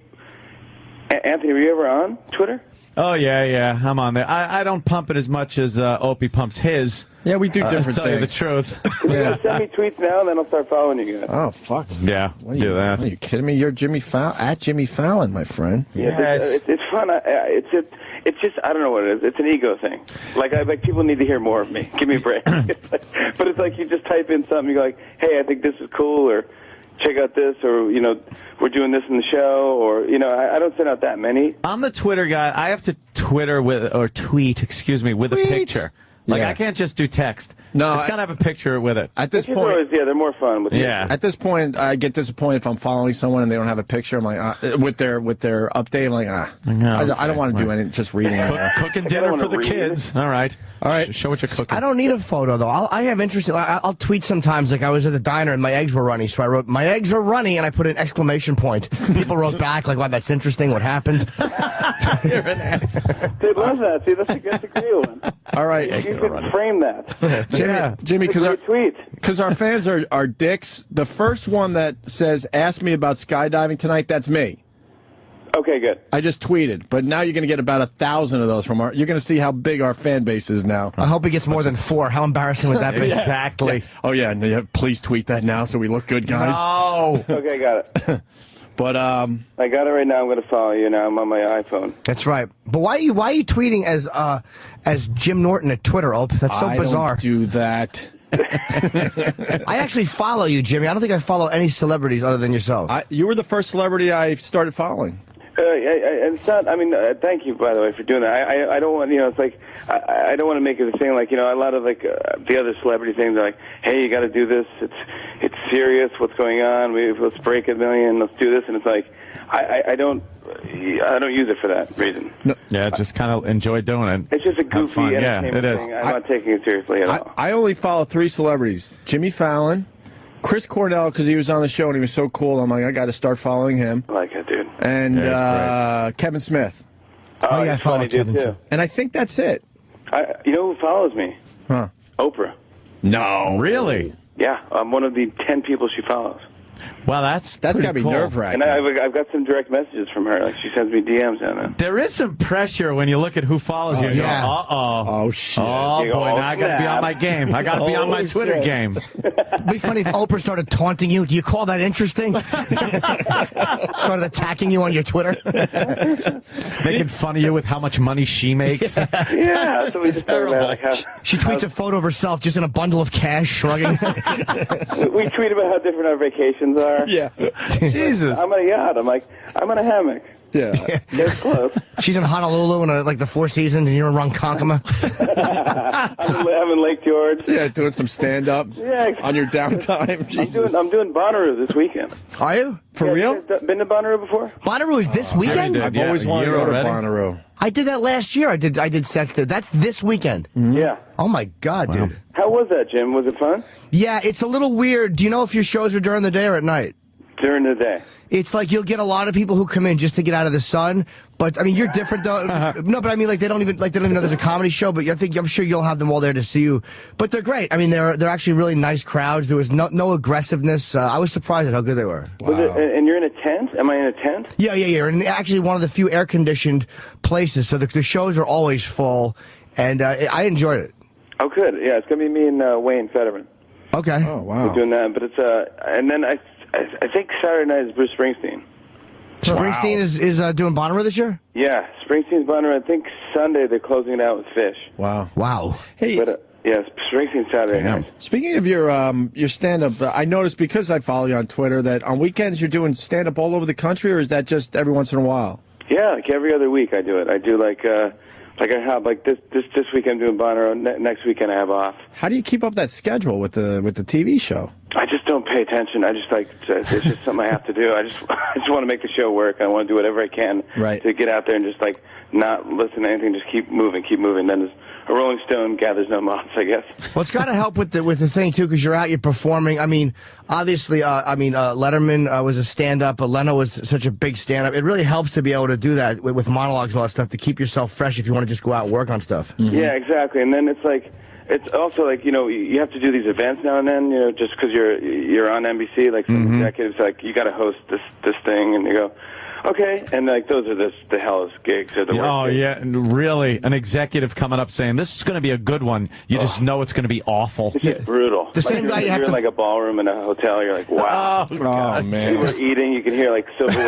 Anthony, were you ever on Twitter? Oh, yeah, I'm on there. I don't pump it as much as Opie pumps his. Yeah, we do different tell you the things. truth. Send me tweets now, and then I'll start following you guys. Oh, fuck. Yeah, do that. Are you kidding me? You're Jimmy Fallon, at Jimmy Fallon, my friend. Yeah, it's fun. It's just, I don't know what it is. It's an ego thing. Like people need to hear more of me. Give me a break. But it's like you just type in something, you go like, hey, I think this is cool, or check out this, or, we're doing this in the show, or, I don't send out that many. I'm the Twitter guy. I have to tweet, with a picture. Like, I can't just do text. No, it's got to have a picture with it. At this point, they're more fun. At this point, I get disappointed if I'm following someone and they don't have a picture. I'm like, with their update, I'm like, I don't want to do anything. Just reading. Cooking dinner for the kids. All right. Show what you're cooking. I don't need a photo though. I have interest. I'll tweet sometimes. Like, I was at the diner and my eggs were runny, so I wrote, "My eggs are runny," and I put an exclamation point. People wrote back like, "Wow, that's interesting. What happened?" You're an ass. They love that. See, that's a great one. All right, you can frame that. Jimmy, because our fans are dicks. The first one that says, "Ask me about skydiving tonight," that's me. Okay, good. I just tweeted, but now you're going to get about 1,000 of those from our. You're going to see how big our fan base is now. I hope he gets more than 4. How embarrassing would that be? Exactly. Yeah. Oh yeah, and please tweet that now so we look good, guys. No. Okay, got it. But I got it right now. I'm going to follow you now. I'm on my iPhone. That's right. But why are you tweeting as Jim Norton at Twitter, Ope? That's so bizarre. I don't do that. I actually follow you, Jimmy. I don't think I follow any celebrities other than yourself. You were the first celebrity I started following. It's not. I mean, thank you, by the way, for doing that. I don't want. It's like I don't want to make it a thing like a lot of like the other celebrity things are like, hey, you got to do this. It's serious. What's going on? Let's break 1 million. Let's do this. And it's like I don't use it for that reason. No. Yeah, just kind of enjoy doing it. It's just a goofy entertainment thing. I'm not taking it seriously at all. I only follow 3 celebrities: Jimmy Fallon, Chris Cornell, because he was on the show and he was so cool. I'm like, I got to start following him. I like it, dude. And Kevin Smith. Oh, yeah, I follow Kevin too. And I think that's it. You know who follows me? Huh? Oprah. No. Really? Yeah, I'm one of the 10 people she follows. Well, that's got to be cool. nerve-wracking. And I've got some direct messages from her. Like, she sends me DMs on it. There is some pressure when you look at who follows you. And you go, uh-oh. Oh, shit. Oh, You go, boy, now I got to be on my game. I got to be on my Twitter shit. game. It'd be funny if Oprah started taunting you. Do you call that interesting? Started attacking you on your Twitter. Making fun of you with how much money she makes. Yeah, that's what we just talked about. Like how, She tweets a photo of herself just in a bundle of cash, shrugging. we tweet about how different our vacations are. Yeah. Jesus. I'm on a yacht. I'm like, I'm on a hammock. Yeah. That's close. She's in Honolulu in like the Four Seasons, and you're in Ronkonkoma. I'm in Lake George. Yeah, doing some stand-up on your downtime. I'm doing Bonnaroo this weekend. Are you? For real? Been to Bonnaroo before? Bonnaroo is this weekend? I've always wanted to go to Bonnaroo. I did that last year. I did sets there. That's this weekend. Yeah. Oh my God, dude. How was that, Jim? Was it fun? Yeah, it's a little weird. Do you know if your shows are during the day or at night? During the day. It's like you'll get a lot of people who come in just to get out of the sun. But I mean, you're different though. No, but I mean, like they don't even know there's a comedy show. But I'm sure you'll have them all there to see you. But they're great. I mean, they're actually really nice crowds. There was no aggressiveness. I was surprised at how good they were. Wow. And you're in a tent? Am I in a tent? Yeah. And actually, one of the few air-conditioned places. So the shows are always full, and I enjoyed it. Oh, good. Yeah, it's gonna be me and Wayne Fetterman. Okay. Oh, wow. We're doing that, but it's and then I think Saturday night is Bruce Springsteen. Springsteen is doing Bonnaroo this year? Yeah, Springsteen's Bonnaroo. I think Sunday they're closing it out with Fish. Wow. Hey, but, yeah, Springsteen Saturday night. Speaking of your stand-up, I noticed because I follow you on Twitter that on weekends you're doing stand-up all over the country, or is that just every once in a while? Yeah, like every other week I do it. I do like I have like this week I'm doing Bonnaroo. Next weekend I have off. How do you keep up that schedule with the TV show? I just don't pay attention. I just it's just something I have to do. I just want to make the show work. I want to do whatever I can to get out there and just like not listen to anything. Just keep moving. Then a Rolling Stone gathers no moss, I guess. Well, it's got to help with the thing too, because you're out, you're performing. I mean, obviously, Letterman was a stand-up, but Leno was such a big stand-up. It really helps to be able to do that with monologues and all that stuff to keep yourself fresh if you want to just go out and work on stuff. Mm-hmm. Yeah, exactly. And then it's like. It's also like, you have to do these events now and then, just because you're on NBC, like some executives, like, you got to host this thing, and you go, okay, and like those are the hellest gigs or the worst. Oh, yeah, and really, an executive coming up saying, this is going to be a good one. You just know it's going to to be awful. It's just brutal. The same guy you have you're to... in like a ballroom in a hotel, you're like, wow. Oh man. We're eating, you can hear like silverware.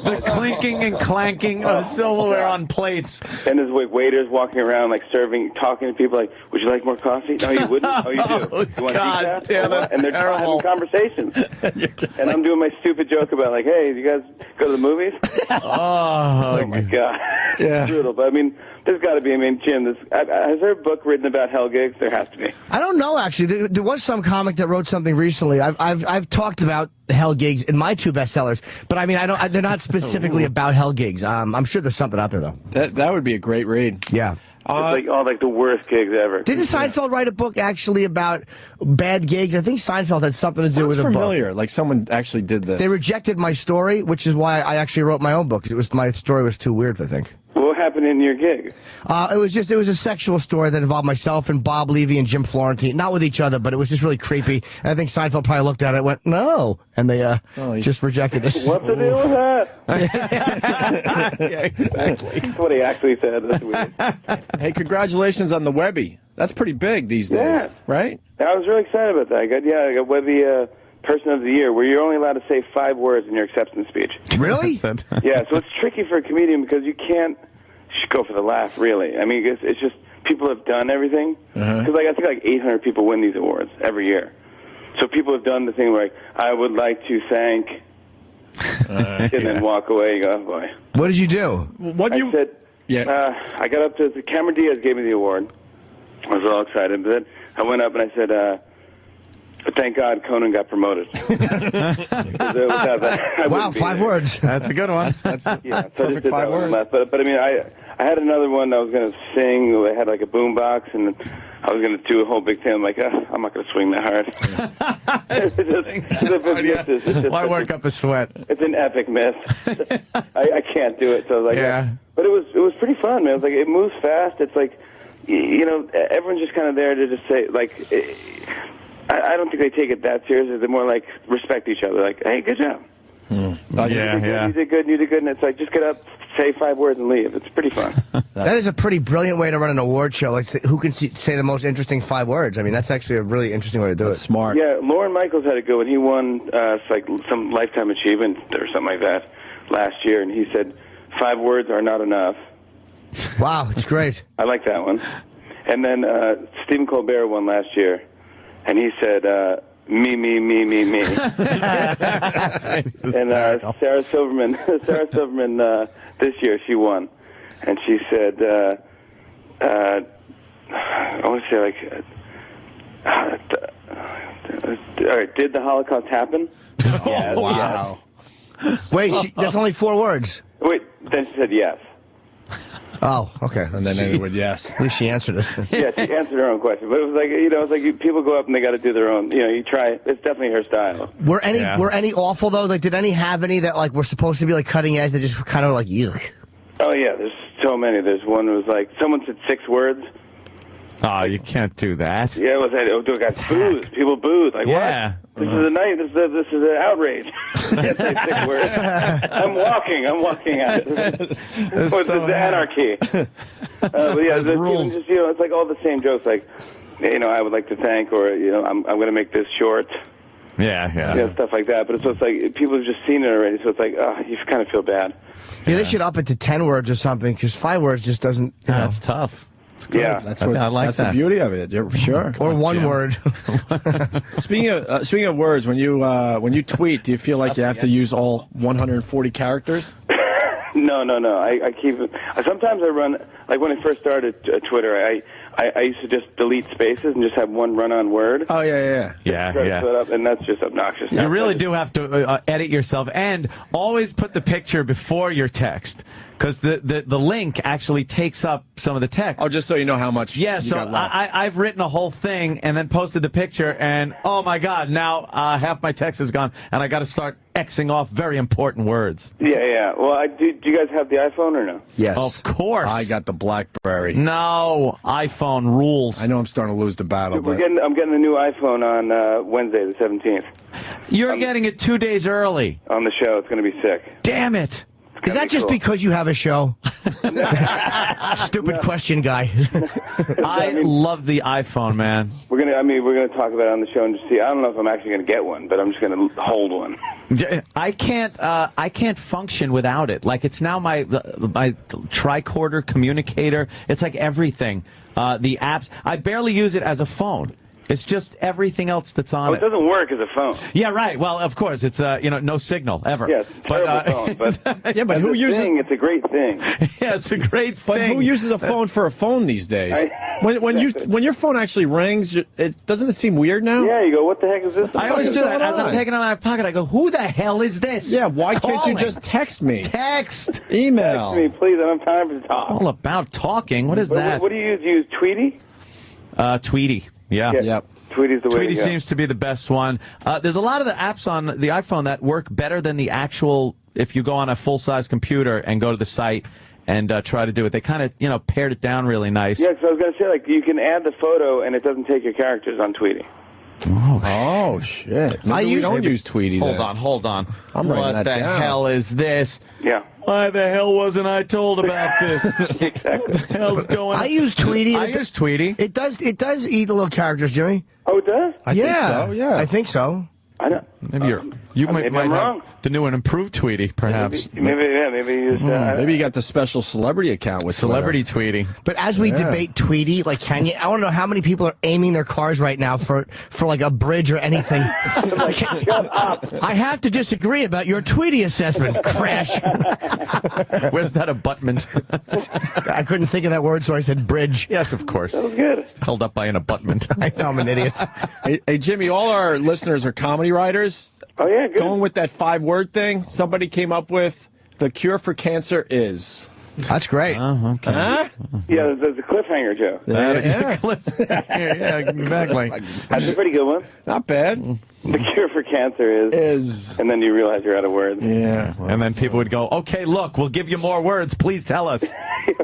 The clinking and clanking of silverware on plates. And there's like waiters walking around, like serving, talking to people, like, would you like more coffee? No, you wouldn't? Oh, you do. You want God damn, that's and they're terrible. having conversations. And I'm doing my stupid joke about like, hey, you guys go to the movies? Oh my God. Yeah. It's brutal. But I mean, there's got to be, Jim, has there a book written about hell gigs? There has to be. I don't know, actually. There was some comic that wrote something recently. I've talked about the hell gigs in my two bestsellers, but I mean, they're not specifically about hell gigs. I'm sure there's something out there, though. That would be a great read. Yeah. It's like the worst gigs ever. Didn't Seinfeld write a book actually about bad gigs? I think Seinfeld had something to do with a book. Familiar, like someone actually did this. They rejected my story, which is why I actually wrote my own book. My story was too weird, I think. What happened in your gig? It was a sexual story that involved myself and Bob Levy and Jim Florentine, not with each other, but it was just really creepy. And I think Seinfeld probably looked at it and went, no, and they just rejected it. What's the deal with that? Yeah, exactly. That's what he actually said. That's weird. Hey, congratulations on the Webby. That's pretty big these days, Yeah. right? I was really excited about that. I got Webby Person of the Year, where you're only allowed to say 5 words in your acceptance speech. Really? Yeah, so it's tricky for a comedian because you can't go for the laugh, really. I mean, it's just people have done everything. Because I think 800 people win these awards every year. So people have done the thing where I would like to thank, and then walk away. You go, oh boy. What did you do? I said, I got up to Cameron Diaz gave me the award. I was all excited, but then I went up and I said, thank God Conan got promoted. Wow, 5 words. That's a good one. That's yeah, so perfect 5 words. But I mean, I had another one I was going to sing. I had like a boombox, and I was going to do a whole big thing. I'm like, I'm not going to swing that hard. Why work up a sweat? It's an epic miss. I can't do it. So I was like, yeah. But it was pretty fun, man. It was like, it moves fast. It's like, everyone's just kind of there to just say, like, I don't think they take it that seriously. They're more like respect each other. Like, hey, good job. You did good, and it's like, just get up, say 5 words, and leave. It's pretty fun. That is a pretty brilliant way to run an award show. Like, who can say the most interesting 5 words? I mean, that's actually a really interesting way to do it. Smart. Yeah, Lorne Michaels had a good one. He won like some lifetime achievement or something like that last year, and he said 5 words are not enough. Wow, it's great. I like that one. And then Stephen Colbert won last year, and he said, me. And Sarah Silverman, this year she won, and she said, I want to say like, all right, did the Holocaust happen? Yes, wow. Yes. Wait, that's only 4 words. Wait, then she said yes. Oh, okay. And then ended with yes. At least she answered it. Yeah, she answered her own question. But it was like, it's like people go up and they got to do their own. You try. It's definitely her style. Were any awful though? Like, did any have any that like were supposed to be like cutting edge that just kind of like yuck? Oh yeah, there's so many. There's one that was like someone said 6 words. Oh, you can't do that. Yeah, it was that. It got booed. People booed. Like, yeah. What? This is a night. This is an outrage. Can't say 6 words. I'm walking out. This is anarchy. But yeah, rules. Just, it's like all the same jokes. Like, I would like to thank, or I'm going to make this short. Yeah. Stuff like that. But it's like people have just seen it already, so it's like, you kind of feel bad. Yeah, they should up it to 10 words or something, because 5 words just doesn't. That's tough. Yeah, that's the beauty of it. Sure. Or 1 word. Speaking of words, when you tweet, do you feel like you have to use all 140 characters? No. I keep it. Sometimes I run, like when I first started Twitter, I used to just delete spaces and just have one run-on word. Oh, yeah. And that's just obnoxious. You really do have to edit yourself and always put the picture before your text. Because the link actually takes up some of the text. Oh, just so you know how much you got left. I've written a whole thing and then posted the picture, and oh my God, now half my text is gone, and I got to start Xing off very important words. Yeah. Well, do you guys have the iPhone or no? Yes. Of course. I got the BlackBerry. No, iPhone rules. I know I'm starting to lose the battle. I'm getting a new iPhone on Wednesday the 17th. You're getting it 2 days early. On the show. It's going to be sick. Damn it. Is that just because you have a show? Stupid question, guy. I love the iPhone, man. We're gonna talk about it on the show and just see. I don't know if I'm actually gonna get one, but I'm just gonna hold one. I can't function without it. Like, it's now my tricorder communicator. It's like everything. The apps. I barely use it as a phone. It's just everything else that's on it. It doesn't work as a phone. Yeah, right. Well, of course, it's no signal ever. Yeah, it's a terrible phone. But yeah, but who uses? It's a great thing. Yeah, it's a great thing. But who uses a phone for a phone these days? When your phone actually rings, doesn't it seem weird now? Yeah, you go, what the heck is this? I always do that as I'm taking it out of my pocket. I go, who the hell is this? Yeah, why can't you just text me? Text, Text email me, please. I don't have time to talk. It's all about talking. What is that? What do you use? Do you use Tweety? Tweety. Yeah. Yep. Tweety's the way Tweety to go. seems to be the best one. There's a lot of the apps on the iPhone that work better than the actual, if you go on a full-size computer and go to the site and try to do it. They kind of, pared it down really nice. Yeah, because I was going to say, like, you can add the photo and it doesn't take your characters on Tweety. Oh shit! We don't use Tweety. Hold on. I'm writing what that the down. hell is this? Yeah. Why the hell wasn't I told about this? What the hell's going on? I use Tweety. I use Tweety. It does eat the little characters, Jimmy. Oh, it does? I think so, yeah. I think so. I don't. Maybe you might I'm have wrong. the new and improved Tweety, perhaps. Maybe you use Maybe you got the special celebrity account with Celebrity Tweety. But as we debate Tweety, like, can you? I want to know how many people are aiming their cars right now for like a bridge or anything. I have to disagree about your Tweety assessment. Crash. Where's that abutment? I couldn't think of that word, so I said bridge. Yes, of course. That was good. Held up by an abutment. I know I'm an idiot. Hey, Jimmy, all our listeners are comedy writers. Oh, yeah, good. Going with that 5-word thing, somebody came up with the cure for cancer is. That's great. Oh, okay. Huh? Yeah, there's a cliffhanger, Joe. Yeah, exactly. That's a pretty good one. Not bad. The cure for cancer is. And then you realize you're out of words. Yeah. And then people would go, okay, look, we'll give you more words. Please tell us.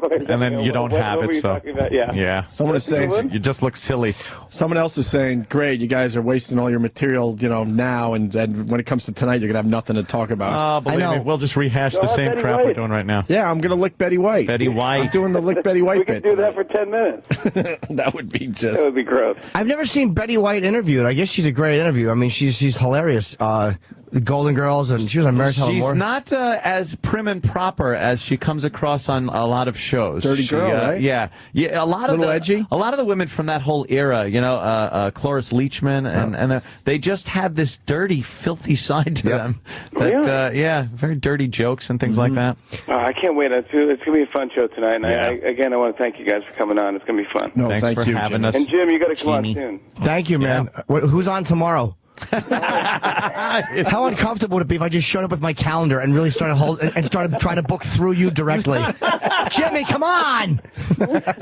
And then you don't have what were it, you so. talking about? Yeah. Someone is saying You just look silly. Someone else is saying, great, you guys are wasting all your material, now, and then when it comes to tonight, you're going to have nothing to talk about. Believe me, we'll just rehash the same Betty crap White. we're doing right now. Yeah, I'm going to lick Betty White. Betty White. I'm doing the lick Betty White We bit. could do that for 10 minutes. That would be That just... would be gross. I've never seen Betty White interviewed. I guess she's a great interview. I mean, she's hilarious. The Golden Girls, and she was on Maritime She's Mohr. not as prim and proper as she comes across on a lot of shows. Dirty girl, right? Yeah. A lot of Little edgy? A lot of the women from that whole era, Cloris Leachman, and they just had this dirty, filthy side to them. That, very dirty jokes and things like that. I can't wait. It's going to be a fun show tonight. And I want to thank you guys for coming on. It's going to be fun. No, Thanks thank for you, having Jimmy. us. And Jim, you got to come Jimmy. on soon. Thank you, man. Who's on tomorrow? How uncomfortable would it be if I just showed up with my calendar and really started trying to book through you directly? Jimmy, come on!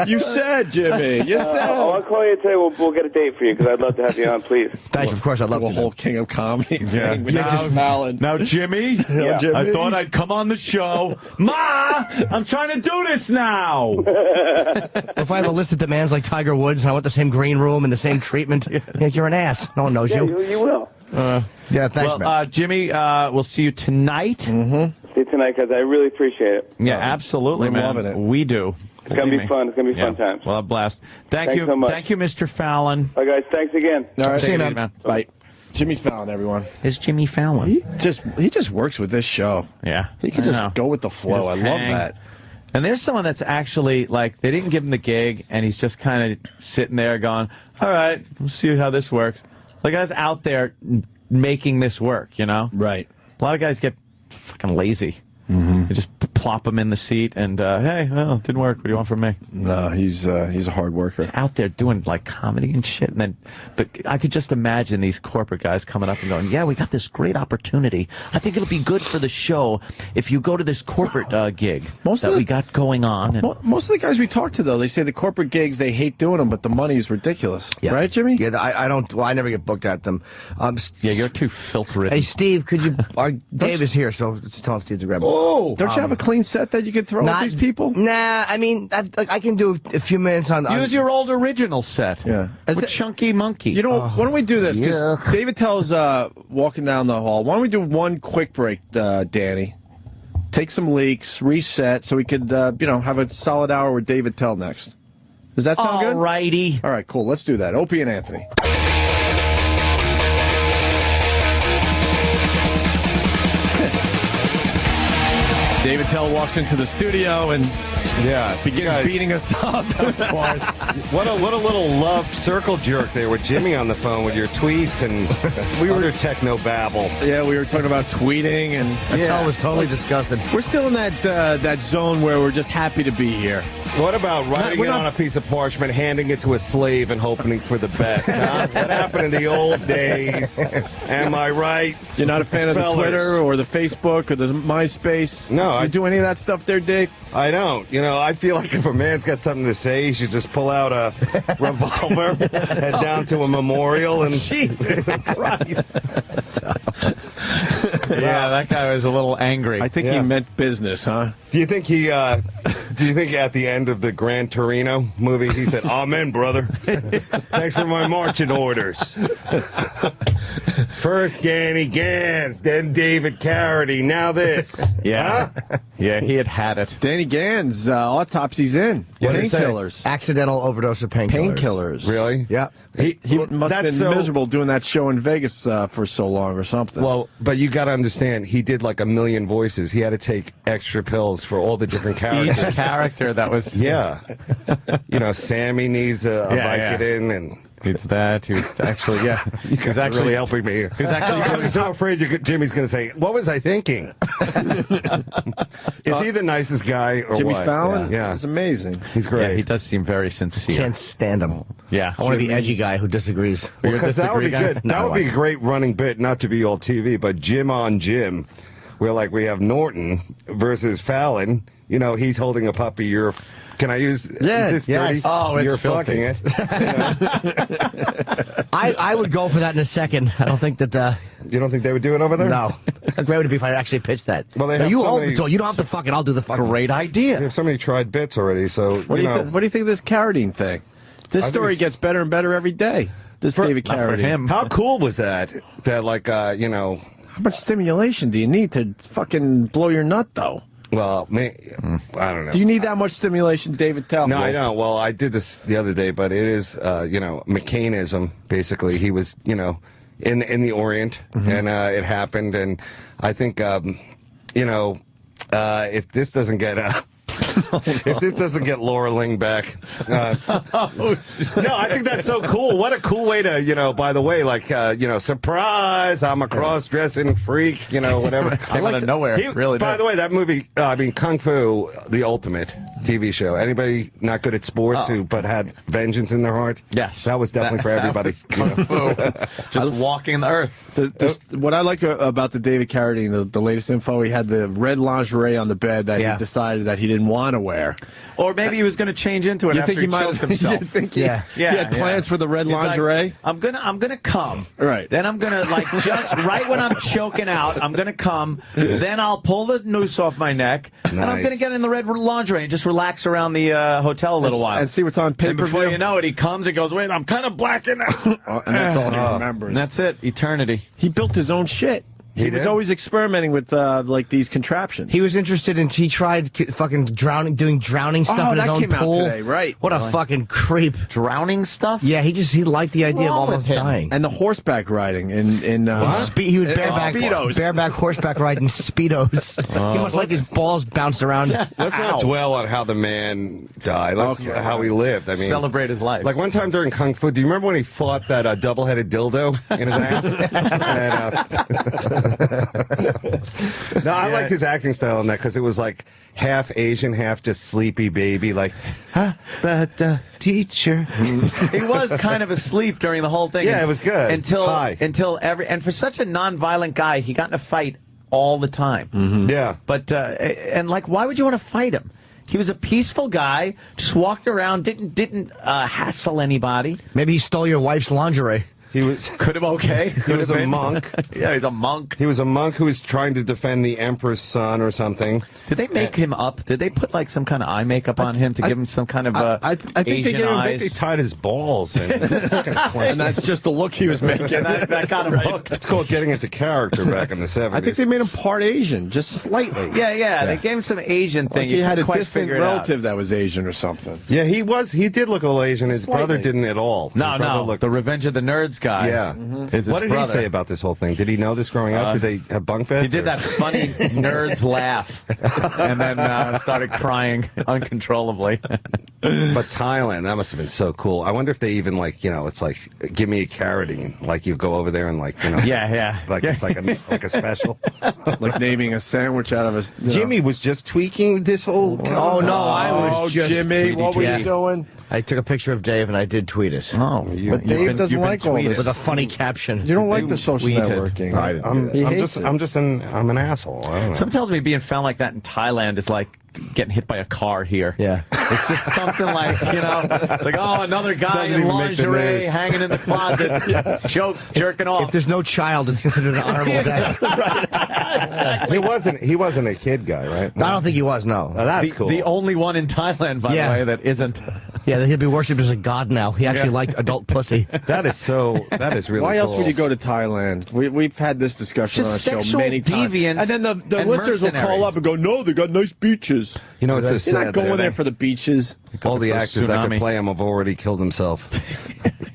You said, Jimmy. You said. I'll call you today. We'll get a date for you because I'd love to have you on, please. Thanks, of course. I'd love The to. whole King of Comedy thing. Yeah. with just Fallon. Now, Jimmy, Jimmy. I thought I'd come on the show. Ma, I'm trying to do this now. If I have a list of demands like Tiger Woods and I want the same green room and the same treatment, you're an ass. No one knows you. You will. Yeah, thanks, man. Jimmy, we'll see you tonight. Mm-hmm. See you tonight, guys. I really appreciate it. Yeah, absolutely, we're man. loving it. We do. It's going to be fun. It's going to be fun times. Well, a blast. Thanks Thank you so much. Thank you, Mr. Fallon. All right, guys. Thanks again. All right, See you, man. man. Bye. Jimmy Fallon, everyone. It's Jimmy Fallon. He just works with this show. Yeah. He can I just know. go with the flow. Just I love hang. that. And there's someone that's actually, like, they didn't give him the gig, and he's just kind of sitting there going, all right, we'll see how this works. The guy's out there making this work, Right. A lot of guys get fucking lazy. Mm-hmm. They just plop him in the seat and, hey, well, it didn't work. What do you want from me? No, he's a hard worker. Out there doing, like, comedy and shit. And then, but I could just imagine these corporate guys coming up and going, yeah, we got this great opportunity. I think it'll be good for the show if you go to this corporate gig we got going on. And Most of the guys we talk to, though, they say the corporate gigs, they hate doing them, but the money is ridiculous. Yeah. Right, Jimmy? Yeah, I don't. Well, I never get booked at them. yeah, you're too filth-ridden. Hey, Steve, could you? Dave is here, so let's tell Steve to grab him. Oh, don't you have a clean set that you could throw at these people? Nah, I mean, I can do a few minutes on. Use your old original set. Yeah. With Chunky Monkey. You know, why don't we do this? 'Cause David Tell's walking down the hall. Why don't we do one quick break, Danny? Take some leaks, reset, so we could, have a solid hour with David Tell next. Does that sound good? Alrighty. All right, cool. Let's do that. Opie and Anthony. David Tell walks into the studio and begins beating us up. Of course. What a little love circle jerk there with Jimmy on the phone with your tweets and we were techno babble. Yeah, we were talking about tweeting and Attell was totally disgusted. We're still in that zone where we're just happy to be here. What about writing it on a piece of parchment, handing it to a slave, and hoping for the best? Huh? What happened in the old days? Am I right? You're not a fan of the Fellers? Twitter or the Facebook or the MySpace? No. You do any of that stuff there, Dave? I don't. I feel like if a man's got something to say, he should just pull out a revolver, head down to a memorial, and Jesus Christ. Yeah, that guy was a little angry. I think he meant business, huh? Do you think he? Do you think at the end of the Gran Torino movie he said, "Amen, brother. Thanks for my marching orders." First Danny Gans, then David Carradine, now this. Yeah, yeah, he had it. Danny Gans, autopsy's in. Painkillers. Accidental overdose of painkillers. Painkillers. Really? Yeah. He must have been miserable doing that show in Vegas for so long or something. Well, but you got to understand, he did like 1 million voices. He had to take extra pills for all the different characters. Each character that was... Yeah. You know, Sammy needs a Vicodin and... It's that. Who's actually, yeah. You guys are really helping me. I'm so afraid Jimmy's going to say, "What was I thinking?" Is he the nicest guy or Jimmy what? Fallon? Yeah. He's amazing. He's great. Yeah, he does seem very sincere. Can't stand him. Yeah. I want to be the edgy guy who disagrees. Because that would be good. No, That would be a great running bit, not to be all TV, but Jim on Jim, where like we have Norton versus Fallon. You know, he's holding a puppy. Can I use? Yes, is this yes. dirty? Oh, it's You're filthy. fucking it. I would go for that in a second. I don't think that. You don't think they would do it over there? No. How great would it be if I actually pitched that? Well, they No, have you so hold many- the door. You don't have to fuck it. I'll do the fucking. Great idea. They have so many tried bits already. So What do you think of this Carradine thing? This I think story it's- gets better and better every day. This David Not for Carradine. him. How cool was that? That like you know. How much stimulation do you need to fucking blow your nut, though? Well, I don't know. Do you need that much stimulation, David? Tell me. No, I don't. Well, I did this the other day, but it is, you know, McCainism. Basically, he was, you know, in the Orient, and it happened. And I think, you know, if this doesn't get if this doesn't get Laura Ling back, no, I think that's so cool. What a cool way to, you know. By the way, like, you know, surprise! I'm a cross-dressing freak, you know, whatever. Came out of nowhere. Really. By the way, that movie, I mean, Kung Fu, the ultimate TV show. Anybody not good at sports but had vengeance in their heart? Yes. That was definitely for everybody. Kung Fu. Just walking the earth. What I like about the David Carradine, the latest info, he had the red lingerie on the bed that he decided that he didn't want to wear. Or maybe he was going to change into it You after think he he might choked have? himself. You think he had plans for the red He's like, lingerie? I'm gonna come. Right. Then I'm gonna like just right when I'm choking out, I'm gonna come. Then I'll pull the noose off my neck, and I'm gonna get in the red lingerie and just relax around the hotel a little while and see what's on And pay-per-view. before you know it, he comes and goes, "Wait, I'm kind of blacking out." And that's all he remembers. And that's it. Eternity. He built his own shit. He was always experimenting with like these contraptions. He was interested in. He tried fucking doing drowning stuff in his own came out pool. today, right? What a fucking creep! Drowning stuff. Yeah, he liked the idea of Wrong with almost him? dying. And the horseback riding in He would Speedos. bareback horseback riding speedos. He must like his balls bounced around. Let's not dwell on how the man died. Let's how he lived. I mean, Celebrate his life. Like one time during Kung Fu, do you remember when he fought that double-headed dildo in his ass? No, I liked his acting style in that because it was like half Asian, half just sleepy baby, like, but teacher. He was kind of asleep during the whole thing. Yeah, it was good. Until and for such a non-violent guy, he got in a fight all the time. Yeah. But and like, why would you want to fight him? He was a peaceful guy, just walked around, didn't hassle anybody. Maybe he stole your wife's lingerie. He was could have He was a monk. Yeah, he's a monk. He was a monk who was trying to defend the emperor's son or something. Did they make him up? Did they put like some kind of eye makeup on him to give him some kind of I think Asian eyes? they tied his balls, and that's just the look he was making. that got him hooked. It's called getting into character back in the 70s. I think they made him part Asian, just slightly. Yeah. They gave him some Asian thing. Like he had a quite distant figure it out. relative that was Asian or something. Yeah, he did look a little Asian. His brother didn't at all. No. The Revenge of the Nerds guy. Yeah. Is his What did brother. he say about this whole thing? Did he know this growing up? Did they have bunk beds? He did that funny nerds laugh, and then started crying uncontrollably. But Thailand, that must have been so cool. I wonder if they even it's like, give me a Carradine. Like you go over there and Yeah. Like it's like a special. Like naming a sandwich out of a. Jimmy was just tweaking this whole. Oh no, I was just Jimmy, what were you doing? I took a picture of Dave and I did tweet it. Oh, but Dave doesn't like all this. With a funny caption. You don't like the social networking. I'm an asshole. I don't know. Some tells me being found like that in Thailand is like getting hit by a car here. Yeah. It's just something like, it's like, oh, another guy in lingerie hanging in the closet, jerking off. If there's no child, it's considered an honorable death. He wasn't a kid guy, right? I don't think he was, no. Oh, that's cool. The only one in Thailand, by the way, that isn't. Yeah, he'll be worshipped as a god now. He actually liked adult pussy. That is really Why else cool. would you go to Thailand? We've had this discussion on our show many times. And then the listeners will call up and go, no, they got nice beaches. You know, it's so You're sad. not going there for the beaches. All the actors that could play him have already killed himself.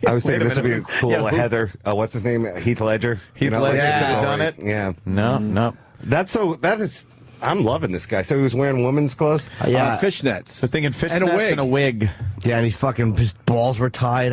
I was thinking this would be cool. Heather, what's his name? Heath Ledger. Heath Ledger could have done it. Yeah. No. I'm loving this guy. So he was wearing women's clothes? Yeah. Fishnets. The thing in fishnets and a wig. Yeah, and his balls were tied.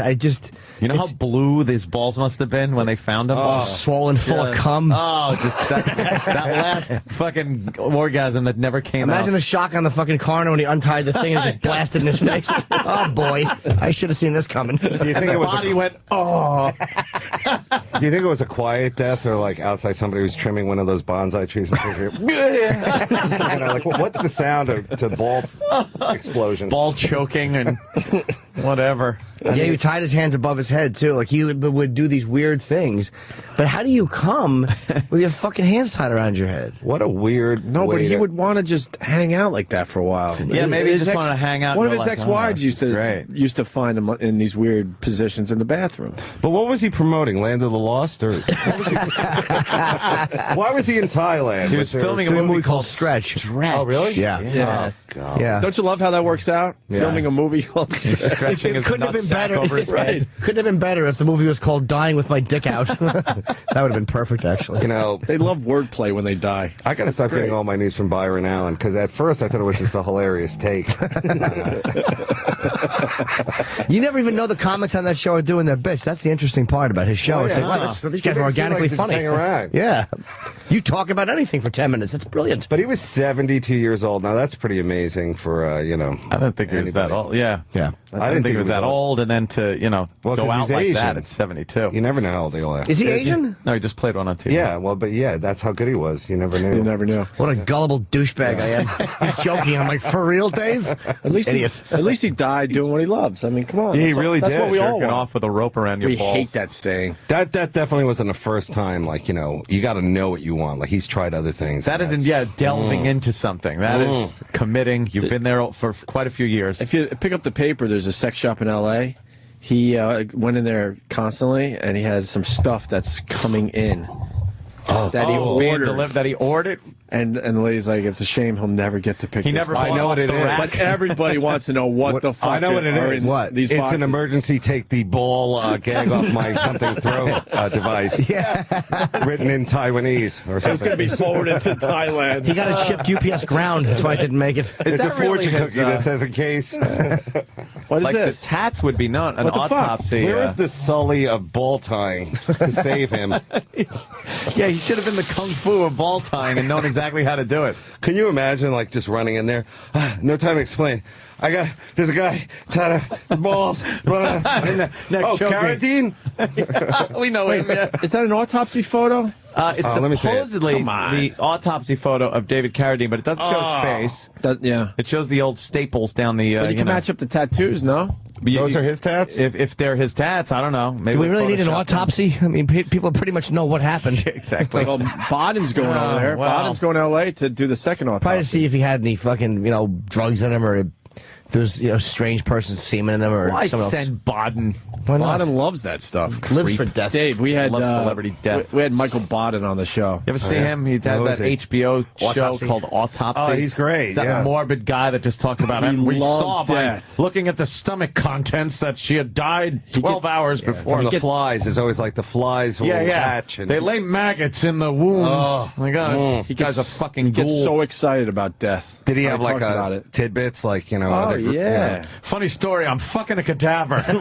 You know how blue these balls must have been when they found him? Oh, swollen full of cum. Oh, just that last fucking orgasm that never came Imagine out. the shock on the fucking coroner when he untied the thing and just blasted in his face. Oh, boy. I should have seen this coming. Do you think it was body went, oh. Do you think it was a quiet death or like outside somebody was trimming one of those bonsai trees? Like, what's the sound to ball explosion? Ball choking and whatever. Yeah, he tied his hands above his head, too. Like, he would do these weird things. But how do you come with your fucking hands tied around your head? What a weird but he would want to just hang out like that for a while. Yeah, maybe he just wanted to hang out. One of his ex-wives used to find him in these weird positions in the bathroom. But what was he promoting? Land of the Lost? Or why was he in Thailand? He was filming a movie called Stretch. Oh, really? Yeah. Yes. Oh, God. Yeah. Don't you love how that works out? Yeah. Filming a movie called Stretching his couldn't have been better. over his head. Couldn't have been better if the movie was called Dying with My Dick Out. That would have been perfect, actually. You know, they love wordplay when they die. I got to stop getting all my news from Byron Allen because at first I thought it was just a hilarious take. You never even know the comics on that show are doing their bits. That's the interesting part about his show. Oh, It's yeah. like, wow, these guys are organically funny. Yeah. You talk about anything for 10 minutes. It's brilliant. But he was 72 years old. Now, that's pretty amazing for, I don't think he was that old. Yeah. Yeah. I didn't think he was that old. And then to, go out like that at 72. You never know how old they'll last. Is he Asian? No, he just played one on TV. Yeah, that's how good he was. You never knew. You never knew. What a gullible douchebag I am. He's joking. I'm like, for real, Dave? At least he died doing what he loves. I mean, come on. Yeah, he really that's did. What we all Jerking want. off with a rope around your we balls. hate that saying. That definitely wasn't the first time. Like, you got to know what you want. Like, he's tried other things. That isn't, delving into something. That is committing. You've been there for quite a few years. If you pick up the paper, there's a sex shop in L.A. He went in there constantly, and he has some stuff that's coming in that he ordered. That he ordered? And the lady's like, it's a shame he'll never get to pick He this never up. I know what it is. But everybody wants to know what the fuck I know what it is. What? These it's boxes. an emergency take the ball gag off my something throat device. Yeah. Written in Taiwanese or something. It's going to be forwarded to Thailand. He got it shipped UPS ground. That's why I didn't make it. It's a fortune his, cookie that says a case. What is like this? the tats would be known. An What the fuck? autopsy. Where is the Sully of ball tying to save him? Yeah, he should have been the kung fu of ball tying and known exactly how to do it. Can you imagine, like, just running in there? No time to explain. There's a guy tied up balls. Oh, Carradine? We know him. Yeah. Is that an autopsy photo? It's let me see it. supposedly the autopsy photo of David Carradine, but it doesn't show his face. Yeah. It shows the old staples down the. But you can match up the tattoos, no? Those are his tats? If they're his tats, I don't know. Maybe Do we really need an Photoshop autopsy? I mean, people pretty much know what happened. Exactly. Well, Boden's going over there. Well. Boden's going to L.A. to do the second autopsy. Probably to see if he had any fucking, drugs in him or if there's, strange person's semen in him or Why something else. send Boden? Why not? Boden loves that stuff. Lives for death. Dave, we had Loves celebrity death. We had Michael Boden on the show. You ever see him? He had that HBO Autopsy. show called Autopsy. Oh, he's great. He's that Yeah. morbid guy that just talks about He it. We loves saw by death. looking at the stomach contents that she had died 12 hours before. Or the flies. It's always like the flies will hatch. And They lay maggots in the wounds. Oh. My God, He guy's a fucking gets ghoul. so excited about death. Did he When have like talks about it. tidbits like, Oh, other- yeah. Funny story, I'm fucking a cadaver. And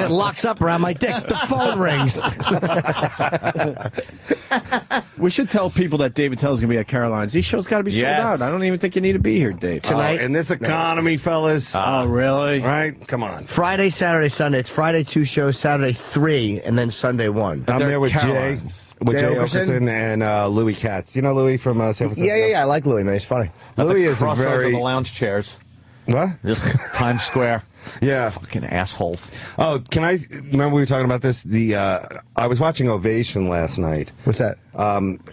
it locks up around my dick. The phone rings. We should tell people that David Tell's going to be at Caroline's. These shows got to be sold Yes. out. I don't even think you need to be here, Dave. Tonight? In this economy, fellas. Oh, really? Right? Come on. Friday, Saturday, Sunday. It's Friday 2 shows, Saturday 3, and then Sunday 1. I'm They're there with Jay. Caroline's. with Jay Okerson and Louis Katz. Do you know Louis from San Francisco? Yeah. I like Louis, man. He's funny. Louis is Crossroads very... of the lounge chairs. What? Just Times Square. Yeah. Fucking assholes. Oh, remember we were talking about this? I was watching Ovation last night. What's that?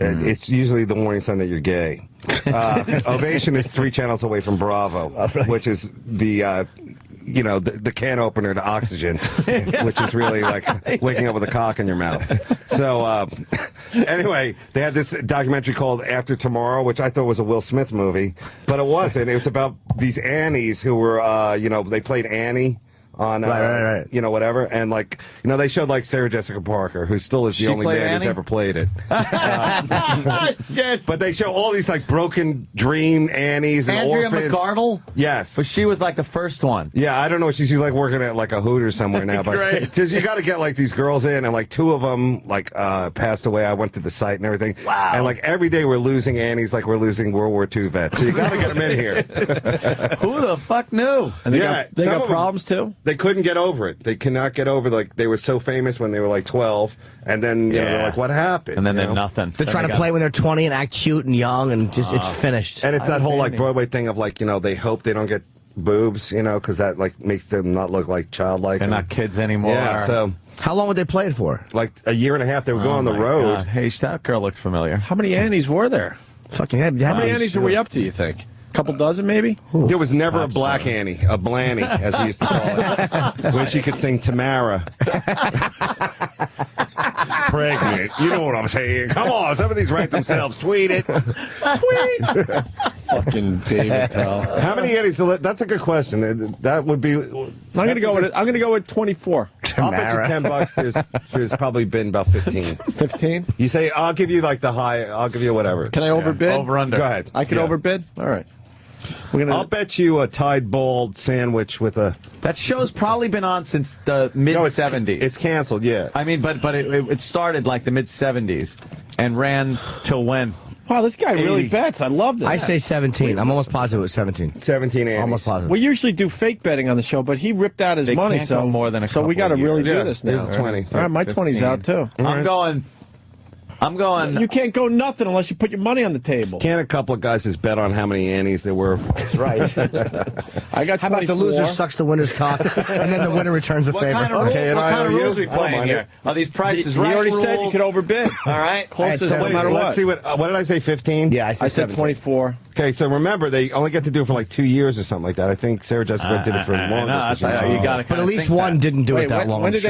It's usually the warning sign that you're gay. Ovation is 3 channels away from Bravo, which is the can opener to Oxygen, which is really like waking up with a cock in your mouth. So, anyway, they had this documentary called After Tomorrow, which I thought was a Will Smith movie, but it wasn't. It was about these Annies who were, they played Annie on, whatever, and they showed Sarah Jessica Parker, who still is the only man who's ever played it. But they show all these broken dream Annies and Andrea orphans. McArdle? Yes. But she was the first one. Yeah, I don't know. She's working at a Hooters somewhere now. But because you got to get these girls in, and 2 of them passed away. I went to the site and everything. Wow. And every day we're losing Annies like we're losing World War II vets. So you got to get them in here. Who the fuck knew? And they got problems too? They couldn't get over it. They cannot get over they were so famous when they were 12, and then they're like, what happened? And then they're nothing. They're trying to play when they're 20 and act cute and young, and just it's finished. And it's that whole Broadway thing of they hope they don't get boobs, because that makes them not look childlike. They're not kids anymore. Yeah. So how long would they play it for? A year and a half. They would go on the road. God. Hey, that girl looks familiar. How many Annies were there? Fucking how many Annies are we up to? You think? Couple dozen, maybe? There was never a black Annie, a Blanny, as we used to call it, when she could sing Tamara. Pregnant. You know what I'm saying. Come on, some of these write themselves. Tweet it. Tweet. Fucking David Attell. How many Annies? That's a good question. That would be... I'm going to go with 24. I'll bet you $10. There's probably been about 15. 15? You say, I'll give you the high, I'll give you whatever. Can I overbid? Over under. Go ahead. I can overbid? All right. I'll bet you a Tide Bald sandwich with a... That show's probably been on since the mid-70s. It's canceled, yeah. I mean, but it started the mid-70s and ran till when? Wow, this guy really bets. I love this. I say 17. I'm almost positive it was 17. 17 Annies. Almost positive. We usually do fake betting on the show, but he ripped out his money, can't go more than a so we got to really do Yeah, this now. there's 20. All right, my 20's out too. I'm going. You can't go nothing unless you put your money on the table. Can't a couple of guys just bet on how many Annies there were? That's right. I got 24. How about the loser sucks the winner's cock, and then the winner returns a favor? What kind of rules are we playing here? Are these prices right? You already rules? said you could overbid. All right. Closest no matter what. Let's see what did I say, 15? Yeah, I said 24. Okay, so remember, they only get to do it for 2 years or something like that. I think Sarah Jessica did it for longer. You got but at least one didn't do it that long. When did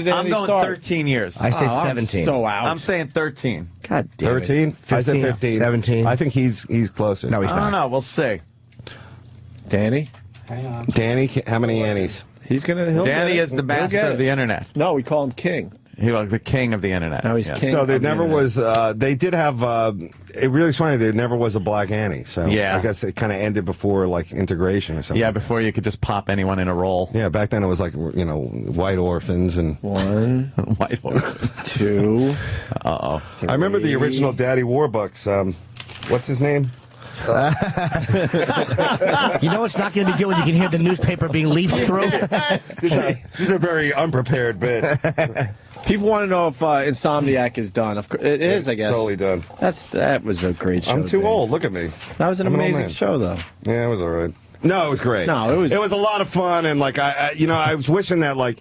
I'm going 13 years. I said 17. I'm so out. I'm saying 13. God damn 13? 15, I said 15. 17. I think he's closer. No, he's not. I don't know. We'll see. Danny? Danny, how many Annies? Danny is the master of the internet. No, we call him king. He was the king of the internet. Now he's king. So there never was. They did have. It really is funny. There never was a black Annie. So yeah. I guess it kind of ended before integration or something. Yeah, before you could just pop anyone in a role. Yeah, back then it was white orphans and 1, white orphans, 2. I remember the original Daddy Warbucks. What's his name? You know it's not going to be good when you can hear the newspaper being leafed through? These are very unprepared bits. People want to know if Insomniac is done. Of course, it is, I guess. Totally done. That was a great show. I'm too old. Look at me. That was an amazing show, though. Yeah, it was all right. No, it was great. No, it was a lot of fun, and I was wishing that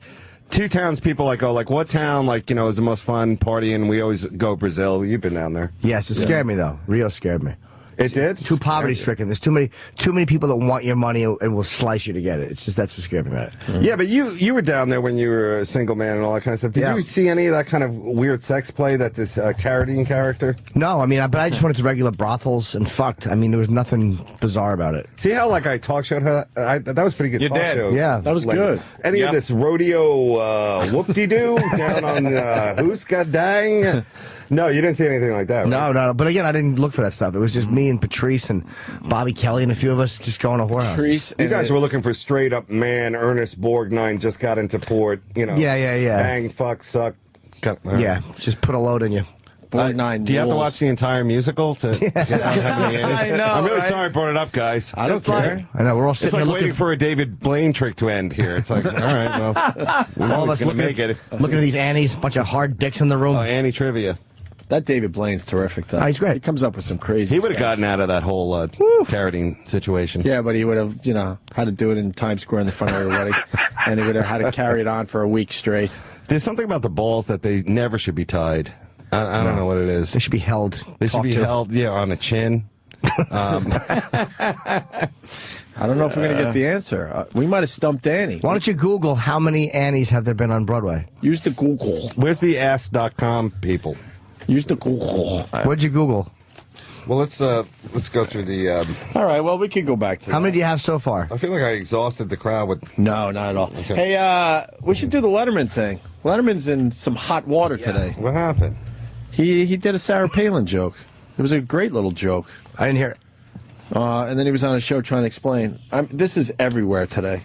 two townspeople what town is the most fun partying? We always go Brazil. You've been down there. Yes, it scared me though. Rio scared me. It did? Too poverty stricken. There's too many people that want your money and will slice you to get it. It's just that's what scared me about it. Mm-hmm. Yeah, but you were down there when you were a single man and all that kind of stuff. Did you see any of that kind of weird sex play that this Carradine character? No, I mean, but I just went to regular broths and fucked. I mean, there was nothing bizarre about it. See how I talk showed her? That was pretty good. You talk did. show. Yeah, that was good. Any of this rodeo whoop-de-doo down on Who's Got Dang? No, you didn't see anything like that, right? No. But again, I didn't look for that stuff. It was just me and Patrice and Bobby Kelly and a few of us just going to whorehouse. Patrice, you guys were looking for straight up man. Ernest Borgnine just got into port. Yeah. Bang, fuck, suck. Yeah, just put a load in you. Borgnine. Do you have to watch the entire musical to get I know. I'm really right? sorry I brought it up, guys. I don't care. I know we're all It's sitting like there waiting for a David Blaine trick to end here. It's like, all right, well, all of us looking looking at these Annies, a bunch of hard dicks in the room. Oh, Annie trivia. That David Blaine's terrific, though. He's great. He comes up with some crazy He would have stuff. gotten out of that whole carroting situation. Yeah, but he would have, had to do it in Times Square in the front of her wedding, and he would have had to carry it on for a week straight. There's something about the balls that they never should be tied. I don't know what it is. They should be held. They should be held, on a chin. I don't know if we're going to get the answer. We might have stumped Annie. Why don't you Google how many Annies have there been on Broadway? Use the Google. Where's the ask.com people? Use the Google. What'd you Google? Well, let's go through the... All right, well, we can go back to How many do you have so far? I feel like I exhausted the crowd with... No, not at all. Okay. Hey, we should do the Letterman thing. Letterman's in some hot water today. What happened? He did a Sarah Palin joke. It was a great little joke. I didn't hear it. And then he was on a show trying to explain. This is everywhere today.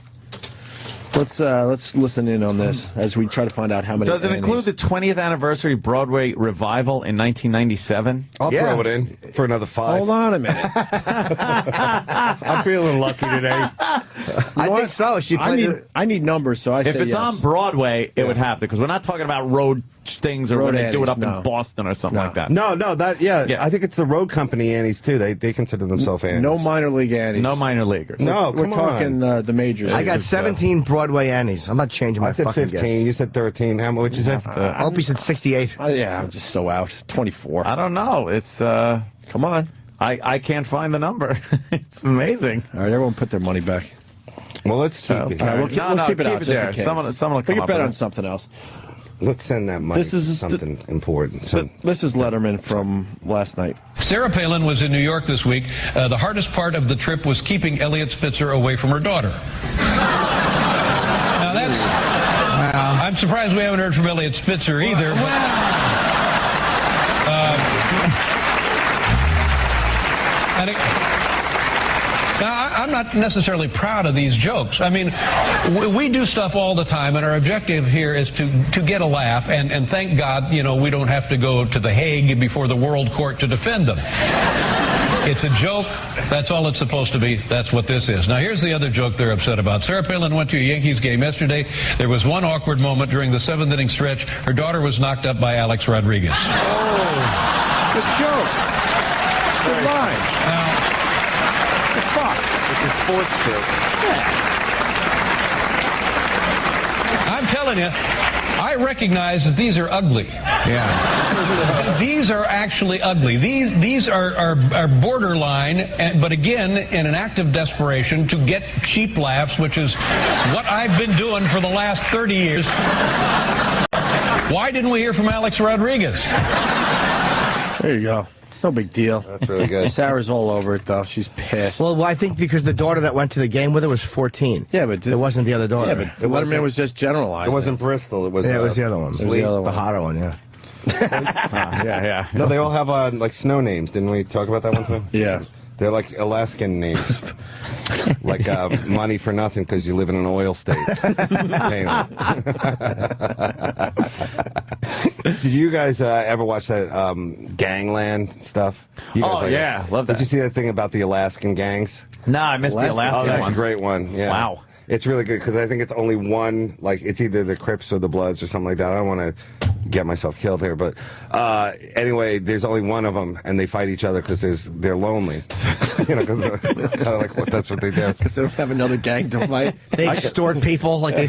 Let's listen in on this as we try to find out how many. Does it include the 20th anniversary Broadway revival in 1997? I'll throw it in for another 5. Hold on a minute. I'm feeling lucky today. I think so. I need numbers, so I if say it's yes. on Broadway, it would have to, because we're not talking about road things or Road when they do it Annies, up no. in Boston or something like that. No, I think it's the road company Annies, too. They consider themselves Annies. No minor league Annies. No minor leaguers. No, we're come talking on. the majors. I got 17 Broadway Annies. I'm not changing my I said fucking 15. guess. You said 13. How much you said? Opie said 68. Yeah, I'm just so out. 24. I don't know. It's Come on. I can't find the number. It's amazing. All right, everyone put their money back. Well, let's keep it. All right, we'll keep it out just there. in case. Someone will we come can up bet with on it. something else. Let's send that money This is to something important. So. This is Letterman from last night. Sarah Palin was in New York this week. The hardest part of the trip was keeping Elliot Spitzer away from her daughter. Now that's... I'm surprised we haven't heard from Elliot Spitzer either. Now, I'm not necessarily proud of these jokes. I mean, we do stuff all the time, and our objective here is to get a laugh, and thank God, we don't have to go to The Hague before the World Court to defend them. It's a joke. That's all it's supposed to be. That's what this is. Now, here's the other joke they're upset about. Sarah Palin went to a Yankees game yesterday. There was one awkward moment during the 7th inning stretch. Her daughter was knocked up by Alex Rodriguez. Oh, good joke. Good line. The fuck? It's a sports joke. I'm telling you, I recognize that these are ugly. Yeah. These are actually ugly. These are borderline, but again, in an act of desperation to get cheap laughs, which is what I've been doing for the last 30 years. Why didn't we hear from Alex Rodriguez? There you go. No big deal. That's really good. Sarah's all over it, though. She's pissed. Well, I think because the daughter that went to the game with her was 14. Yeah, but it wasn't the other daughter. Yeah, but Letterman was just generalizing. It wasn't Bristol. It was. Yeah, it was the other one. It was the other one. The hotter one, yeah. Yeah. No, they all have like snow names. Didn't we talk about that one time? Yeah. They're like Alaskan names. Like money for nothing because you live in an oil state. Did you guys ever watch that Gangland stuff? You guys love that. Did you see that thing about the Alaskan gangs? No, I missed the Alaskan Oh, that's ones. a great one. Yeah. Wow. It's really good because I think it's only one, like it's either the Crips or the Bloods or something like that. I don't want to get myself killed here, but anyway, there's only one of them, and they fight each other because they're lonely. Because kind of like that's what they do. Because they don't have another gang to fight. They extort people, like they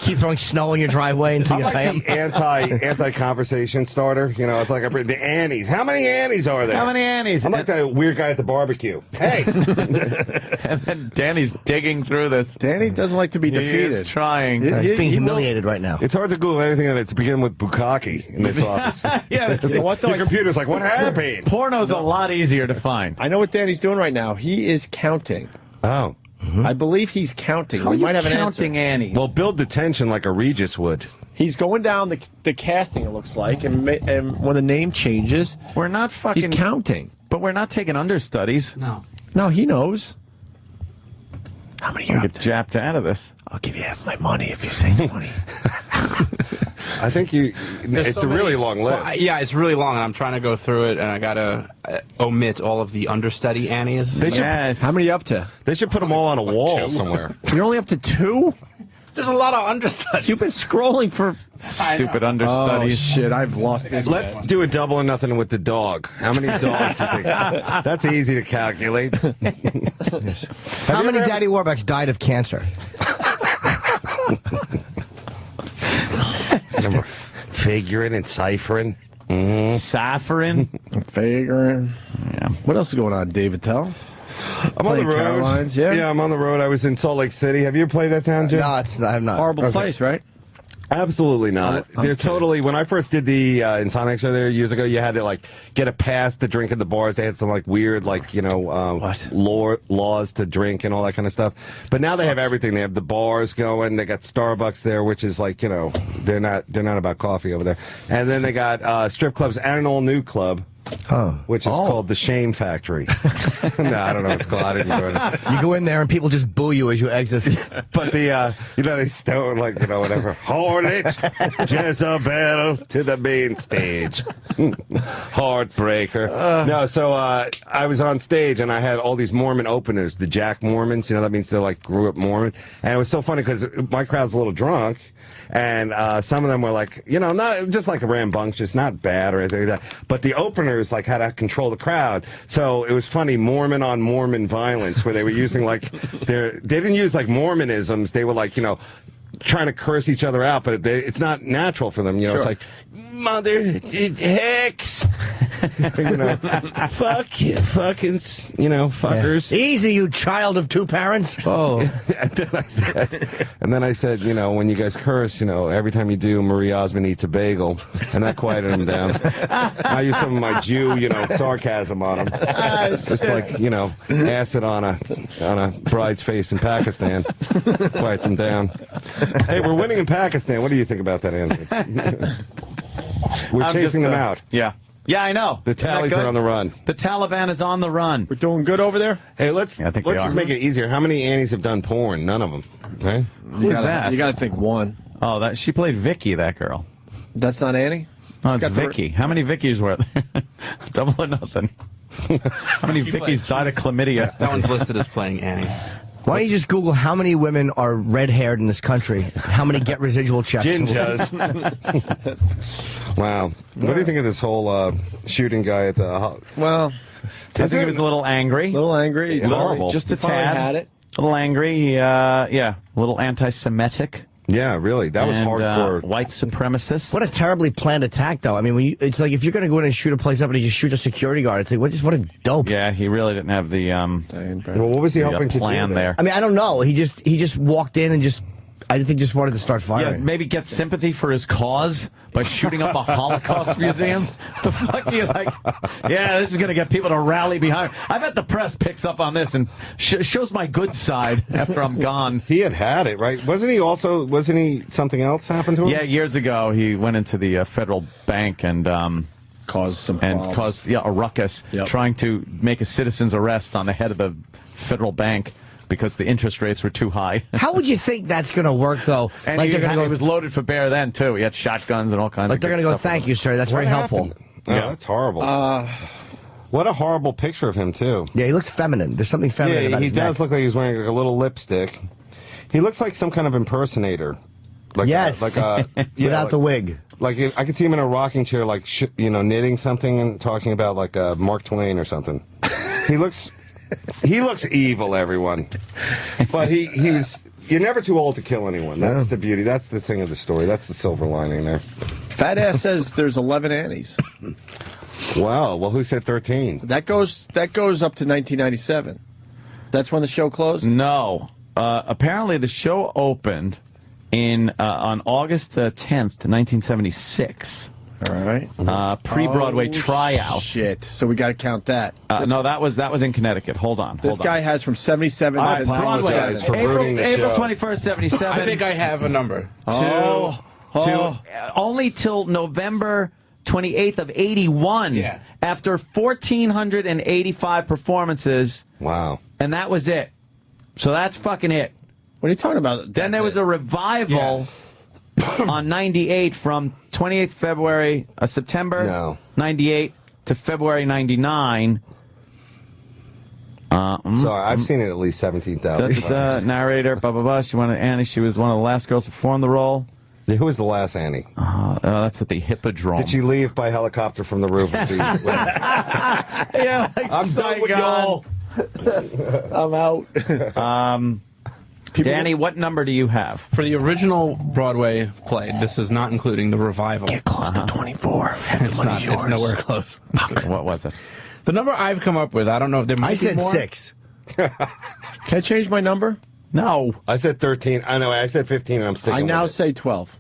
keep throwing snow in your driveway until you pay them. The anti-conversation starter. It's like the Annies. How many Annies are there? How many Annies? I'm like that weird guy at the barbecue. Hey. And then Danny's digging through this. Danny doesn't like to be defeated. He's trying. He's being humiliated right now. It's hard to Google anything that's beginning with bukkake in this office. Yeah, your computer's like, what happened? Porno's a lot easier to find. I know what Danny's doing right now. He is counting. Oh. I believe he's counting. How we are you might have an counting answer. Annie? Well, build the tension like a Regis would. He's going down the casting, it looks like, and when the name changes, we're not fucking... He's counting. But we're not taking understudies. No, he knows. How many you get japped out of this? I'll give you half my money if you say 20. I think it's a really long list. Well, yeah, it's really long, and I'm trying to go through it, and I gotta omit all of the understudy Annies. How many you up to? They should put them all on a wall somewhere. You're only up to 2? There's a lot of understudies. You've been scrolling for stupid understudies. Oh, shit, I've lost this. Let's do a double or nothing with the dog. How many dogs do you think? That's easy to calculate. How many Daddy Warbecks died of cancer? Figuring and ciphering. Ciphering. Figuring. Yeah. What else is going on, David Tell? I'm on the road. Carolines, yeah, I'm on the road. I was in Salt Lake City. Have you ever played that town, Jim? No, I have not. Horrible place, right? Absolutely not. They're totally. When I first did the Insomniac show there years ago, you had to like get a pass to drink at the bars. They had some like weird, like laws to drink and all that kind of stuff. But now they have everything. They have the bars going. They got Starbucks there, which is like they're not about coffee over there. And then they got strip clubs and an all new club. Which is called the Shame Factory. No, I don't know what it's called. I didn't go in. You go in there and people just boo you as you exit. But they stone whatever. Harlot, Jezebel to the main stage. Heartbreaker. No, so I was on stage and I had all these Mormon openers, the Jack Mormons. That means they like grew up Mormon. And it was so funny because my crowd's a little drunk. And some of them were like, not just like a rambunctious, not bad or anything like that. But the openers like had to control the crowd. So it was funny, Mormon on Mormon violence, where they were using like they didn't use like Mormonisms. They were like, trying to curse each other out, but it's not natural for them. It's like, mother, hex. Fuck you, fucking, fuckers. Yeah. Easy, you child of two parents. Oh. and then I said, when you guys curse, every time you do, Marie Osmond eats a bagel, and that quieted him down. I use some of my Jew, sarcasm on him. It's like, acid on a bride's face in Pakistan. Quiets him down. Hey, we're winning in Pakistan. What do you think about that, Anthony? We're chasing them out. Yeah. Yeah, I know. The tallies are on the run. The Taliban is on the run. We're doing good over there? Hey, let's just make it easier. How many Annies have done porn? None of them. Right? Who's that? You got to think one. Oh, she played Vicky, that girl. That's not Annie? Oh, it's Vicky. How many Vickies were there? Double or nothing. How many Vickies died of chlamydia? That one's listed as playing Annie. Why don't you just Google how many women are red-haired in this country? How many get residual checks? Ginjas. Wow. What do you think of this whole shooting guy at the... Well, I think he was a little angry. A little angry. Horrible. Just a tad. Had it. A little angry. A little anti-Semitic. Yeah, really. That was hardcore. White supremacist. What a terribly planned attack, though. I mean, it's like if you're going to go in and shoot a place up and you just shoot a security guard, it's like, what a dope. Yeah, he really didn't have the well, what was he hoping to plan do there? I mean, I don't know. He just walked in and I think just wanted to start firing. Yeah, maybe get sympathy for his cause by shooting up a Holocaust museum. The fuck you like? Yeah, this is going to get people to rally behind. I bet the press picks up on this and shows my good side after I'm gone. He had it, right? Wasn't he something else happened to him? Yeah, years ago he went into the federal bank and caused some problems. Caused a ruckus, trying to make a citizen's arrest on the head of the federal bank. Because the interest rates were too high. How would you think that's going to work, though? And he was loaded for bear then, too. He had shotguns and all kinds of Like, they're going to go, thank you, sir. That's very helpful. Yeah, that's horrible. What a horrible picture of him, too. Yeah, he looks feminine. There's something feminine about his neck. He does look like he's wearing like a little lipstick. He looks like some kind of impersonator. Like yes. Without the wig. Like, I could see him in a rocking chair, like, knitting something and talking about, like, Mark Twain or something. He looks evil, everyone. But he was... You're never too old to kill anyone. That's the beauty. That's the thing of the story. That's the silver lining there. Fat Ass says there's 11 Annies. Wow. Well, who said 13? That goes up to 1997. That's when the show closed? No. Apparently the show opened on August 10th, 1976. All right. Pre-Broadway tryout. Shit. So we got to count that. No, that was in Connecticut. Hold on. This guy has from 77 to Broadway. April 21st, 77. I think I have a number. Only till November 28th of 81. Yeah. After 1,485 performances. Wow. And that was it. So that's fucking it. What are you talking about? Then there was a revival on 98 from 28th February, September 98 to February 99. Sorry, I've seen it at least 17,000 times. Narrator, blah, blah, blah. She wanted Annie. She was one of the last girls to perform the role. Who was the last Annie? That's at the Hippodrome. Did she leave by helicopter from the roof? Yeah, like I'm done with y'all. I'm out. Danny, what number do you have? For the original Broadway play, this is not including the revival. Get close to 24. It's not. Yours. It's nowhere close. What was it? The number I've come up with, I don't know if there might be more. I said 6. Can I change my number? No. I said 13. I know. I said 15, and I'm sticking I now with it. say 12.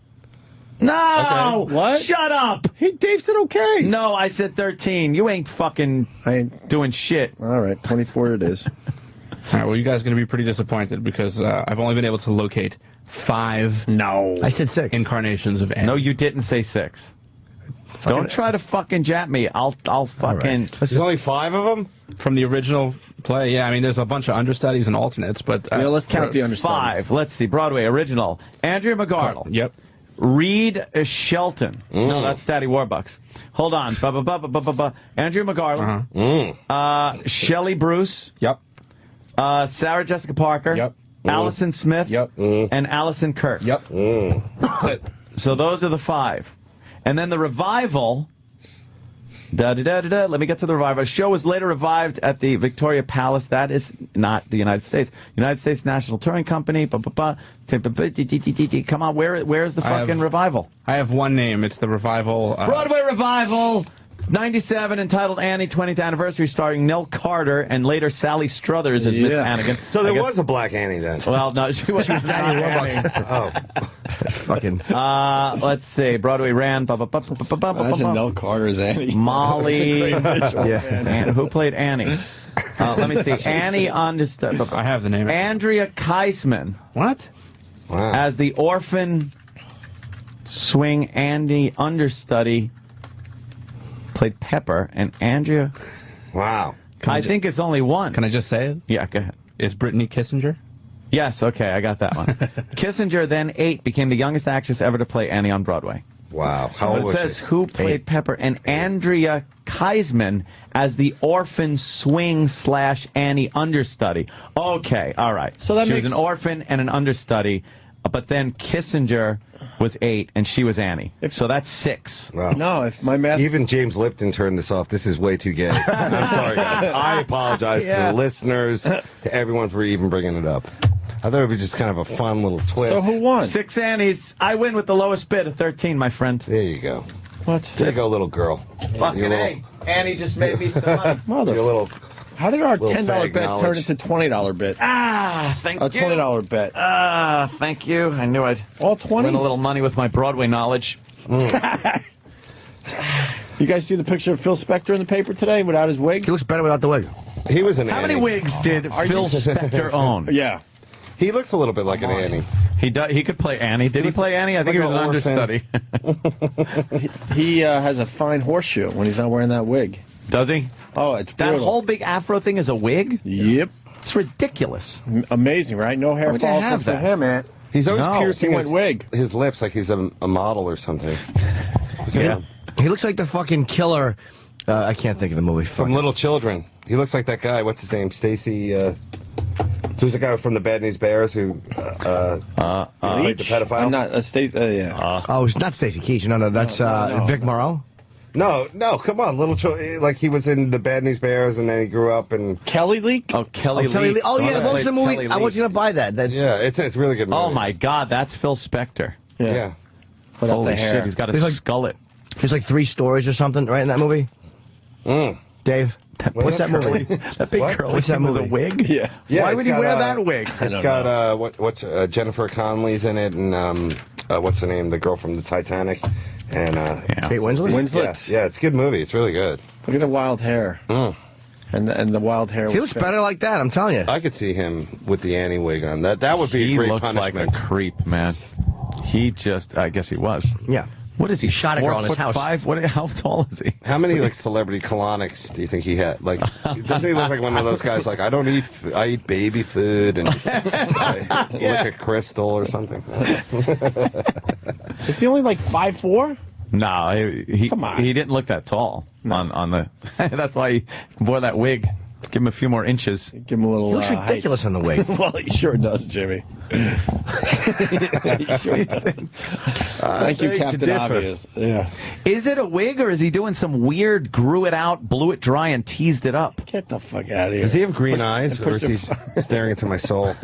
No! Okay. What? Shut up! Dave said okay. No, I said 13. You ain't fucking doing shit. All right, 24 it is. All right, well, you guys are going to be pretty disappointed because I've only been able to locate 5. No. I said 6. Incarnations of Annie. No, you didn't say 6. Don't try to fucking jap me. I'll fucking... Right. There's only 5 of them? From the original play, yeah. I mean, there's a bunch of understudies and alternates, but... let's count the understudies. 5. Let's see. Broadway, original. Andrea McArdle. Yep. Reed Shelton. No, that's Daddy Warbucks. Hold on. Andrea McArdle. Shelley Bruce. Yep. Sarah Jessica Parker. Yep. Allison Smith. Yep. And Allison Kirk. Yep. So those are the 5. And then the revival... Let me get to the revival. The show was later revived at the Victoria Palace. That is not the United States. United States National Touring Company. Come on, where's the fucking revival? I have one name. It's the revival. Broadway revival. 97, entitled Annie 20th Anniversary, starring Nell Carter and later Sally Struthers as Miss Hannigan. So there was a black Annie then. Well, no, she was not Annie. Oh. Fucking. Let's see. Broadway ran. Imagine Nell Carter's Annie. Molly. Yeah. Who played Annie? Let me see. Annie understudy. I have the name. Andrea Kaisman. What? Wow. As the orphan swing Andy understudy. Played Pepper, and Andrea... Wow. I think it's only one. Can I just say it? Yeah, go ahead. Is Brittany Kissinger? Yes, okay, I got that one. Kissinger, then 8, became the youngest actress ever to play Annie on Broadway. Wow. So it says who played Pepper, and Andrea Kaisman as the orphan swing / Annie understudy. Okay, all right. So that she was an orphan and an understudy, but then Kissinger was 8, and she was Annie. So that's 6. Wow. No, if my math... Even James Lipton turned this off. This is way too gay. I'm sorry, guys. I apologize to the listeners, to everyone for even bringing it up. I thought it would be just kind of a fun little twist. So who won? 6 Annies. I win with the lowest bid of 13, my friend. There you go. What? There you go, little girl. Fucking A. Annie just made me some money. Little... How did our Little $10 bet knowledge. turn into $20 bet? Thank you. A $20 bet. Thank you. I knew I'd all 20s. win a little money with my Broadway knowledge. You guys see the picture of Phil Spector in the paper today without his wig? He looks better without the wig. He was an How Annie. many wigs did Phil Spector own? Yeah. He looks a little bit like an Annie. He could play Annie. Did he play Annie? I think he was an understudy. He has a fine horseshoe when he's not wearing that wig. Does he? Oh, it's brutal. That whole big afro thing is a wig? Yep. It's ridiculous. Amazing, right? No hair Why would they follicles have for that? him, man. He's always piercing he went wig. his lips like he's a model or something. Yeah. He looks like the fucking killer. I can't think of the movie. From Little Children. He looks like that guy. What's his name? Stacy. Who's the guy from the Bad News Bears who played the pedophile? I'm not a state. Yeah. Oh, it's not Stacey Keach. No, that's Vic Morrow. No, come on, Little Children. Like he was in the Bad News Bears, and then he grew up and Kelly Leak. Oh, Kelly Leak. Oh yeah, what was the movie? Kelly I was Leak. gonna buy that. yeah, it's a really good movie. Oh my God, that's Phil Spector. Yeah. Put up Holy the hair. shit, he's got a There's like- skullet. There's like 3 stories or something, right, in that movie? Dave, what's that movie? That big What? curly What's that thing was a movie? wig? Yeah. Why it's would he got, wear that wig? It's got what's Jennifer Connelly's in it, and what's her name? The girl from the Titanic, and Kate Winslet? Winslet. Yeah, it's a good movie. It's really good. Look at the wild hair. And the wild hair. He looks better like that, I'm telling you. I could see him with the Annie wig on. That would be He a great looks punishment. like a creep, man. He just, I guess he was. Yeah. What is he? Shot a girl in his 4'5"? house. How tall is he? How many like celebrity colonics do you think he had? Like, doesn't he look like one of those guys? Like, I eat baby food and I lick a crystal or something. Is he only like 5'4"? No, he Come on. He didn't look that tall on the. That's why he wore that wig. Give him a few more inches. Give him a little. He looks ridiculous on the wig. Well, he sure does, Jimmy. He sure does. Thank you, Captain Obvious. Yeah. Is it a wig, or is he doing some weird grew it out, blew it dry, and teased it up? Get the fuck out of here. Does he have green eyes, or is he staring into my soul?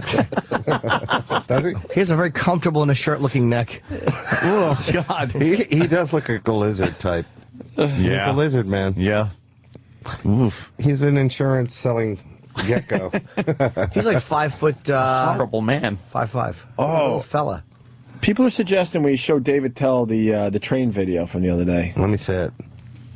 Does he? He has a very comfortable in a shirt-looking neck. Oh, God. He does look like a lizard type. He's a lizard man. Yeah. Oof. He's an insurance selling gecko. He's like 5 foot. Horrible man. 5'5". Oh, little fella. People are suggesting we show David Tell the train video from the other day. Let me see it.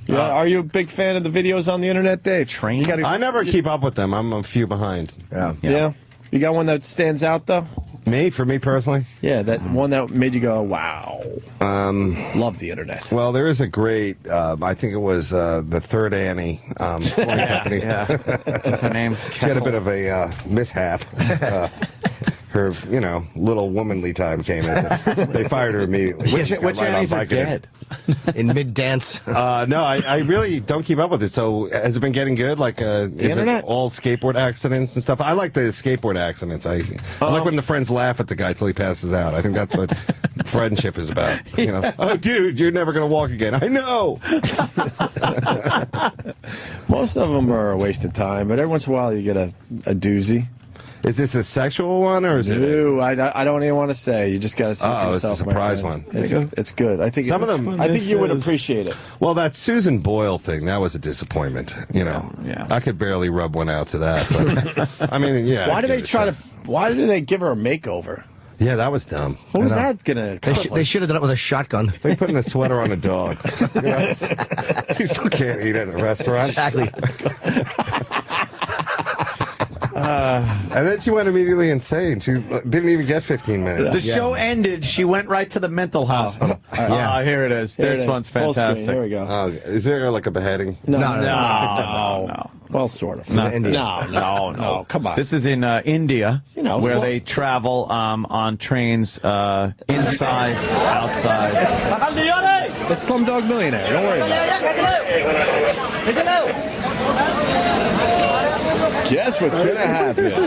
Yeah, are you a big fan of the videos on the internet, Dave? Train? I never keep up with them. I'm a few behind. Yeah. You got one that stands out, though? For me personally? Yeah, that one that made you go, wow. Love the internet. Well, there is a great, I think it was the Third Annie touring company. What's her name? She had a bit of a mishap. Her, little womanly time came in. They fired her immediately. Which Annies are dead? In mid-dance? No, I really don't keep up with it. So has it been getting good? Like, is internet? it all skateboard accidents and stuff? I like the skateboard accidents. I like when the friends laugh at the guy till he passes out. I think that's what friendship is about. Oh, dude, you're never going to walk again. I know. Most of them are a waste of time, but every once in a while you get a doozy. Is this a sexual one, or is it? No, I don't even want to say. You just got to see for yourself. It's a surprise one. It's good. I think some of them. I think you would appreciate it. Well, that Susan Boyle thing, that was a disappointment. Yeah. I could barely rub one out to that. But, I mean, yeah. Why did they give her a makeover? Yeah, that was dumb. What was that gonna? They should have done it with a shotgun. They put in a sweater on a dog. You still can't eat at a restaurant. Exactly. And then she went immediately insane. She didn't even get 15 minutes. The show ended. She went right to the mental hospital. Here it is. This one's fantastic. Here we go. Is there like a beheading? No. Well, sort of. No. Come on. This is in India, where they travel on trains inside, outside. It's Slumdog Millionaire. Don't worry about it. Guess what's going to happen? Wait for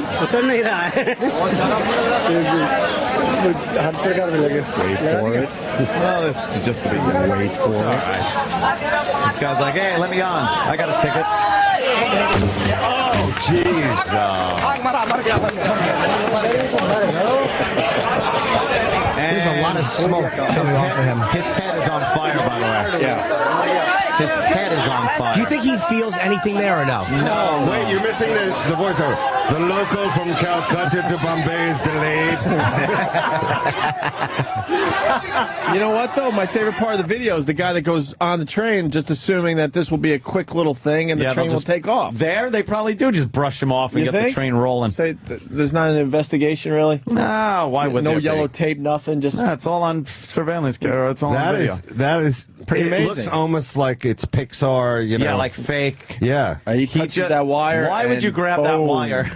it. Well, this is just the beginning. Wait for it. All right. This guy's like, hey, let me on. I got a ticket. Oh, jeez. There's a lot of smoke coming off of him. His head is on fire, by the way. Yeah. His head is on fire. Do you think he feels anything there or no? No. Wait, you're missing the voiceover. The local from Calcutta to Bombay is delayed. You know what, though? My favorite part of the video is the guy that goes on the train just assuming that this will be a quick little thing and the train will take off. There, they probably do just brush him off and get the train rolling. Say there's not an investigation, really? No, why would there no be? yellow tape, nothing? Just it's all on surveillance camera. It's all on video. That is pretty amazing. It looks almost like it's Pixar, Yeah, like fake. Yeah. He touches that wire. Why would you grab that wire?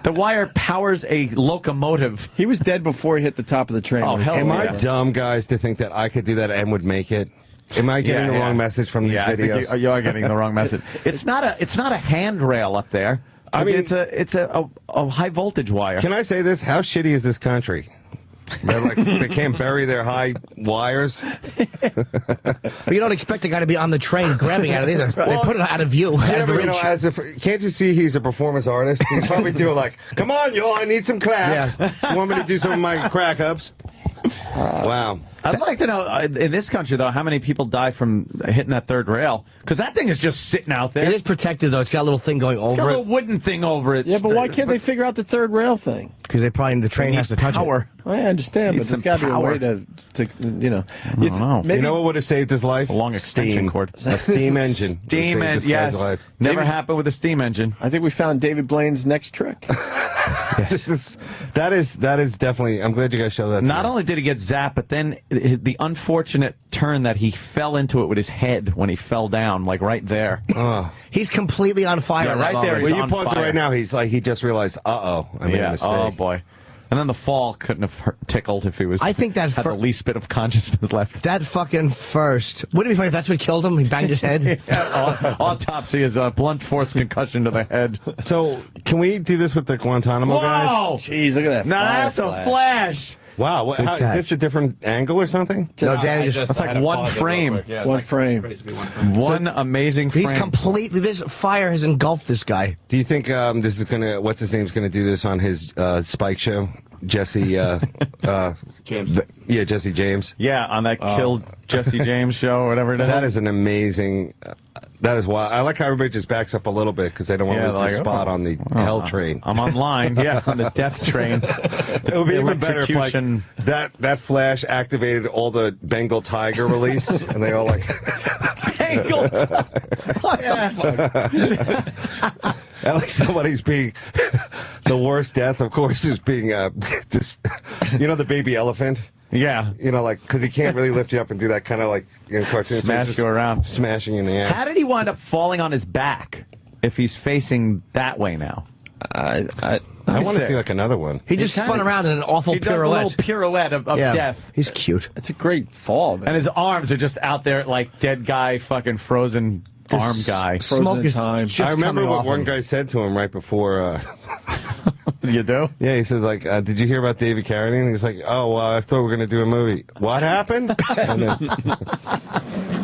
The wire powers a locomotive. He was dead before he hit the top of the train. Oh, hell Am yeah. I dumb, guys, to think that I could do that and would make it? Am I getting the wrong message from these videos? I think you are getting the wrong message. It's not a handrail up there. I mean, it's a high voltage wire. Can I say this? How shitty is this country? They can't bury their high wires. You don't expect a guy to be on the train grabbing at it either. They put it out of view. Can't you see he's a performance artist? He's probably doing like, come on, y'all, I need some claps. You want me to do some of my crack-ups? Wow. I'd like to know, in this country, though, how many people die from hitting that third rail? Because that thing is just sitting out there. It is protected, though. It's got a little thing going over it. It's got a little wooden thing over it. Yeah, but why can't they figure out the third rail thing? Because the train has to touch it. I understand, but there's got to be a way to you know. I don't know. You know what would have saved his life? A long extension cord. A steam engine. Steam engine, yes. Never happened with a steam engine. I think we found David Blaine's next trick. That is definitely. I'm glad you guys showed that. Not only did he get zapped, but then the unfortunate turn that he fell into it with his head when he fell down, like right there. He's completely on fire. Yeah, right there. Well, you pause it right now. He's like, he just realized, I made a mistake. Oh boy. And then the fall couldn't have tickled if he was. I think that had the least bit of consciousness left. That fucking first. Wouldn't it be funny if that's what killed him? He banged his head. Autopsy is a blunt force concussion to the head. So, can we do this with the Guantanamo guys? Jeez, look at that. Now that's a flash. Wow, how, is this a different angle or something? No, Danny just. It's like one frame. Yeah, one frame. One amazing frame. He's completely. This fire has engulfed this guy. Do you think this is gonna? What's his name's gonna do this on his Spike show? Jesse. James. Yeah, Jesse James. Yeah, on that killed Jesse James show or whatever it is. That is an amazing. That is why I like how everybody just backs up a little bit because they don't want to lose their spot on the hell train. I'm online, on the death train. It would be even better if like that flash activated all the Bengal tiger release, and they all like Bengal. What the fuck? I like somebody's being the worst death. Of course, is being this. The baby elephant. Yeah. Like, because he can't really lift you up and do that kind of like cartoon. Smash you around. Smashing you in the ass. How did he wind up falling on his back if he's facing that way now? I want to see like another one. He just spun around in an awful pirouette. A little pirouette of death. He's cute. It's a great fall, man. And his arms are just out there like dead guy, fucking frozen arm guy. Smoke is time. I remember what one guy said to him right before. You do? Yeah, he said, like, did you hear about David Carradine? And he's like, oh, I thought we were going to do a movie. What happened? And then,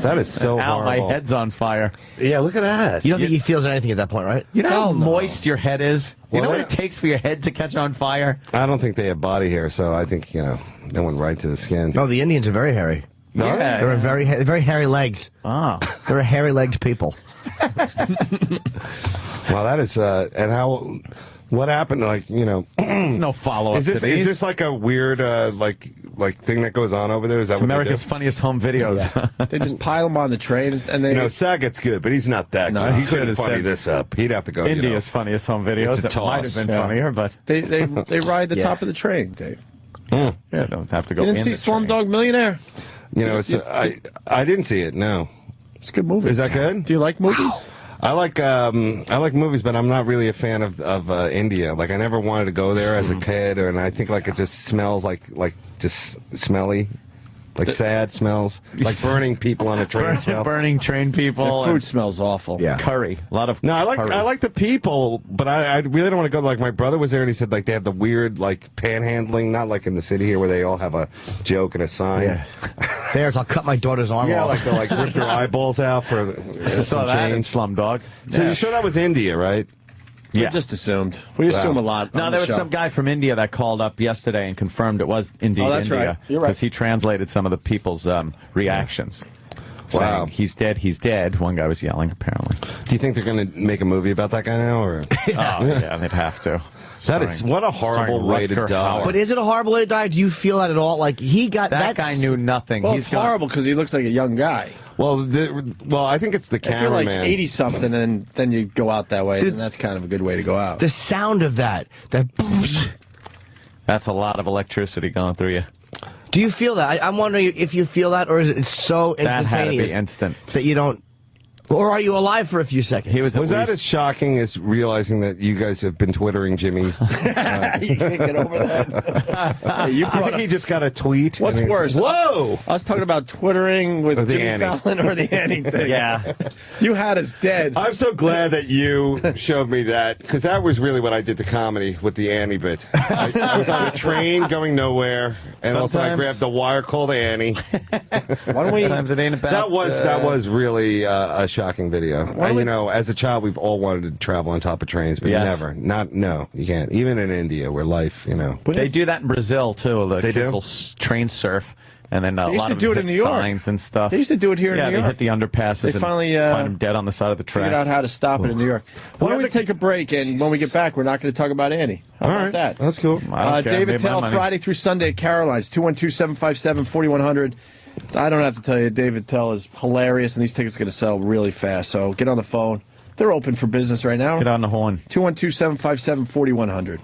that is so horrible. My head's on fire. Yeah, look at that. You don't think he feels anything at that point, right? You know how moist your head is? You know what it takes for your head to catch on fire? I don't think they have body hair, so I think, they went right to the skin. No, the Indians are very hairy. No? Yeah. They're very hairy legs. Ah. They're a hairy-legged people. Well, that is, and how... What happened? Like, There's no follow-up is to these. Is this like a weird, like thing that goes on over there? Is that what America's they do? Funniest Home Videos? Yeah. They just pile them on the train, and they. Saget's good, but he's not that good. He couldn't funny this up. He'd have to go. India's Funniest Home Videos. That might have been funnier, but they ride the top of the train, Dave. Yeah, don't have to go. You didn't see Slumdog Millionaire? I didn't see it. No, it's a good movie. Is that good? Do you like movies? I like movies, but I'm not really a fan of India. Like, I never wanted to go there as a kid, and I think like it just smells like just smelly, like sad smells, like burning people on a train. Burning train people. The food smells awful. Yeah, curry. A lot of no. I curry. like the people, but I really don't want to go. Like, my brother was there, and he said like they have the weird like panhandling, not like in the city here where they all have a joke and a sign. Yeah. There, I'll cut my daughter's arm off. Yeah, like they'll like rip their eyeballs out for saw that in Slumdog. So you sure that was India, right? Yeah. We just assumed. We assume a lot. No, there was some guy from India that called up yesterday and confirmed it was indeed India. Right. You're right. Because he translated some of the people's reactions. Wow. Saying, he's dead, he's dead. One guy was yelling, apparently. Do you think they're going to make a movie about that guy now? Or? Yeah, they'd have to. That is what a horrible way to die. But is it a horrible way to die? Do you feel that at all? Like, he got that guy knew nothing. Well, it's horrible because he looks like a young guy. Well, I think it's the cameraman. If you're like 80-something and then you go out that way, then that's kind of a good way to go out. The sound of that. That's a lot of electricity going through you. Do you feel that? I'm wondering if you feel that, or is it so instantaneous that had to be instant. That you don't... Or are you alive for a few seconds? Was that as shocking as realizing that you guys have been Twittering Jimmy? You can't get over that. I think he just got a tweet. What's worse? Whoa! I was talking about Twittering with Jimmy Fallon or the Annie thing. Yeah. You had us dead. I'm so glad that you showed me that, because that was really what I did to comedy with the Annie bit. I was on a train going nowhere, and also I grabbed the wire called Annie. Why don't we? Sometimes it ain't about. That was really a shocking video. And, as a child, we've all wanted to travel on top of trains, but never. No, you can't. Even in India, where life, But they do that in Brazil, too. The they kids do? will train surf, and then a lot of do it in hit New York. signs and stuff. They used to do it here in New York. Yeah, they hit the underpasses They and finally find them dead on the side of the track. figured out how to stop it in New York. Why don't we take a break, and when we get back, we're not going to talk about Annie. How about that? That's cool. David Attell, Friday through Sunday at Caroline's, 212-757-4100. I don't have to tell you, David Attell is hilarious, and these tickets are going to sell really fast. So get on the phone. They're open for business right now. Get on the horn. 212-757-4100.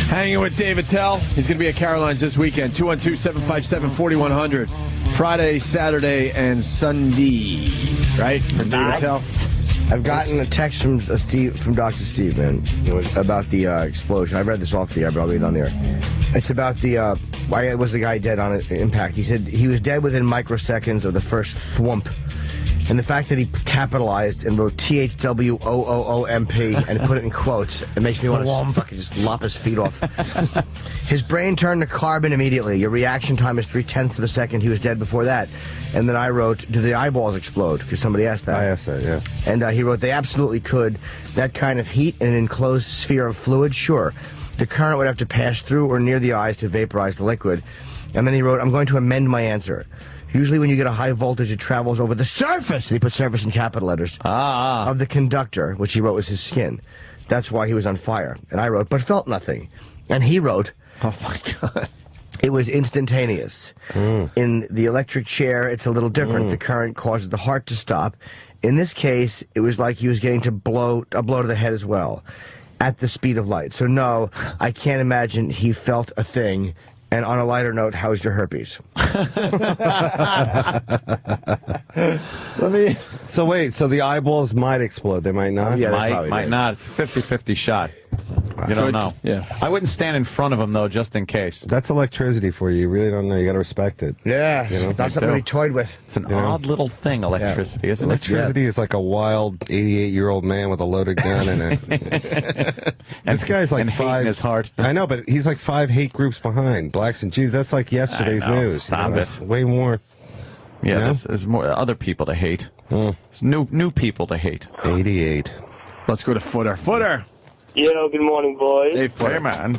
Hanging with David Attell. He's going to be at Caroline's this weekend. 212-757-4100. Friday, Saturday, and Sunday. Right? For David Attell. I've gotten a text from Dr. Steve, man, about the explosion. I read this off the air, but I'll read it on the air. It's about why was the guy dead on impact? He said he was dead within microseconds of the first thwomp. And the fact that he capitalized and wrote THWOOOMP and put it in quotes, it makes me want to fucking just lop his feet off. His brain turned to carbon immediately. Your reaction time is 0.3 of a second. He was dead before that. And then I wrote, do the eyeballs explode? Because somebody asked that. I asked that, yeah. And he wrote, they absolutely could. That kind of heat in an enclosed sphere of fluid, sure. The current would have to pass through or near the eyes to vaporize the liquid. And then he wrote, I'm going to amend my answer. Usually when you get a high voltage, it travels over the surface, and he put surface in capital letters, of the conductor, which he wrote was his skin. That's why he was on fire. And I wrote, but felt nothing. And he wrote, oh my God, it was instantaneous. In the electric chair, it's a little different. The current causes the heart to stop. In this case, it was like he was getting a blow to the head as well, at the speed of light. So no, I can't imagine he felt a thing. And on a lighter note, how's your herpes? So wait, so the eyeballs might explode. They might not? Yeah, might not. It's a 50-50 shot. You don't know. Yeah. I wouldn't stand in front of him, though, just in case. That's electricity for you. You really don't know. You got to respect it. Yeah. You know? Not something to be toyed with. It's an odd little thing, electricity, isn't it? Electricity is like a wild 88-year-old man with a loaded gun and a... This guy's like hate in his heart. I know, but he's like 5 hate groups behind. Blacks and Jews. That's like yesterday's news. Stop That's it. way more. Yeah, there's more other people to hate. It's new people to hate. 88. Let's go to Footer. Footer! Yo, good morning, boys. Hey, Footer. Hey, man.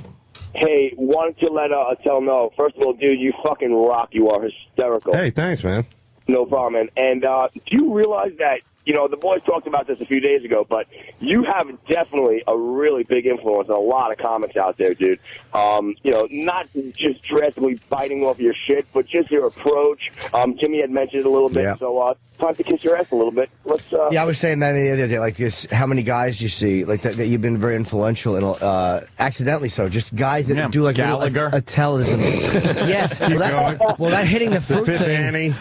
Hey, wanted to let Attell know. First of all, dude, you fucking rock. You are hysterical. Hey, thanks, man. No problem, man. And do you realize that, you know, the boys talked about this a few days ago, but you have definitely a really big influence on a lot of comics out there, dude. You know, not just drastically biting off your shit, but just your approach. Jimmy had mentioned it a little bit, so time to kiss your ass a little bit. Let's. Yeah, I was saying that the other day, like this, how many guys you see, like that you've been very influential in, accidentally so, just guys that do like Gallagher. Attellism. Yes. Well, that hitting the fruit Fifth thing. Annie.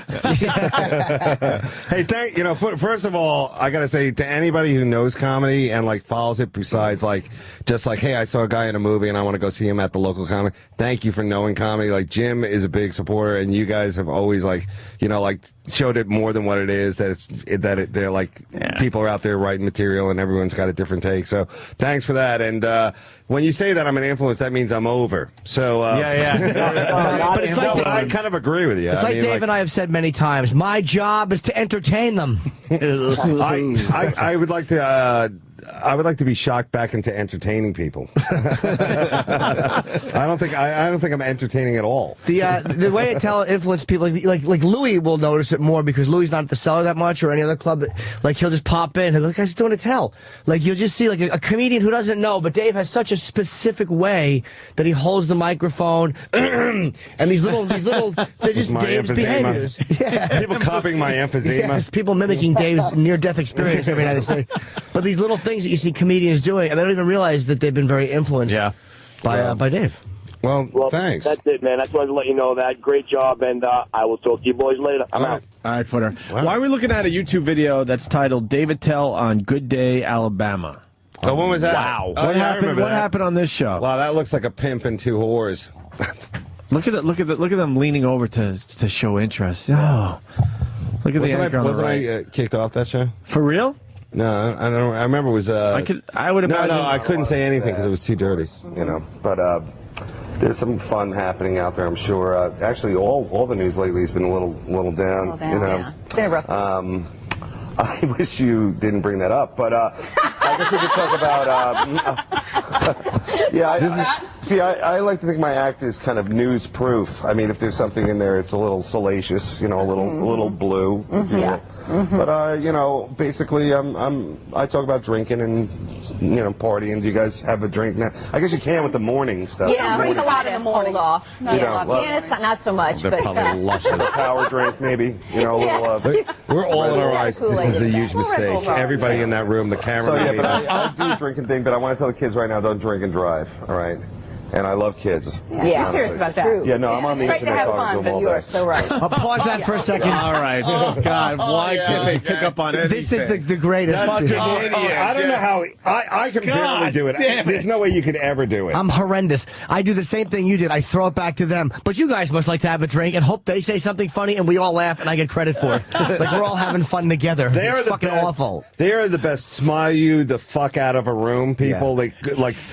Hey, you know, first of all, I gotta say to anybody who knows comedy and like follows it, besides like just like, hey, I saw a guy in a movie and I want to go see him at the local comedy. Thank you for knowing comedy. Like Jim is a big supporter, and you guys have always like, you know, like showed it more than what it is. They're like people are out there writing material and everyone's got a different take. So thanks for that. And when you say that I'm an influence, that means I'm over. So But it's like I kind of agree with you. It's like Dave and I have said many times. My job is to entertain them. I would like to. I would like to be shocked back into entertaining people. I don't think I'm entertaining at all. The way Attell influenced people, like Louis will notice it more because Louis not at the Cellar that much or any other club. Like he'll just pop in and look, guy's doing Attell. Like you'll just see like a comedian who doesn't know, but Dave has such a specific way that he holds the microphone and these little they're just Dave's behaviors. Yeah. People copying my emphysema. Yes, people mimicking Dave's near-death experience every night. But these little things that you see comedians doing, and they don't even realize that they've been very influenced by Dave. Well, thanks. That's it, man. I just wanted to let you know that. Great job, and I will talk to you boys later. I'm out. All right, Footer. Wow. Why are we looking at a YouTube video that's titled Dave Attell on Good Day, Alabama? Oh, when was that? Wow. Oh, What happened? What happened on this show? Wow, that looks like a pimp and 2 whores. Look at it. Look at them leaning over to show interest. Oh, look at the anchor on the right. Wasn't I kicked off that show? For real? No, I don't. I remember it was. I would imagine. No, I couldn't say anything because it was too dirty. You know, but there's some fun happening out there, I'm sure. Actually, all the news lately has been a little down. You know, yeah. It's been a rough. I wish you didn't bring that up, but I guess we could talk about. I like to think my act is kind of news proof. I mean, if there's something in there, it's a little salacious, you know, a little blue, if you will. But you know, basically, I talk about drinking and partying. Do you guys have a drink now? I guess you can with the morning stuff. Yeah, drink a lot in the morning. Off. Janice, not so much. They're but probably luscious. A power drink, maybe. You know, a little. We're all in our eyes. This is a huge mistake. Everybody in that room, the camera. So yeah, but I do a drinking thing. But I want to tell the kids right now, don't drink and drive. All right. and I love kids. Yeah, honestly. serious about that. Yeah, no, I'm on the It's great internet to have talking to fun, them but all you are day. so right. I'll pause that for a second. All right. Oh, God. Why can't they pick up on anything? This is the greatest. Fucking idiots. I don't know how. I can barely do it. There's no way you could ever do it. I'm horrendous. I do the same thing you did. I throw it back to them. But you guys must like to have a drink and hope they say something funny and we all laugh and I get credit for it. Like we're all having fun together. They are it's the fucking best. awful. They are the best. Smile you the fuck out of a room, people. Like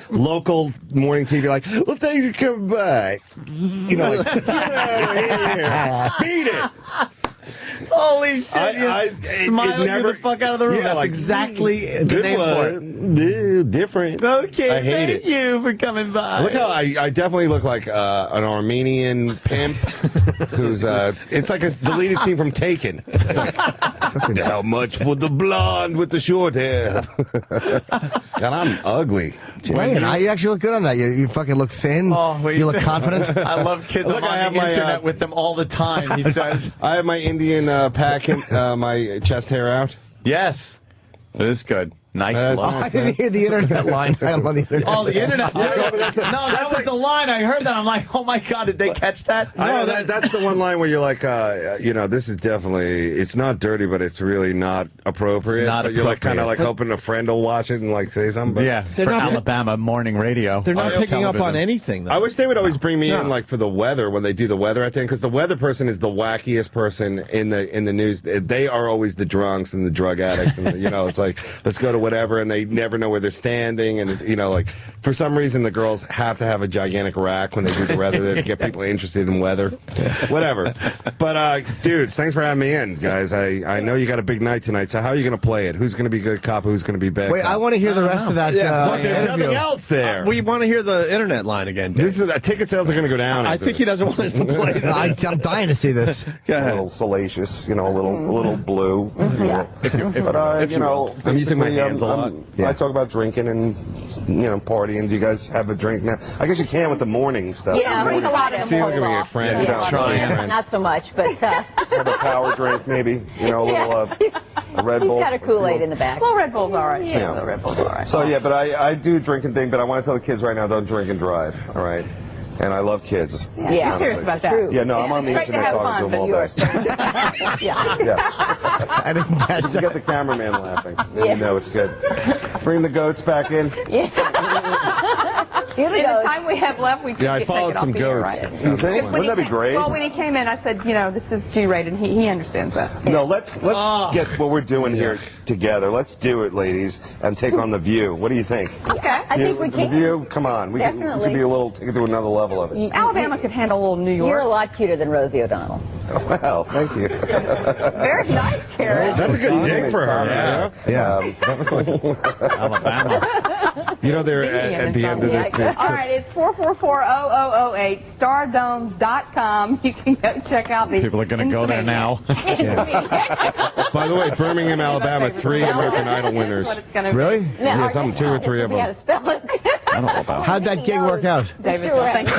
local morning TV. Like, well, thank you, come back. You know, like, get out of here, beat it. Holy shit! Smile you the fuck out of the room. Yeah, That's like, exactly the good name for it. one. Different. Okay, I hate thank you for coming by. Look how I definitely look like an Armenian pimp who's it's like a deleted scene from Taken. It's like, how much for the blonde with the short hair? And I'm ugly. Wait, you actually look good on that. You fucking look thin. You look confident. I love kids. Look, I'm I on have the my, internet with them all the time. He says, I have my Indian pack in my chest hair out. Yes, it is good. Nice look. I didn't hear the internet line. I'm on the internet. Oh, the internet. No, that was the line. I heard that. I'm like, oh my God, did they catch that? I know that's the one line where you're like, you know, this is definitely, it's not dirty, but it's really not appropriate. It's not but you're like kind of appropriate. like hoping a friend will watch it and like say something. But Yeah, for Alabama morning radio. They're not picking up on television. anything, though. I wish they would always bring me in like for the weather when they do the weather at the end, because the weather person is the wackiest person in the news. They are always the drunks and the drug addicts, and you know, it's like, let's go to whatever, and they never know where they're standing, and you know, like for some reason the girls have to have a gigantic rack when they do the weather to get people interested in weather. Whatever. But dudes, thanks for having me in, guys. I know you got a big night tonight, so how are you going to play it? Who's going to be good cop? Who's going to be bad? Wait, cop? I want to hear the rest of that. What, there's interview. nothing else there. We want to hear the internet line again. Dave. This is ticket sales are going to go down. I after think he this. doesn't want us to play that. I'm dying to see this. A little salacious, you know, a little blue. Yeah. But you know, I'm using my basically, hands a lot. I talk about drinking and partying. Do you guys have a drink now? I guess you can with the morning stuff. Yeah, The drink a lot of See, look at me, a off. friend. Yeah. Not so much, but Have a power drink, maybe. You know, a little a Red Bull. he's got a Kool-Aid in the back. Well, Red Bull's all right. Yeah. Well, Red Bull's all right. So yeah, but I do drinking thing. But I want to tell the kids right now, don't drink and drive. All right. And I love kids. Yeah, serious about that. Yeah, no, I'm on the It's great internet to have talking to fun, them all but day. yeah. I didn't catch You got the cameraman laughing. Then you know it's good. Bring the goats back in. In the time we have left, we Yeah, I followed some goats. You think? Wouldn't that be great? Well, when he came in, I said, you know, this is G-rated. He understands that. No, let's get what we're doing here together. Let's do it, ladies, and take on The View. What do you think? Okay. I think we The can. View, come on. We can be a little, take it to another level of it. Alabama could handle a little New York. You're a lot cuter than Rosie O'Donnell. Well, thank you. Very nice, Karen. That's a good dig for her. Yeah. That was like Alabama. You know, they're at the end of this. All right, it's 444-0008, stardome.com. You can go check out the People are going to go there now. By the way, Birmingham, Alabama, 3 American Idol winners. What it's gonna be. Really? Yeah, something, 2 or 3 of We them. got to spell it. I don't know about How'd that gig work out? David, thank you.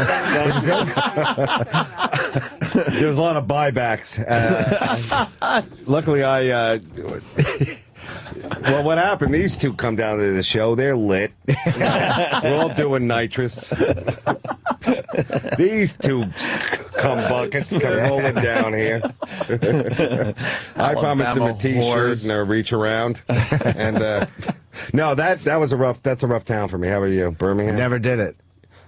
There's a lot of buybacks. Luckily, well, what happened? These two come down to the show. They're lit. We're all doing nitrous. These two cum buckets come rolling down here. I promised them a T-shirt and a reach around. And no, that's a rough town for me. How about you, Birmingham? Never did it.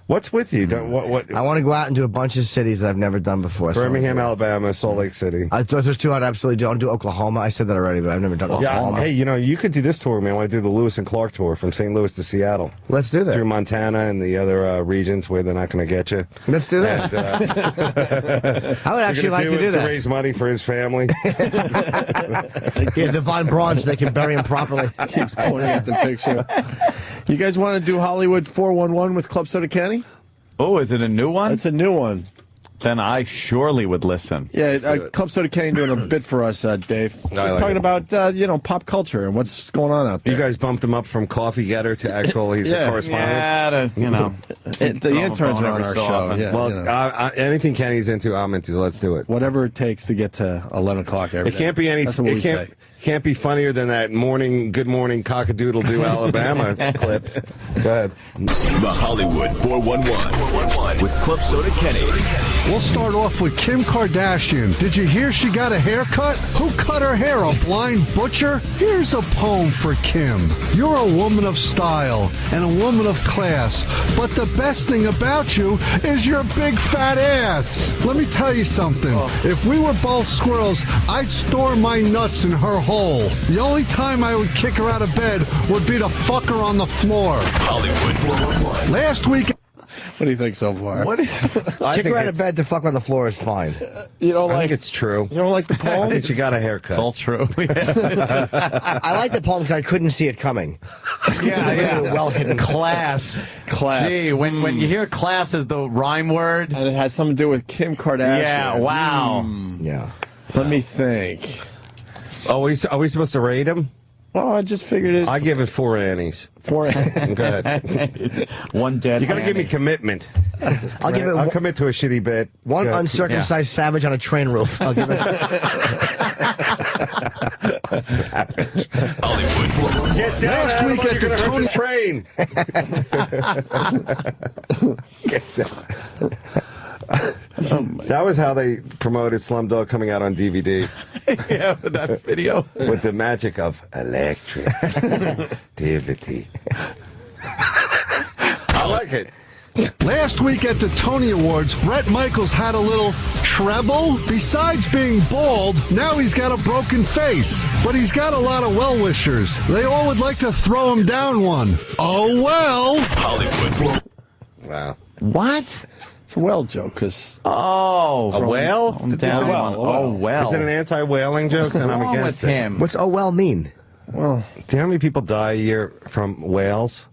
What's with you? What? I want to go out and do a bunch of cities that I've never done before. Birmingham, Alabama, Salt Lake City. Those two I'd absolutely do. I'll do Oklahoma. I said that already, but I've never done Oklahoma. Hey, you know, you could do this tour, man. I want to do the Lewis and Clark tour from St. Louis to Seattle. Let's do that. Through Montana and the other regions where they're not going to get you. Let's do that. And, I would actually like to do to that. raise money for his family. Yeah, the Von Brauns, they can bury him properly. Keeps pointing at the picture. You guys want to do Hollywood 411 with Club Soda Kenny? Oh, is it a new one? It's a new one. then I surely would listen. Yeah, Club Soda Kenny doing a bit for us, Dave. He's talking about pop culture and what's going on out there. You guys bumped him up from coffee getter to actual. He's a correspondent. The interns are on our show. Yeah, well, anything Kenny's into, I'm into. Let's do it. Whatever it takes to get to 11 o'clock every day. It can't be any. That's what we say. Can't be funnier than that Good Morning Cock-a-Doodle-Doo Alabama clip. Go ahead. The Hollywood 411 with Club Soda Kenny. We'll start off with Kim Kardashian. Did you hear she got a haircut? Who cut her hair? A blind butcher? Here's a poem for Kim. You're a woman of style and a woman of class, but the best thing about you is your big fat ass. Let me tell you something. If we were both squirrels, I'd store my nuts in her hole. The only time I would kick her out of bed would be to fuck her on the floor. Hollywood 411. Last week. What do you think so far? Kick her out of bed to fuck on the floor is fine. I think it's true. You don't like the poem? I think she got a haircut. It's all true. I like the poem because I couldn't see it coming. Yeah. Well hidden. Class. Gee, when you hear class as the rhyme word. And it has something to do with Kim Kardashian. Yeah, wow. Yeah. Let me think. Are we supposed to rate him? Well, I just figured it. I give it 4 Annies. 4 Annies. Go ahead. One dead. You got to give me commitment. I'll commit to a shitty bit. One uncircumcised savage on a train roof. I'll give it. Savage. Hollywood. Get down. Last week at the train. Get down. That was how they promoted Slumdog coming out on DVD. Yeah, with that video. With the magic of electricity. I like it. Last week at the Tony Awards, Bret Michaels had a little treble. Besides being bald, now he's got a broken face. But he's got a lot of well-wishers. They all would like to throw him down one. Oh, well. Hollywood. Wow. What? It's a whale joke, because... Oh. A whale? Down one. Oh, well. Is it an anti-whaling joke? Then I'm against with it. him? What's oh well mean? Well, do you know how many people die a year from whales?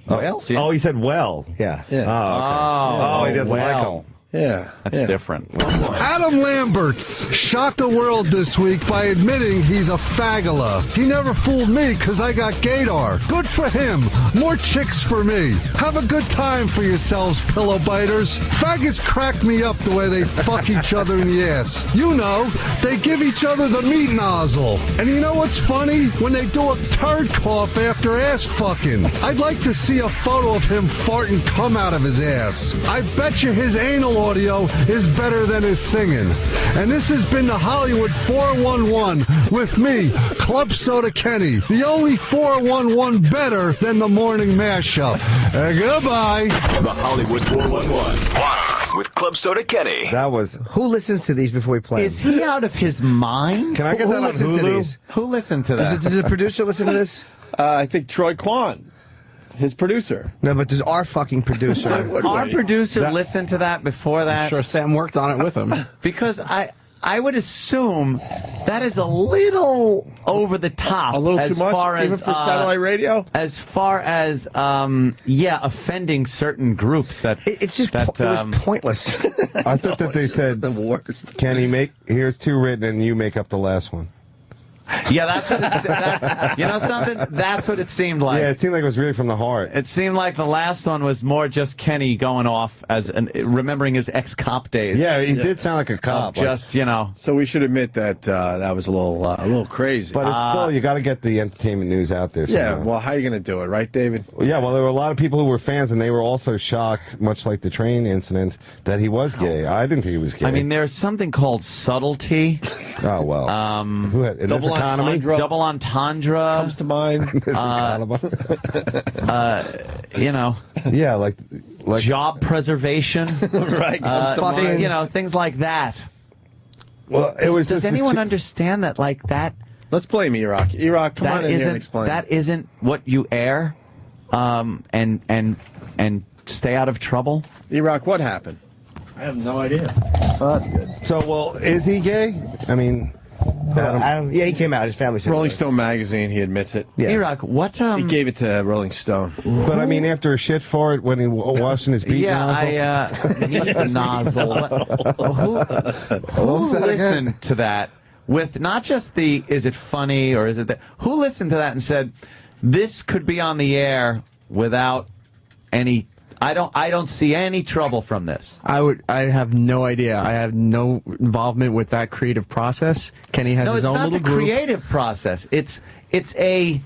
Whales? Yeah. Oh, he said well. Yeah. Oh, okay. He doesn't like them. Yeah. That's different. Adam Lamberts shocked the world this week by admitting he's a faggola. He never fooled me because I got gaydar. Good for him. More chicks for me. Have a good time for yourselves, pillow biters. Faggots crack me up the way they fuck each other in the ass. You know, they give each other the meat nozzle. And you know what's funny? When they do a turd cough after ass fucking. I'd like to see a photo of him farting cum out of his ass. I bet you his anal audio is better than his singing. And this has been the Hollywood 411 with me, Club Soda Kenny, the only 411 better than the morning mashup. Goodbye. The Hollywood 411 with Club Soda Kenny. That was... Who listens to these before we play? Is he out of his mind? Can I get that on Hulu? Who listens to that? Does the producer listen to this? I think Troy Kwan. His producer. No, but does our fucking producer... Our producer listened to that before that? I'm sure Sam worked on it with him. Because I would assume that is a little over the top. A little too much, far even as, for satellite radio? As far as, offending certain groups that... It's just it was pointless. I thought that they said, the worst. Kenny, here's 2 written and you make up the last one. Yeah, that's what it's... you know something? That's what it seemed like. Yeah, it seemed like it was really from the heart. It seemed like the last one was more just Kenny going off as remembering his ex-cop days. Yeah, he did sound like a cop. Just, you know. So we should admit that that was a little crazy. But it's still, you got to get the entertainment news out there somehow. Yeah, well, how are you going to do it, right, David? Yeah, well, there were a lot of people who were fans, and they were also shocked, much like the train incident, that he was gay. I didn't think he was gay. I mean, there's something called subtlety. Oh, well. Double economy? Double entendre comes to mind. You know. Yeah, like job preservation. Right. You know, things like that. Well, it was. Does anyone understand that? Like that. Let's blame Iraq. Iraq, come on in here and explain. That isn't what you air, and stay out of trouble. Iraq, what happened? I have no idea. Oh, that's good. So, well, is he gay? I mean, Adam? Yeah, he came out. His family said Rolling Stone magazine. He admits it. Yeah. E-Rock, what? He gave it to Rolling Stone. But I mean, after a shit fart when he washing his beat nozzle. Meat nozzle. Who listened to that with not just the is it funny or is it that? Who listened to that and said this could be on the air without any? I don't see any trouble from this. I have no idea. I have no involvement with that creative process. Kenny has his own little group. No, it's not the creative process. It's a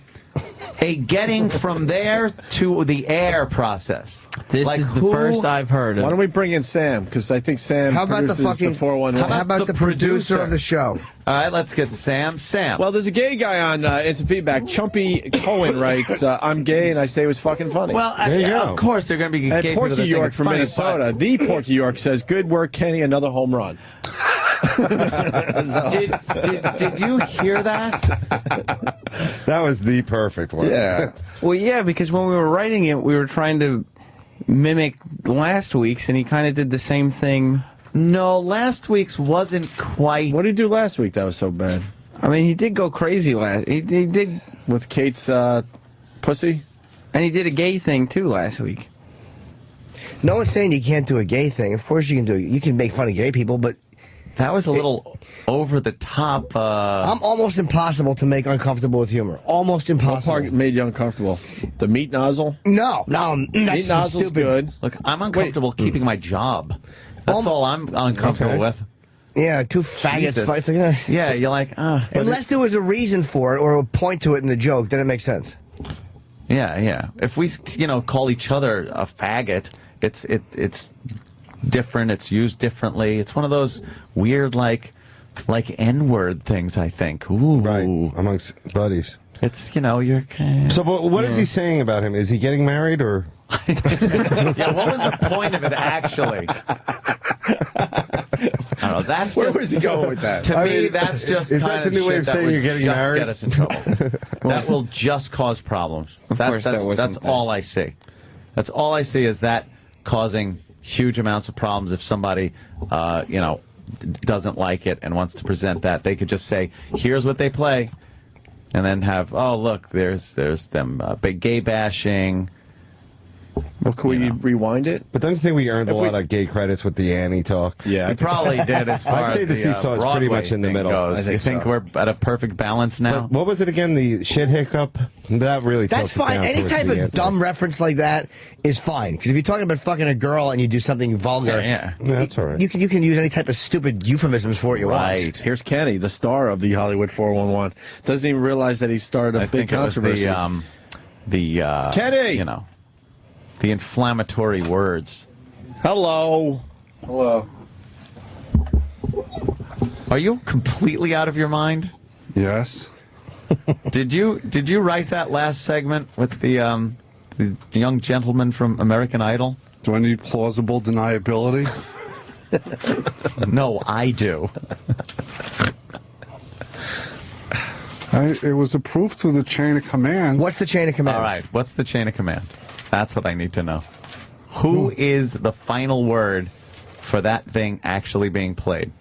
getting from there to the air process. This is the first I've heard of. Why don't we bring in Sam? Because I think Sam produces the 411. How about the producer of the show? All right, let's get Sam. Well, there's a gay guy on Instant Feedback. Chumpy Colin writes, I'm gay and I say it was fucking funny. Well, there you go. Of course, they're going to be gay people Porky that think York it's from funny, Minnesota. The Porky York says, good work, Kenny, another home run. Did you hear that? That was the perfect one. Yeah. Well, yeah, because when we were writing it, we were trying to mimic last week's, and he kind of did the same thing. No, last week's wasn't quite. What did he do last week that was so bad? I mean, he did go crazy last. He did with Kate's pussy, and he did a gay thing too last week. No one's saying you can't do a gay thing. Of course you can do it. You can make fun of gay people, but that was a little over the top. I'm almost impossible to make uncomfortable with humor. Almost impossible. What part made you uncomfortable? The meat nozzle? No, meat nozzle's stupid. good. Look, I'm uncomfortable keeping my job. That's all I'm uncomfortable with. Yeah, two faggots Jesus. fighting. Yeah, you're like, unless there was a reason for it or a point to it in the joke, then it makes sense. Yeah. If we, call each other a faggot, it's different. It's used differently. It's one of those weird, like N-word things, I think. Ooh. Right, amongst buddies. It's, you're kind of... So, but what is he saying about him? Is he getting married, or...? Yeah, what was the point of it, actually? I don't know. That's Where just, was he going with that? To me, that's just is kind that the of new way shit of that saying would you're getting just married? get us in trouble. That will just cause problems. Of course, that's all I see. That's all I see is that causing huge amounts of problems. If somebody, doesn't like it and wants to present that, they could just say, "Here's what they play," and then have, "Oh, look, there's them big gay bashing." Well, can we rewind it? But don't you think we earned a lot of gay credits with the Annie talk? Yeah, We probably did as far I'd say as the the seesaw is pretty much in the middle. Goes. You think we're at a perfect balance now? What was it again? The shit hiccup? That really That's tilts it fine. down Any towards type the of answer. dumb reference like that is fine. Because if you're talking about fucking a girl and you do something vulgar, Yeah. That's all right. you can use any type of stupid euphemisms for what you want. Here's Kenny, the star of the Hollywood 411. Doesn't even realize that he started a big think it was controversy. Kenny, the inflammatory words. Hello. Are you completely out of your mind? Yes. Did you write that last segment with the young gentleman from American Idol? Do I need plausible deniability? No, I do. It was approved through the chain of command. What's the chain of command? All right, what's the chain of command? That's what I need to know. Who is the final word for that thing actually being played?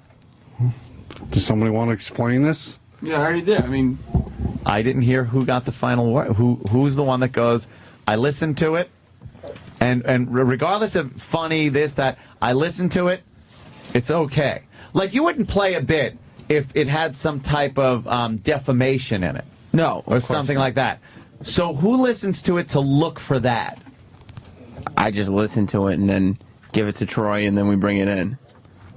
Does somebody want to explain this? Yeah, I already did. I mean, I didn't hear who got the final word. Who's the one that goes, I listened to it, and regardless of funny, this, that, I listened to it, it's okay. Like, you wouldn't play a bit if it had some type of defamation in it. No, or something like that. So who listens to it to look for that? I just listen to it and then give it to Troy, and then we bring it in.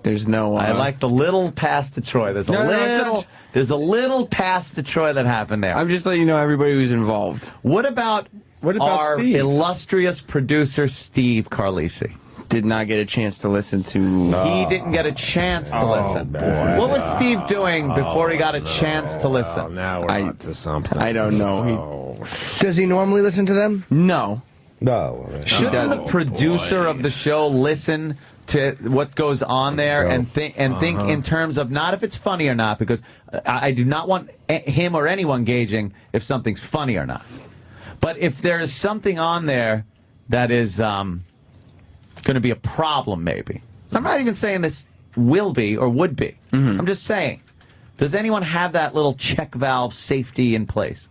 There's no. I like the little pass to Troy. There's a little pass to Troy that happened there. I'm just letting you know everybody who's involved. What about our Steve? illustrious producer, Steve Carlisi? Did not get a chance to listen to. He didn't get a chance to listen. Boy. What was Steve doing before he got a chance to listen? Now we're on to something. I don't know. Does he normally listen to them? No. Shouldn't the producer of the show listen to what goes on there and think in terms of not if it's funny or not, because I do not want him or anyone gauging if something's funny or not. But if there is something on there that is going to be a problem, maybe. I'm not even saying this will be or would be. I'm just saying Does anyone have that little check valve safety in place?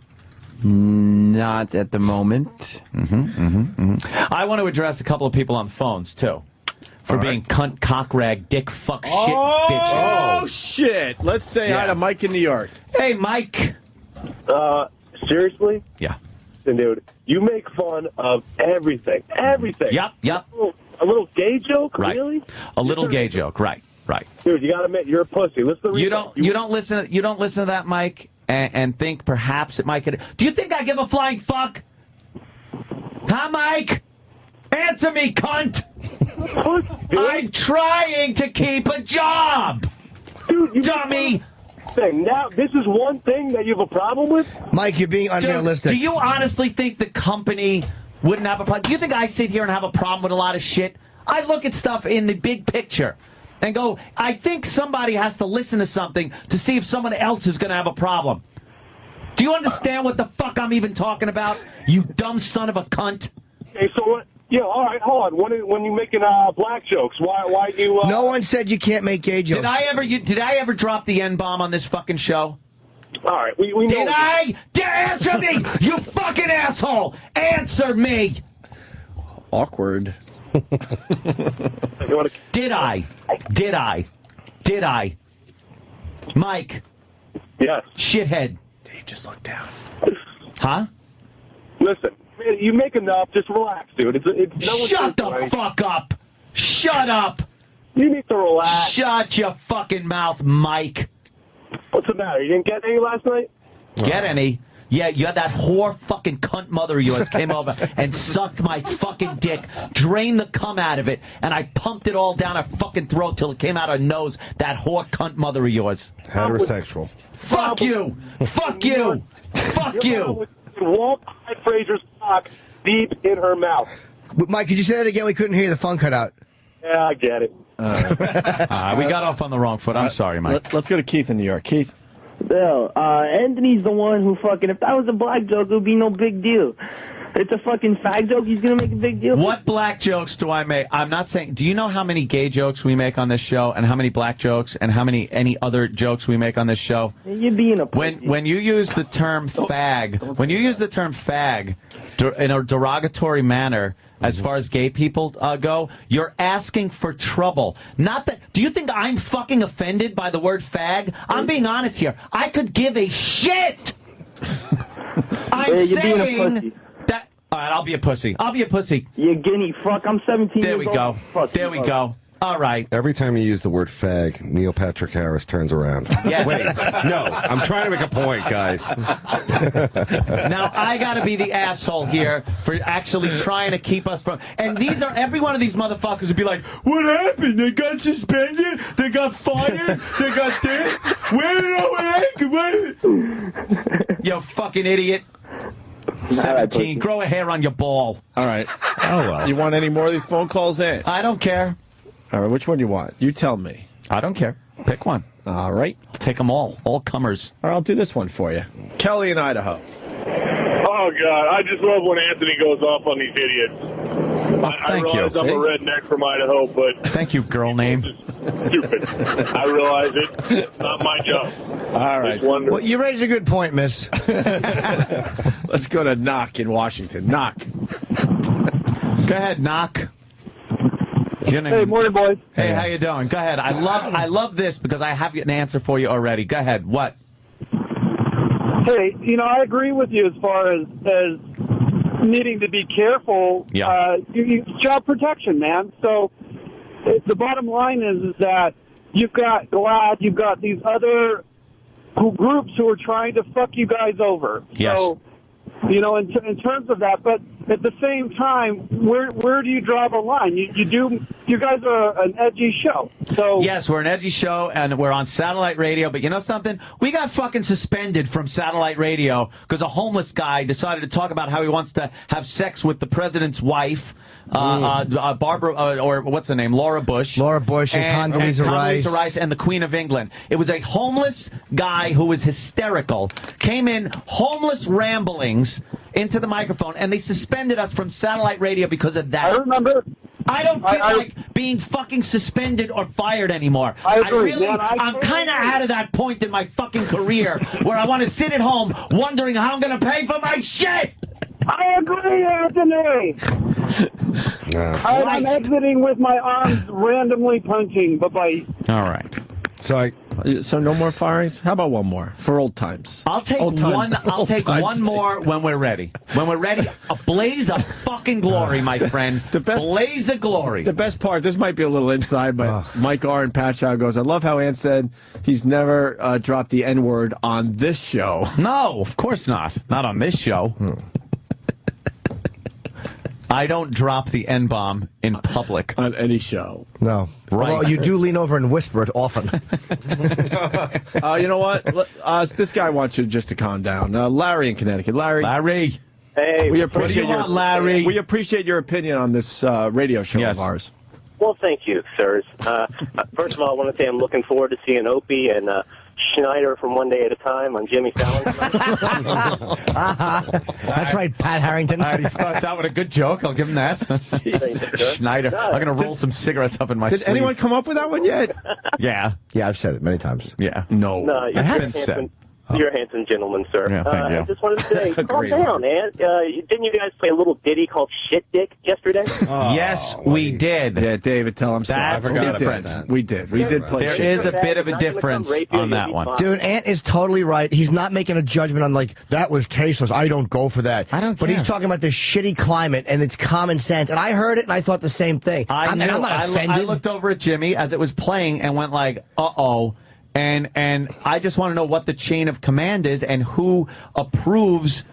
Not at the moment. I want to address a couple of people on phones, too, for being cunt, cock rag, dick, fuck, shit, bitches. Oh, shit. Let's say hi to Mike in New York. Hey, Mike. Seriously? Yeah. Dude, you make fun of everything. Everything. Yep. A little gay joke? Right. Really? A little gay joke, right. Dude, you gotta admit, you're a pussy. Listen to You don't listen to that, Mike, and think perhaps it might get. Do you think I give a flying fuck? Huh, Mike? Answer me, cunt. I'm trying to keep a job. Dude, you dummy. Now, this is one thing that you have a problem with? Mike, you're being unrealistic. Do you honestly think the company wouldn't have a problem? Do you think I sit here and have a problem with a lot of shit? I look at stuff in the big picture and go, I think somebody has to listen to something to see if someone else is going to have a problem. Do you understand what the fuck I'm even talking about, you dumb son of a cunt? Okay, so what? Yeah, all right, hold on. When you making black jokes, why you... No one said you can't make gay jokes. Did I ever drop the N-bomb on this fucking show? All right, we know... Did I? Answer me, you fucking asshole! Answer me! Awkward. Did I? Mike. Yes. Shithead. Dave, just look down. Huh? Listen, man, you make enough. Just relax, dude. Shut the fuck up. Shut up. You need to relax. Shut your fucking mouth, Mike. What's the matter? You didn't get any last night? Get any? Yeah, you had that whore fucking cunt mother of yours came over and sucked my fucking dick, drained the cum out of it, and I pumped it all down her fucking throat till it came out her nose, that whore cunt mother of yours. Heterosexual. Fuck you! Fuck you! Fuck you! Walt Fraser's cock deep in her mouth. Mike, could you say that again? We couldn't hear the phone cut out. Yeah, I get it. We got off on the wrong foot. I'm sorry, Mike. Let's go to Keith in New York. Keith. Bill, Anthony's the one who fucking, if that was a black joke, it would be no big deal. It's a fucking fag joke, he's going to make a big deal? What black jokes do I make? I'm not saying, do you know how many gay jokes we make on this show, and how many black jokes, and how many any other jokes we make on this show? You're being a pussy. When you use the term fag, in a derogatory manner, as far as gay people go, you're asking for trouble. Not that. Do you think I'm fucking offended by the word fag? I'm being honest here. I could give a shit. I'm saying that. All right, I'll be a pussy. You guinea fuck. I'm 17 There years we old. go. Fuck There we go. All right. Every time you use the word fag, Neil Patrick Harris turns around. Yes. Wait, no, I'm trying to make a point, guys. Now, I got to be the asshole here for actually trying to keep us from... And every one of these motherfuckers would be like, what happened? They got suspended? They got fired? They got this? Where? You fucking idiot. 17. Grow a hair on your ball. All right. Oh, well. You want any more of these phone calls in? I don't care. All right, which one do you want? You tell me. I don't care. Pick one. All right. Take them all comers. All right, I'll do this one for you. Kelly in Idaho. Oh, God. I just love when Anthony goes off on these idiots. I realize I'm a redneck from Idaho, but... Thank you, girl name. Stupid. I realize it. It's not my job. All right. Well, you raise a good point, miss. Let's go to Knock in Washington. Knock. Go ahead, Knock. Hey, morning, boys. Hey, how you doing? Go ahead. I love this because I have an answer for you already. Go ahead. What? Hey, I agree with you as far as needing to be careful. Yeah. Job protection, man. So the bottom line is that you've got GLAAD, you've got these other groups who are trying to fuck you guys over. Yes. So, in terms of that, but at the same time, where do you draw the line? You guys are an edgy show. So yes, we're an edgy show, and we're on satellite radio. But you know something? We got fucking suspended from satellite radio because a homeless guy decided to talk about how he wants to have sex with the president's wife. Barbara, or what's the name? Laura Bush. And Condoleezza Rice and the Queen of England. It was a homeless guy who was hysterical, came in homeless ramblings into the microphone, and they suspended us from satellite radio because of that. I remember. I don't feel like being fucking suspended or fired anymore. I agree. I'm kind of out of that point in my fucking career where I want to sit at home wondering how I'm going to pay for my shit. I agree, Anthony. I'm exiting with my arms randomly punching. Bye-bye. All right. So no more firings? How about one more for old times? I'll take one more when we're ready. When we're ready, a blaze of fucking glory, my friend. Blaze of glory. The best part, this might be a little inside, but Mike R. and Pat Chow goes, I love how Ant said he's never dropped the N-word on this show. No, of course not. Not on this show. I don't drop the N-bomb in public. On any show. No. Right. Well, you do lean over and whisper it often. You know what? This guy wants you just to calm down. Larry in Connecticut. Larry. Hey. We appreciate what do you want, Larry? We appreciate your opinion on this radio show of ours. Well, thank you, sirs. First of all, I want to say I'm looking forward to seeing Opie and Schneider from One Day at a Time on Jimmy Fallon's. That's right, Pat Harrington. He starts out with a good joke. I'll give him that. Schneider. I'm going to roll some cigarettes up in my sleeve. Did anyone come up with that one yet? Yeah. Yeah, I've said it many times. Yeah. No. You're a handsome gentleman, sir. Yeah, thank you. I just wanted to say, calm down, man. Didn't you guys play a little ditty called Shit Dick yesterday? Yes, we did. Yeah, David, tell him. That's different. We did. We did play. There is a bit of a difference on that one. Dude, Ant is totally right. He's not making a judgment on, like, that was tasteless. I don't go for that. I don't care. But he's talking about this shitty climate, and it's common sense. And I heard it, and I thought the same thing. I'm not offended. I looked over at Jimmy as it was playing and went like, uh-oh. And I just want to know what the chain of command is and who approves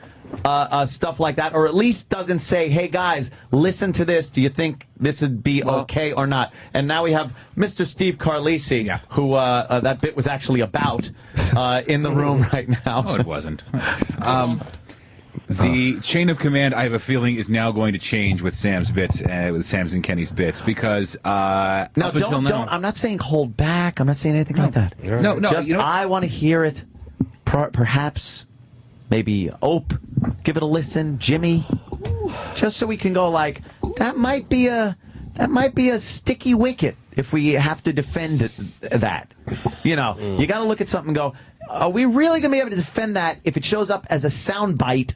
stuff like that, or at least doesn't say, hey, guys, listen to this. Do you think this would be okay or not? And now we have Mr. Steve Carlisi, who that bit was actually about, in the room right now. No, it wasn't. The chain of command, I have a feeling, is now going to change with Sam's bits, with Sam's and Kenny's bits, because up until now, I'm not saying hold back. I'm not saying anything like that. No, Just, I want to hear it. Perhaps, maybe Ope, give it a listen. Jimmy, just so we can go like that might be a sticky wicket if we have to defend that. You know, you got to look at something and go, are we really going to be able to defend that if it shows up as a soundbite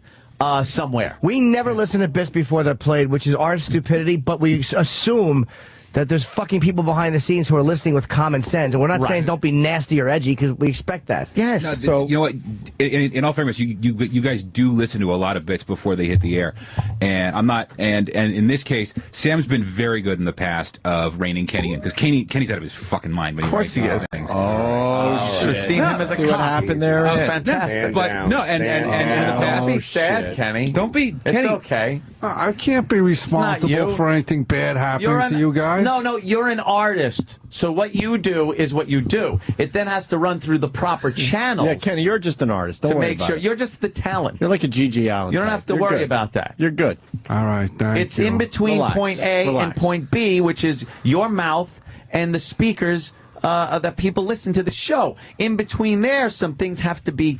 somewhere? We never listen to bits before they're played, which is our stupidity, but we assume that there's fucking people behind the scenes who are listening with common sense. And we're not saying don't be nasty or edgy, because we expect that. Yes. No, so, you know what? In all fairness, you guys do listen to a lot of bits before they hit the air. And I'm not, and in this case, Sam's been very good in the past of reining Kenny in, because Kenny's out of his fucking mind when he writes these things. Should have seen him as a see what happened there. That was fantastic. But no, and in the past, don't be sad, Kenny. Don't be. It's Kenny. okay. I can't be responsible for anything bad happening to you guys. No, you're an artist. So what you do is what you do. It then has to run through the proper channels. Yeah, Kenny, you're just an artist. Don't to worry make about sure it. you're just the talent. You're like a G.G. Allen. You don't have to worry about that. You're good. All right, thank It's you. in between Relax. point A and point B, which is your mouth and the speakers that people listen to the show. In between there, some things have to be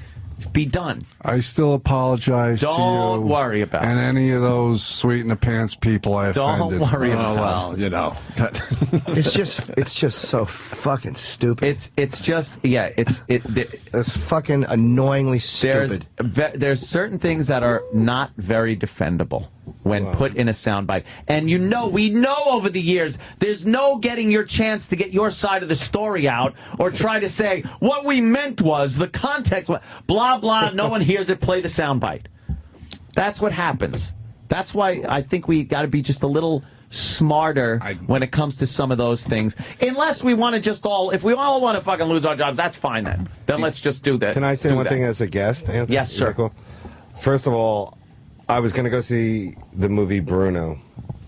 done. I still apologize to you. Don't worry about and it. any of those sweet in the pants people I Don't offended. worry about it. Well, you know. It's just so fucking stupid. It's fucking annoyingly stupid. There's certain things that are not very defendable when put in a soundbite. And we know over the years, there's no getting your chance to get your side of the story out or try to say, what we meant was, the context, blah, blah, no one hears it, play the soundbite. That's what happens. That's why I think we got to be just a little smarter when it comes to some of those things. Unless we want to if we all want to fucking lose our jobs, that's fine then. Then let's just do that. Can I say one thing as a guest, Anthony? Yes, sir. Cool? First of all, I was going to go see the movie Bruno.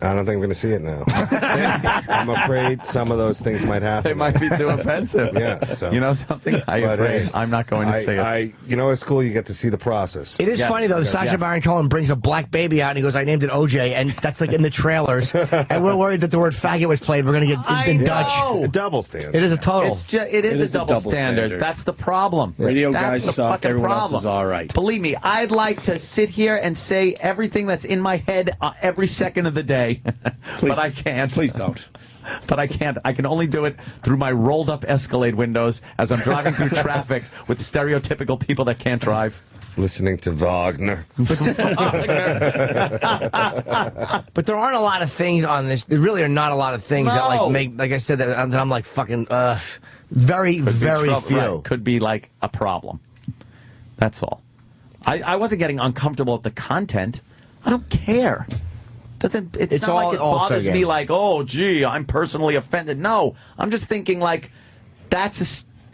I don't think I'm going to see it now. I'm afraid some of those things might happen. They might be too offensive. Yeah. So. You know something? I'm afraid I'm not going to say it. You know, at school you get to see the process. It is funny, though. Sacha Baron Cohen brings a black baby out, and he goes, I named it OJ, and that's like in the trailers. And we're worried that the word faggot was played. We're going to get in Dutch. A double standard. It is a total. It is a double standard. That's the problem. Radio That's guys the suck. fucking Everyone problem. else is all right. Believe me, I'd like to sit here and say everything that's in my head every second of the day. But I can't. Please don't. But I can't. I can only do it through my rolled-up Escalade windows as I'm driving through traffic with stereotypical people that can't drive. Listening to Wagner. But there aren't a lot of things on this. There really are not a lot of things that like make, like I said, that I'm like fucking very, very few. Right. Could be like a problem. That's all. I wasn't getting uncomfortable with the content. I don't care. It's not all, like it bothers me like, oh, gee, I'm personally offended. No, I'm just thinking like that's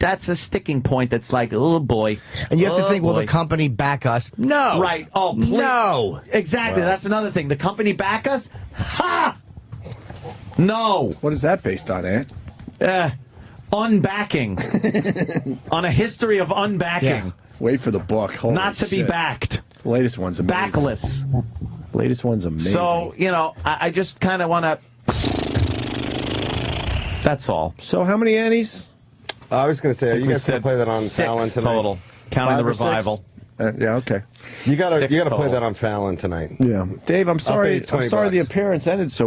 a sticking point that's like, oh, boy. And you have to think, will the company back us? No. Right. Oh, please. No. Exactly. Wow. That's another thing. The company back us? Ha! No. What is that based on, Ant? Unbacking. On a history of unbacking. Yeah. Wait for the book. Holy Not to be shit. backed. The latest one's amazing. Backless. Latest one's amazing. So, I just kind of want to... That's all. So how many Annies? I was going to say, are you guys going to play that on Fallon tonight? Total, counting the revival. Yeah, okay. You got to play that on Fallon tonight. Yeah, Dave, I'm sorry. I'm sorry the appearance ended so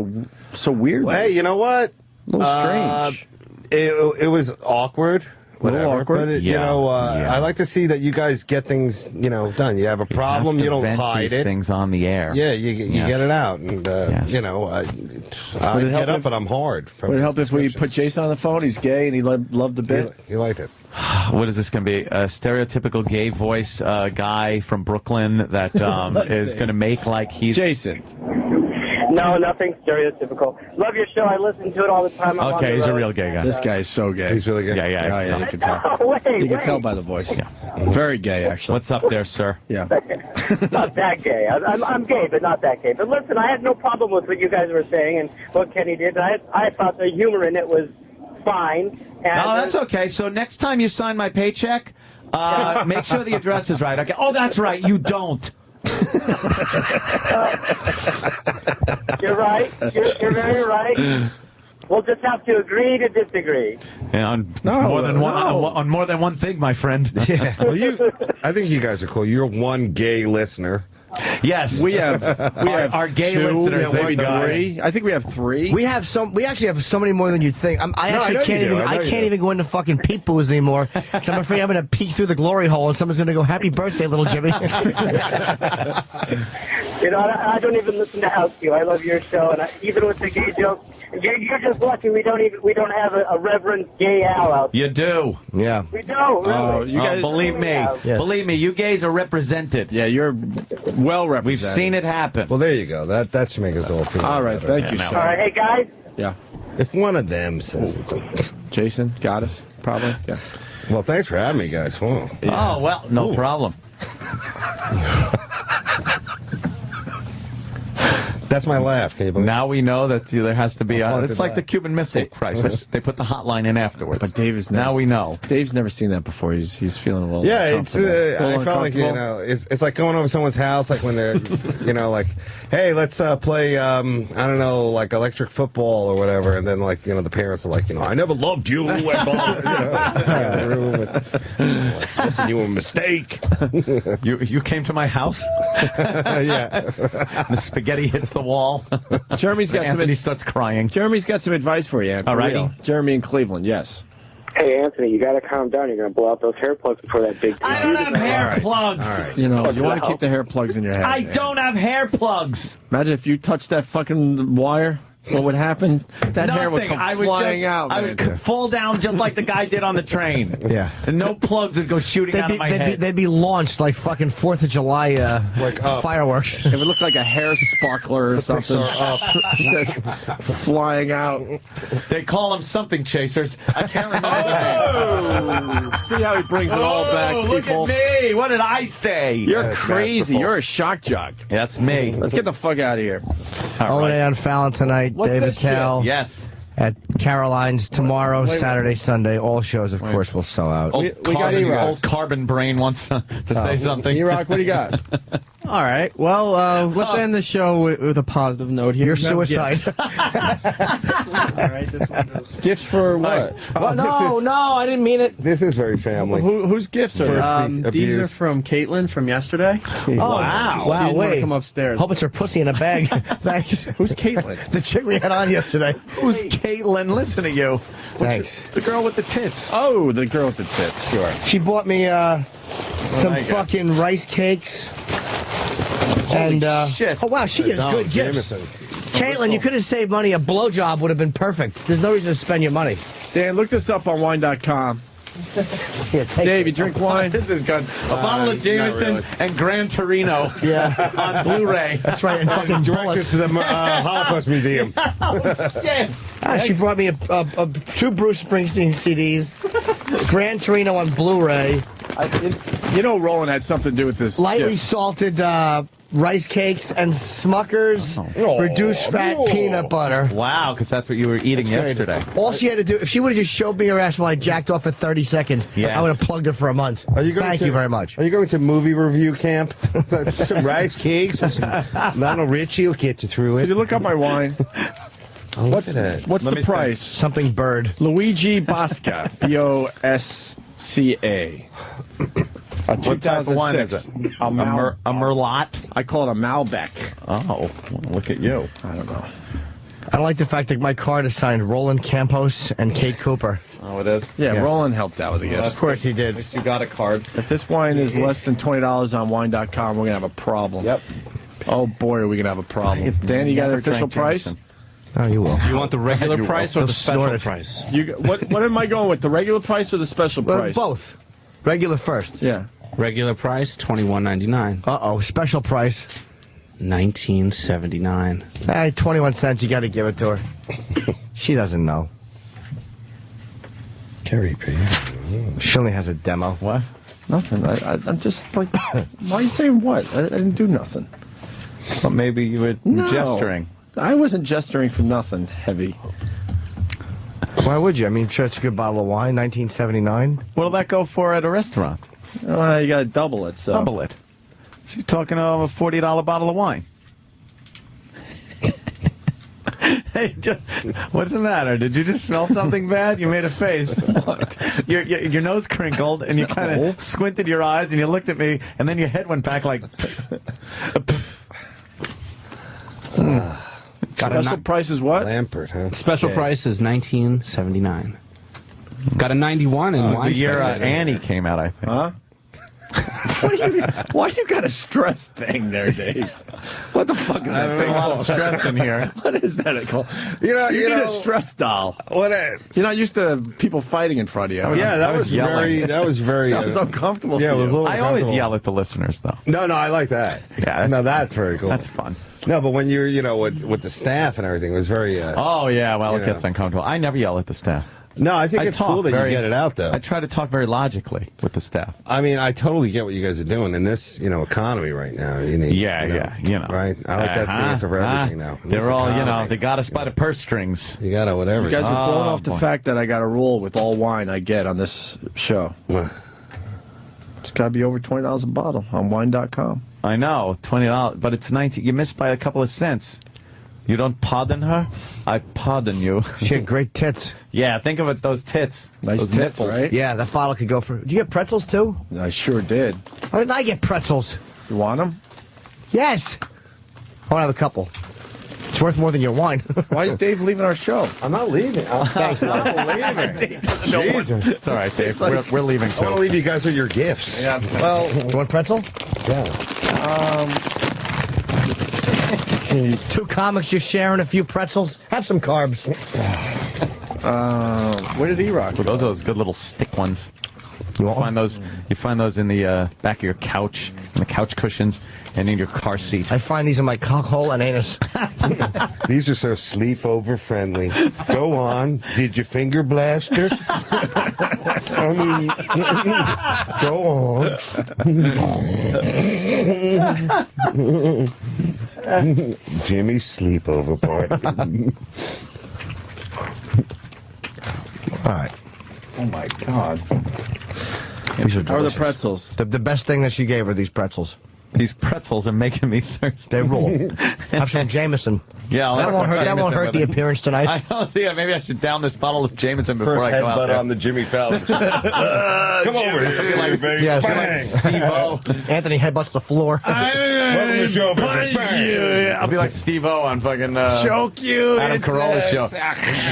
weirdly. Well, hey, you know what? A little strange. It was awkward. Whatever, awkward. But I like to see that you guys get things, done. You have a problem, you don't hide it. Things on the air. Yeah, you get it out, and I get up, but I'm hard. Would it help if we put Jason on the phone? He's gay and he loved the bit. He liked it. What is this going to be? A stereotypical gay voice guy from Brooklyn that is going to make like he's Jason. No, nothing stereotypical. Love your show. I listen to it all the time. Okay, he's a real gay guy. This guy is so gay. He's really gay. Yeah, you can tell. You can tell by the voice. Yeah. Very gay, actually. What's up there, sir? Yeah. Not that gay. I'm gay, but not that gay. But listen, I had no problem with what you guys were saying and what Kenny did. I thought the humor in it was fine. And no, that's okay. So next time you sign my paycheck, make sure the address is right. Okay. Oh, that's right. You don't. You're right. You're very right. We'll just have to agree to disagree. Yeah, on more than one thing, my friend. Yeah. Well, I think you guys are cool. You're one gay listener. Yes, we have our gay listeners. Maybe three. I think we have three. We actually have so many more than you'd think. I can't even go into fucking peep booths anymore. Cause I'm afraid I'm going to peek through the glory hole and someone's going to go, "Happy birthday, little Jimmy." I don't even listen to House View. I love your show, and even with the gay jokes, you're just lucky we don't have a Reverend Gay Al out there. You do. Yeah. We don't. Really. You guys, believe me. Yes. Believe me, you gays are represented. Yeah, you're well represented. We've seen it happen. Well, there you go. That should make us all feel all right. better. Thank you, sir. All right, hey guys. Yeah. If one of them says it's okay. Jason got us, probably. Yeah. Well, thanks for having me, guys. Whoa. Yeah. Oh, well, no problem. That's my laugh. Can you believe? Now we know that there has to be it's like the Cuban Missile Crisis. They put the hotline in afterwards. But Dave's now we know. Dave's never seen that before. He's feeling a little I felt like it's like going over someone's house, like when they're like, hey, let's play I don't know, like electric football or whatever, and then like the parents are like, I never loved you, and listen, you were a mistake. You came to my house. Yeah. The spaghetti hits the wall. Jeremy's got Anthony starts crying. Jeremy's got some advice for you. All right, Jeremy in Cleveland. Yes. Hey, Anthony, you got to calm down. You're going to blow out those hair plugs before that big. I don't have hair plugs. All right. You want to keep the hair plugs in your head. I don't have hair plugs. Imagine if you touched that fucking wire. What would happen? That hair would come flying out. I would fall down just like the guy did on the train. Yeah. And no plugs would go shooting out of my head. They'd be launched like fucking 4th of July fireworks. It would look like a hair sparkler or something. Flying out. They call them something chasers. I can't remember the name. See how he brings it all back, people. Look at me. What did I say? You're crazy. You're a shock jock. That's me. Let's get the fuck out of here. O&A on Fallon tonight. David Attell. Yes. At Caroline's tomorrow, Saturday, Sunday. All shows, of course, will sell out. Old Carbon Brain wants to say something. E-Rock, what do you got? All right. Well, let's end the show with a positive note here. Your You have suicide. gifts. All right. This one goes. Gifts for what? No, I didn't mean it. This is very family. Whose gifts are these? These are from Caitlin from yesterday. Wow. She Wow, didn't wanna wait. come upstairs. Hope it's her pussy in a bag. Thanks. Who's Caitlin? The chick we had on yesterday. Who's Caitlin? Listen to you. Thanks. The girl with the tits. Oh, the girl with the tits. Sure. She bought me some I got? fucking rice cakes. Shit. Oh, wow, she gives good gifts. Caitlin, you could have saved money. A blowjob would have been perfect. There's no reason to spend your money. Dan, look this up on wine.com. Here, take Dave, you this. drink wine? This is good. A bottle of Jameson really. and Gran Torino Yeah. on Blu-ray. That's right, and fucking Directions bullets. to the Holocaust Museum. Shit. She brought me 2 Bruce Springsteen CDs, Gran Torino on Blu-ray, You know Roland had something to do with this. lightly gift. salted rice cakes, and Smucker's reduced fat peanut butter. Wow, because that's what you were eating yesterday. All she had to do, if she would have just showed me her ass while I jacked off for 30 seconds, Yes. I would have plugged her for a month. Thank you very much. Are you going to movie review camp? Some rice cakes and some Lionel Richie will get you through Did it. you look up my wine? What's that? What's Let the me see. price? Something bird. Luigi Bosca. B-O-S-C-A. A What type of wine is 2006. it? A Merlot? I call it a Malbec. Oh, look at you. I don't know. I like the fact that my card is signed Roland Campos and Kate Cooper. Oh, it is? Yeah, Yes. Roland helped out with the gift. Of course he did. You got a card. If this wine is less than $20 on wine.com, we're going to have a problem. Yep. Oh, boy, are we going to have a problem. Dan, you got an Never official drank price? Jameson. Oh, you will. You want the regular price or the special snort it. price? What am I going with, the regular price or the special price? Both. Regular first. Yeah. Regular price $21.99. Uh-oh, special price. $19.79. Hey, 21 cents, you got to give it to her. She doesn't know. Carrie P. She only has a demo. What? Nothing. I'm just like, why are you saying what? I didn't do nothing. Well, maybe you were No. gesturing. I wasn't gesturing for nothing heavy. Why would you? I mean, sure, it's a good bottle of wine, 1979. What'll that go for at a restaurant? You got to double it. So. Double it. So you're talking of a $40 bottle of wine. Hey, what's the matter? Did you just smell something bad? You made a face. Your nose crinkled, and you kind of squinted your eyes, and you looked at me, and then your head went back like... Special price is what? Lampert, huh? Special price is $19.79. Got a 91 in It was wine. the year special. Annie came out, I think. Huh? Why you got a stress thing there, Dave? What the fuck is that There's thing a lot of called? stress in here. What is that called? You know, You need a stress doll. You're not used to people fighting in front of you. Yeah, that was yelling. very. That was very. That was uncomfortable. Yeah, for it was a you. little. I always uncomfortable. yell at the listeners, though. No, I like that. Yeah, no, that's very cool. That's fun. No, but when you're, with the staff and everything, it was very. Oh, yeah, well, it you gets know. uncomfortable. I never yell at the staff. No, I think it's talk cool that very- you get it out, though. I try to talk very logically with the staff. I mean, I totally get what you guys are doing in this, economy right now. You need, Yeah, right? I like that answer for everything now. In this They're all, economy. they got us by the purse strings. You gotta whatever. You guys are blowing off the boy. fact that I got a rule with all wine I get on this show. It's got to be over $20 a bottle on wine.com. I know, $20, but it's 19. You missed by a couple of cents. You don't pardon her? I pardon you. She had great tits. Yeah, think of it, those tits. Nice those tits, nipples. right? Yeah, that bottle could go for... Do you get pretzels, too? I sure did. Why didn't I get pretzels? You want them? Yes. I want to have a couple. It's worth more than your wine. Why is Dave leaving our show? I'm not leaving. Thanks, I'm leaving. Jesus. It's all right, Dave. We're leaving, I want to too. leave you guys with your gifts. Yeah. Well, you want pretzel? Yeah. 2 comics just sharing a few pretzels. Have some carbs. Where did E-Rock? Those are those good little stick ones. You find those in the back of your couch, in the couch cushions, and in your car seat. I find these in my cock hole and anus. These are so sleepover friendly. Go on. Did you finger blast her? I mean, go on. Jimmy's sleepover party. All right. Oh, my God. These are How are the delicious. pretzels? The best thing that she gave her, these pretzels. These pretzels are making me thirsty. They rule. Have some Jameson. Yeah, that won't hurt the appearance tonight. I don't think. Maybe I should down this bottle of Jameson before First I go out headbutt there. on the Jimmy Fallon. Come over here, baby. Yeah, Bang. Steve-O. Anthony headbutts the floor. Welcome to the show, baby. Bang. I'll be like Steve-O on fucking choke you. Adam Carolla's show.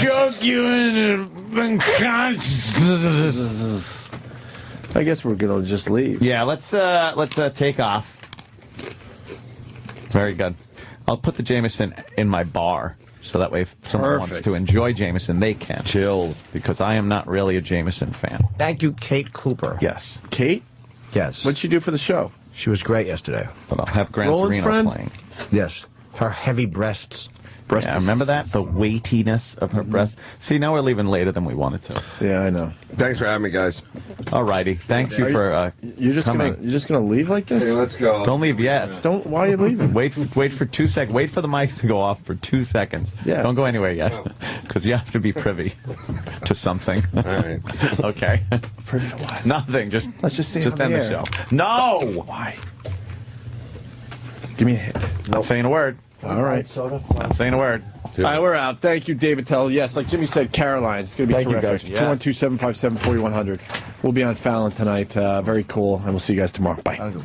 Choke you into unconscious. I guess we're gonna just leave. Yeah, let's take off. Very good. I'll put the Jameson in my bar, so that way if someone wants to enjoy Jameson, they can. Chill. Because I am not really a Jameson fan. Thank you, Kate Cooper. Yes. Kate? Yes. What'd she do for the show? She was great yesterday. But I'll have Gran Roland's Torino friend? playing. Yes. Her heavy breasts. Yeah, remember that? The weightiness of her breast. See, now we're leaving later than we wanted to. Yeah, I know. Thanks for having me, guys. All righty. Thank you for You're just coming. gonna leave like this? Hey, let's go. Don't leave yet. Why are you leaving? Wait for 2 seconds. Wait for the mics to go off for 2 seconds. Yeah. Don't go anywhere yet, because you have to be privy to something. All right. Okay. Privy to what? Nothing. Let's just say it just on end the the air. show. No. Why? Give me a hint. Not saying a word. All right. Not saying a word. All right, we're out. Thank you, David Attell. Yes, like Jimmy said, Caroline's. It's going to be terrific. you, guys. 212-757-4100. We'll be on Fallon tonight. Very cool, and we'll see you guys tomorrow. Bye.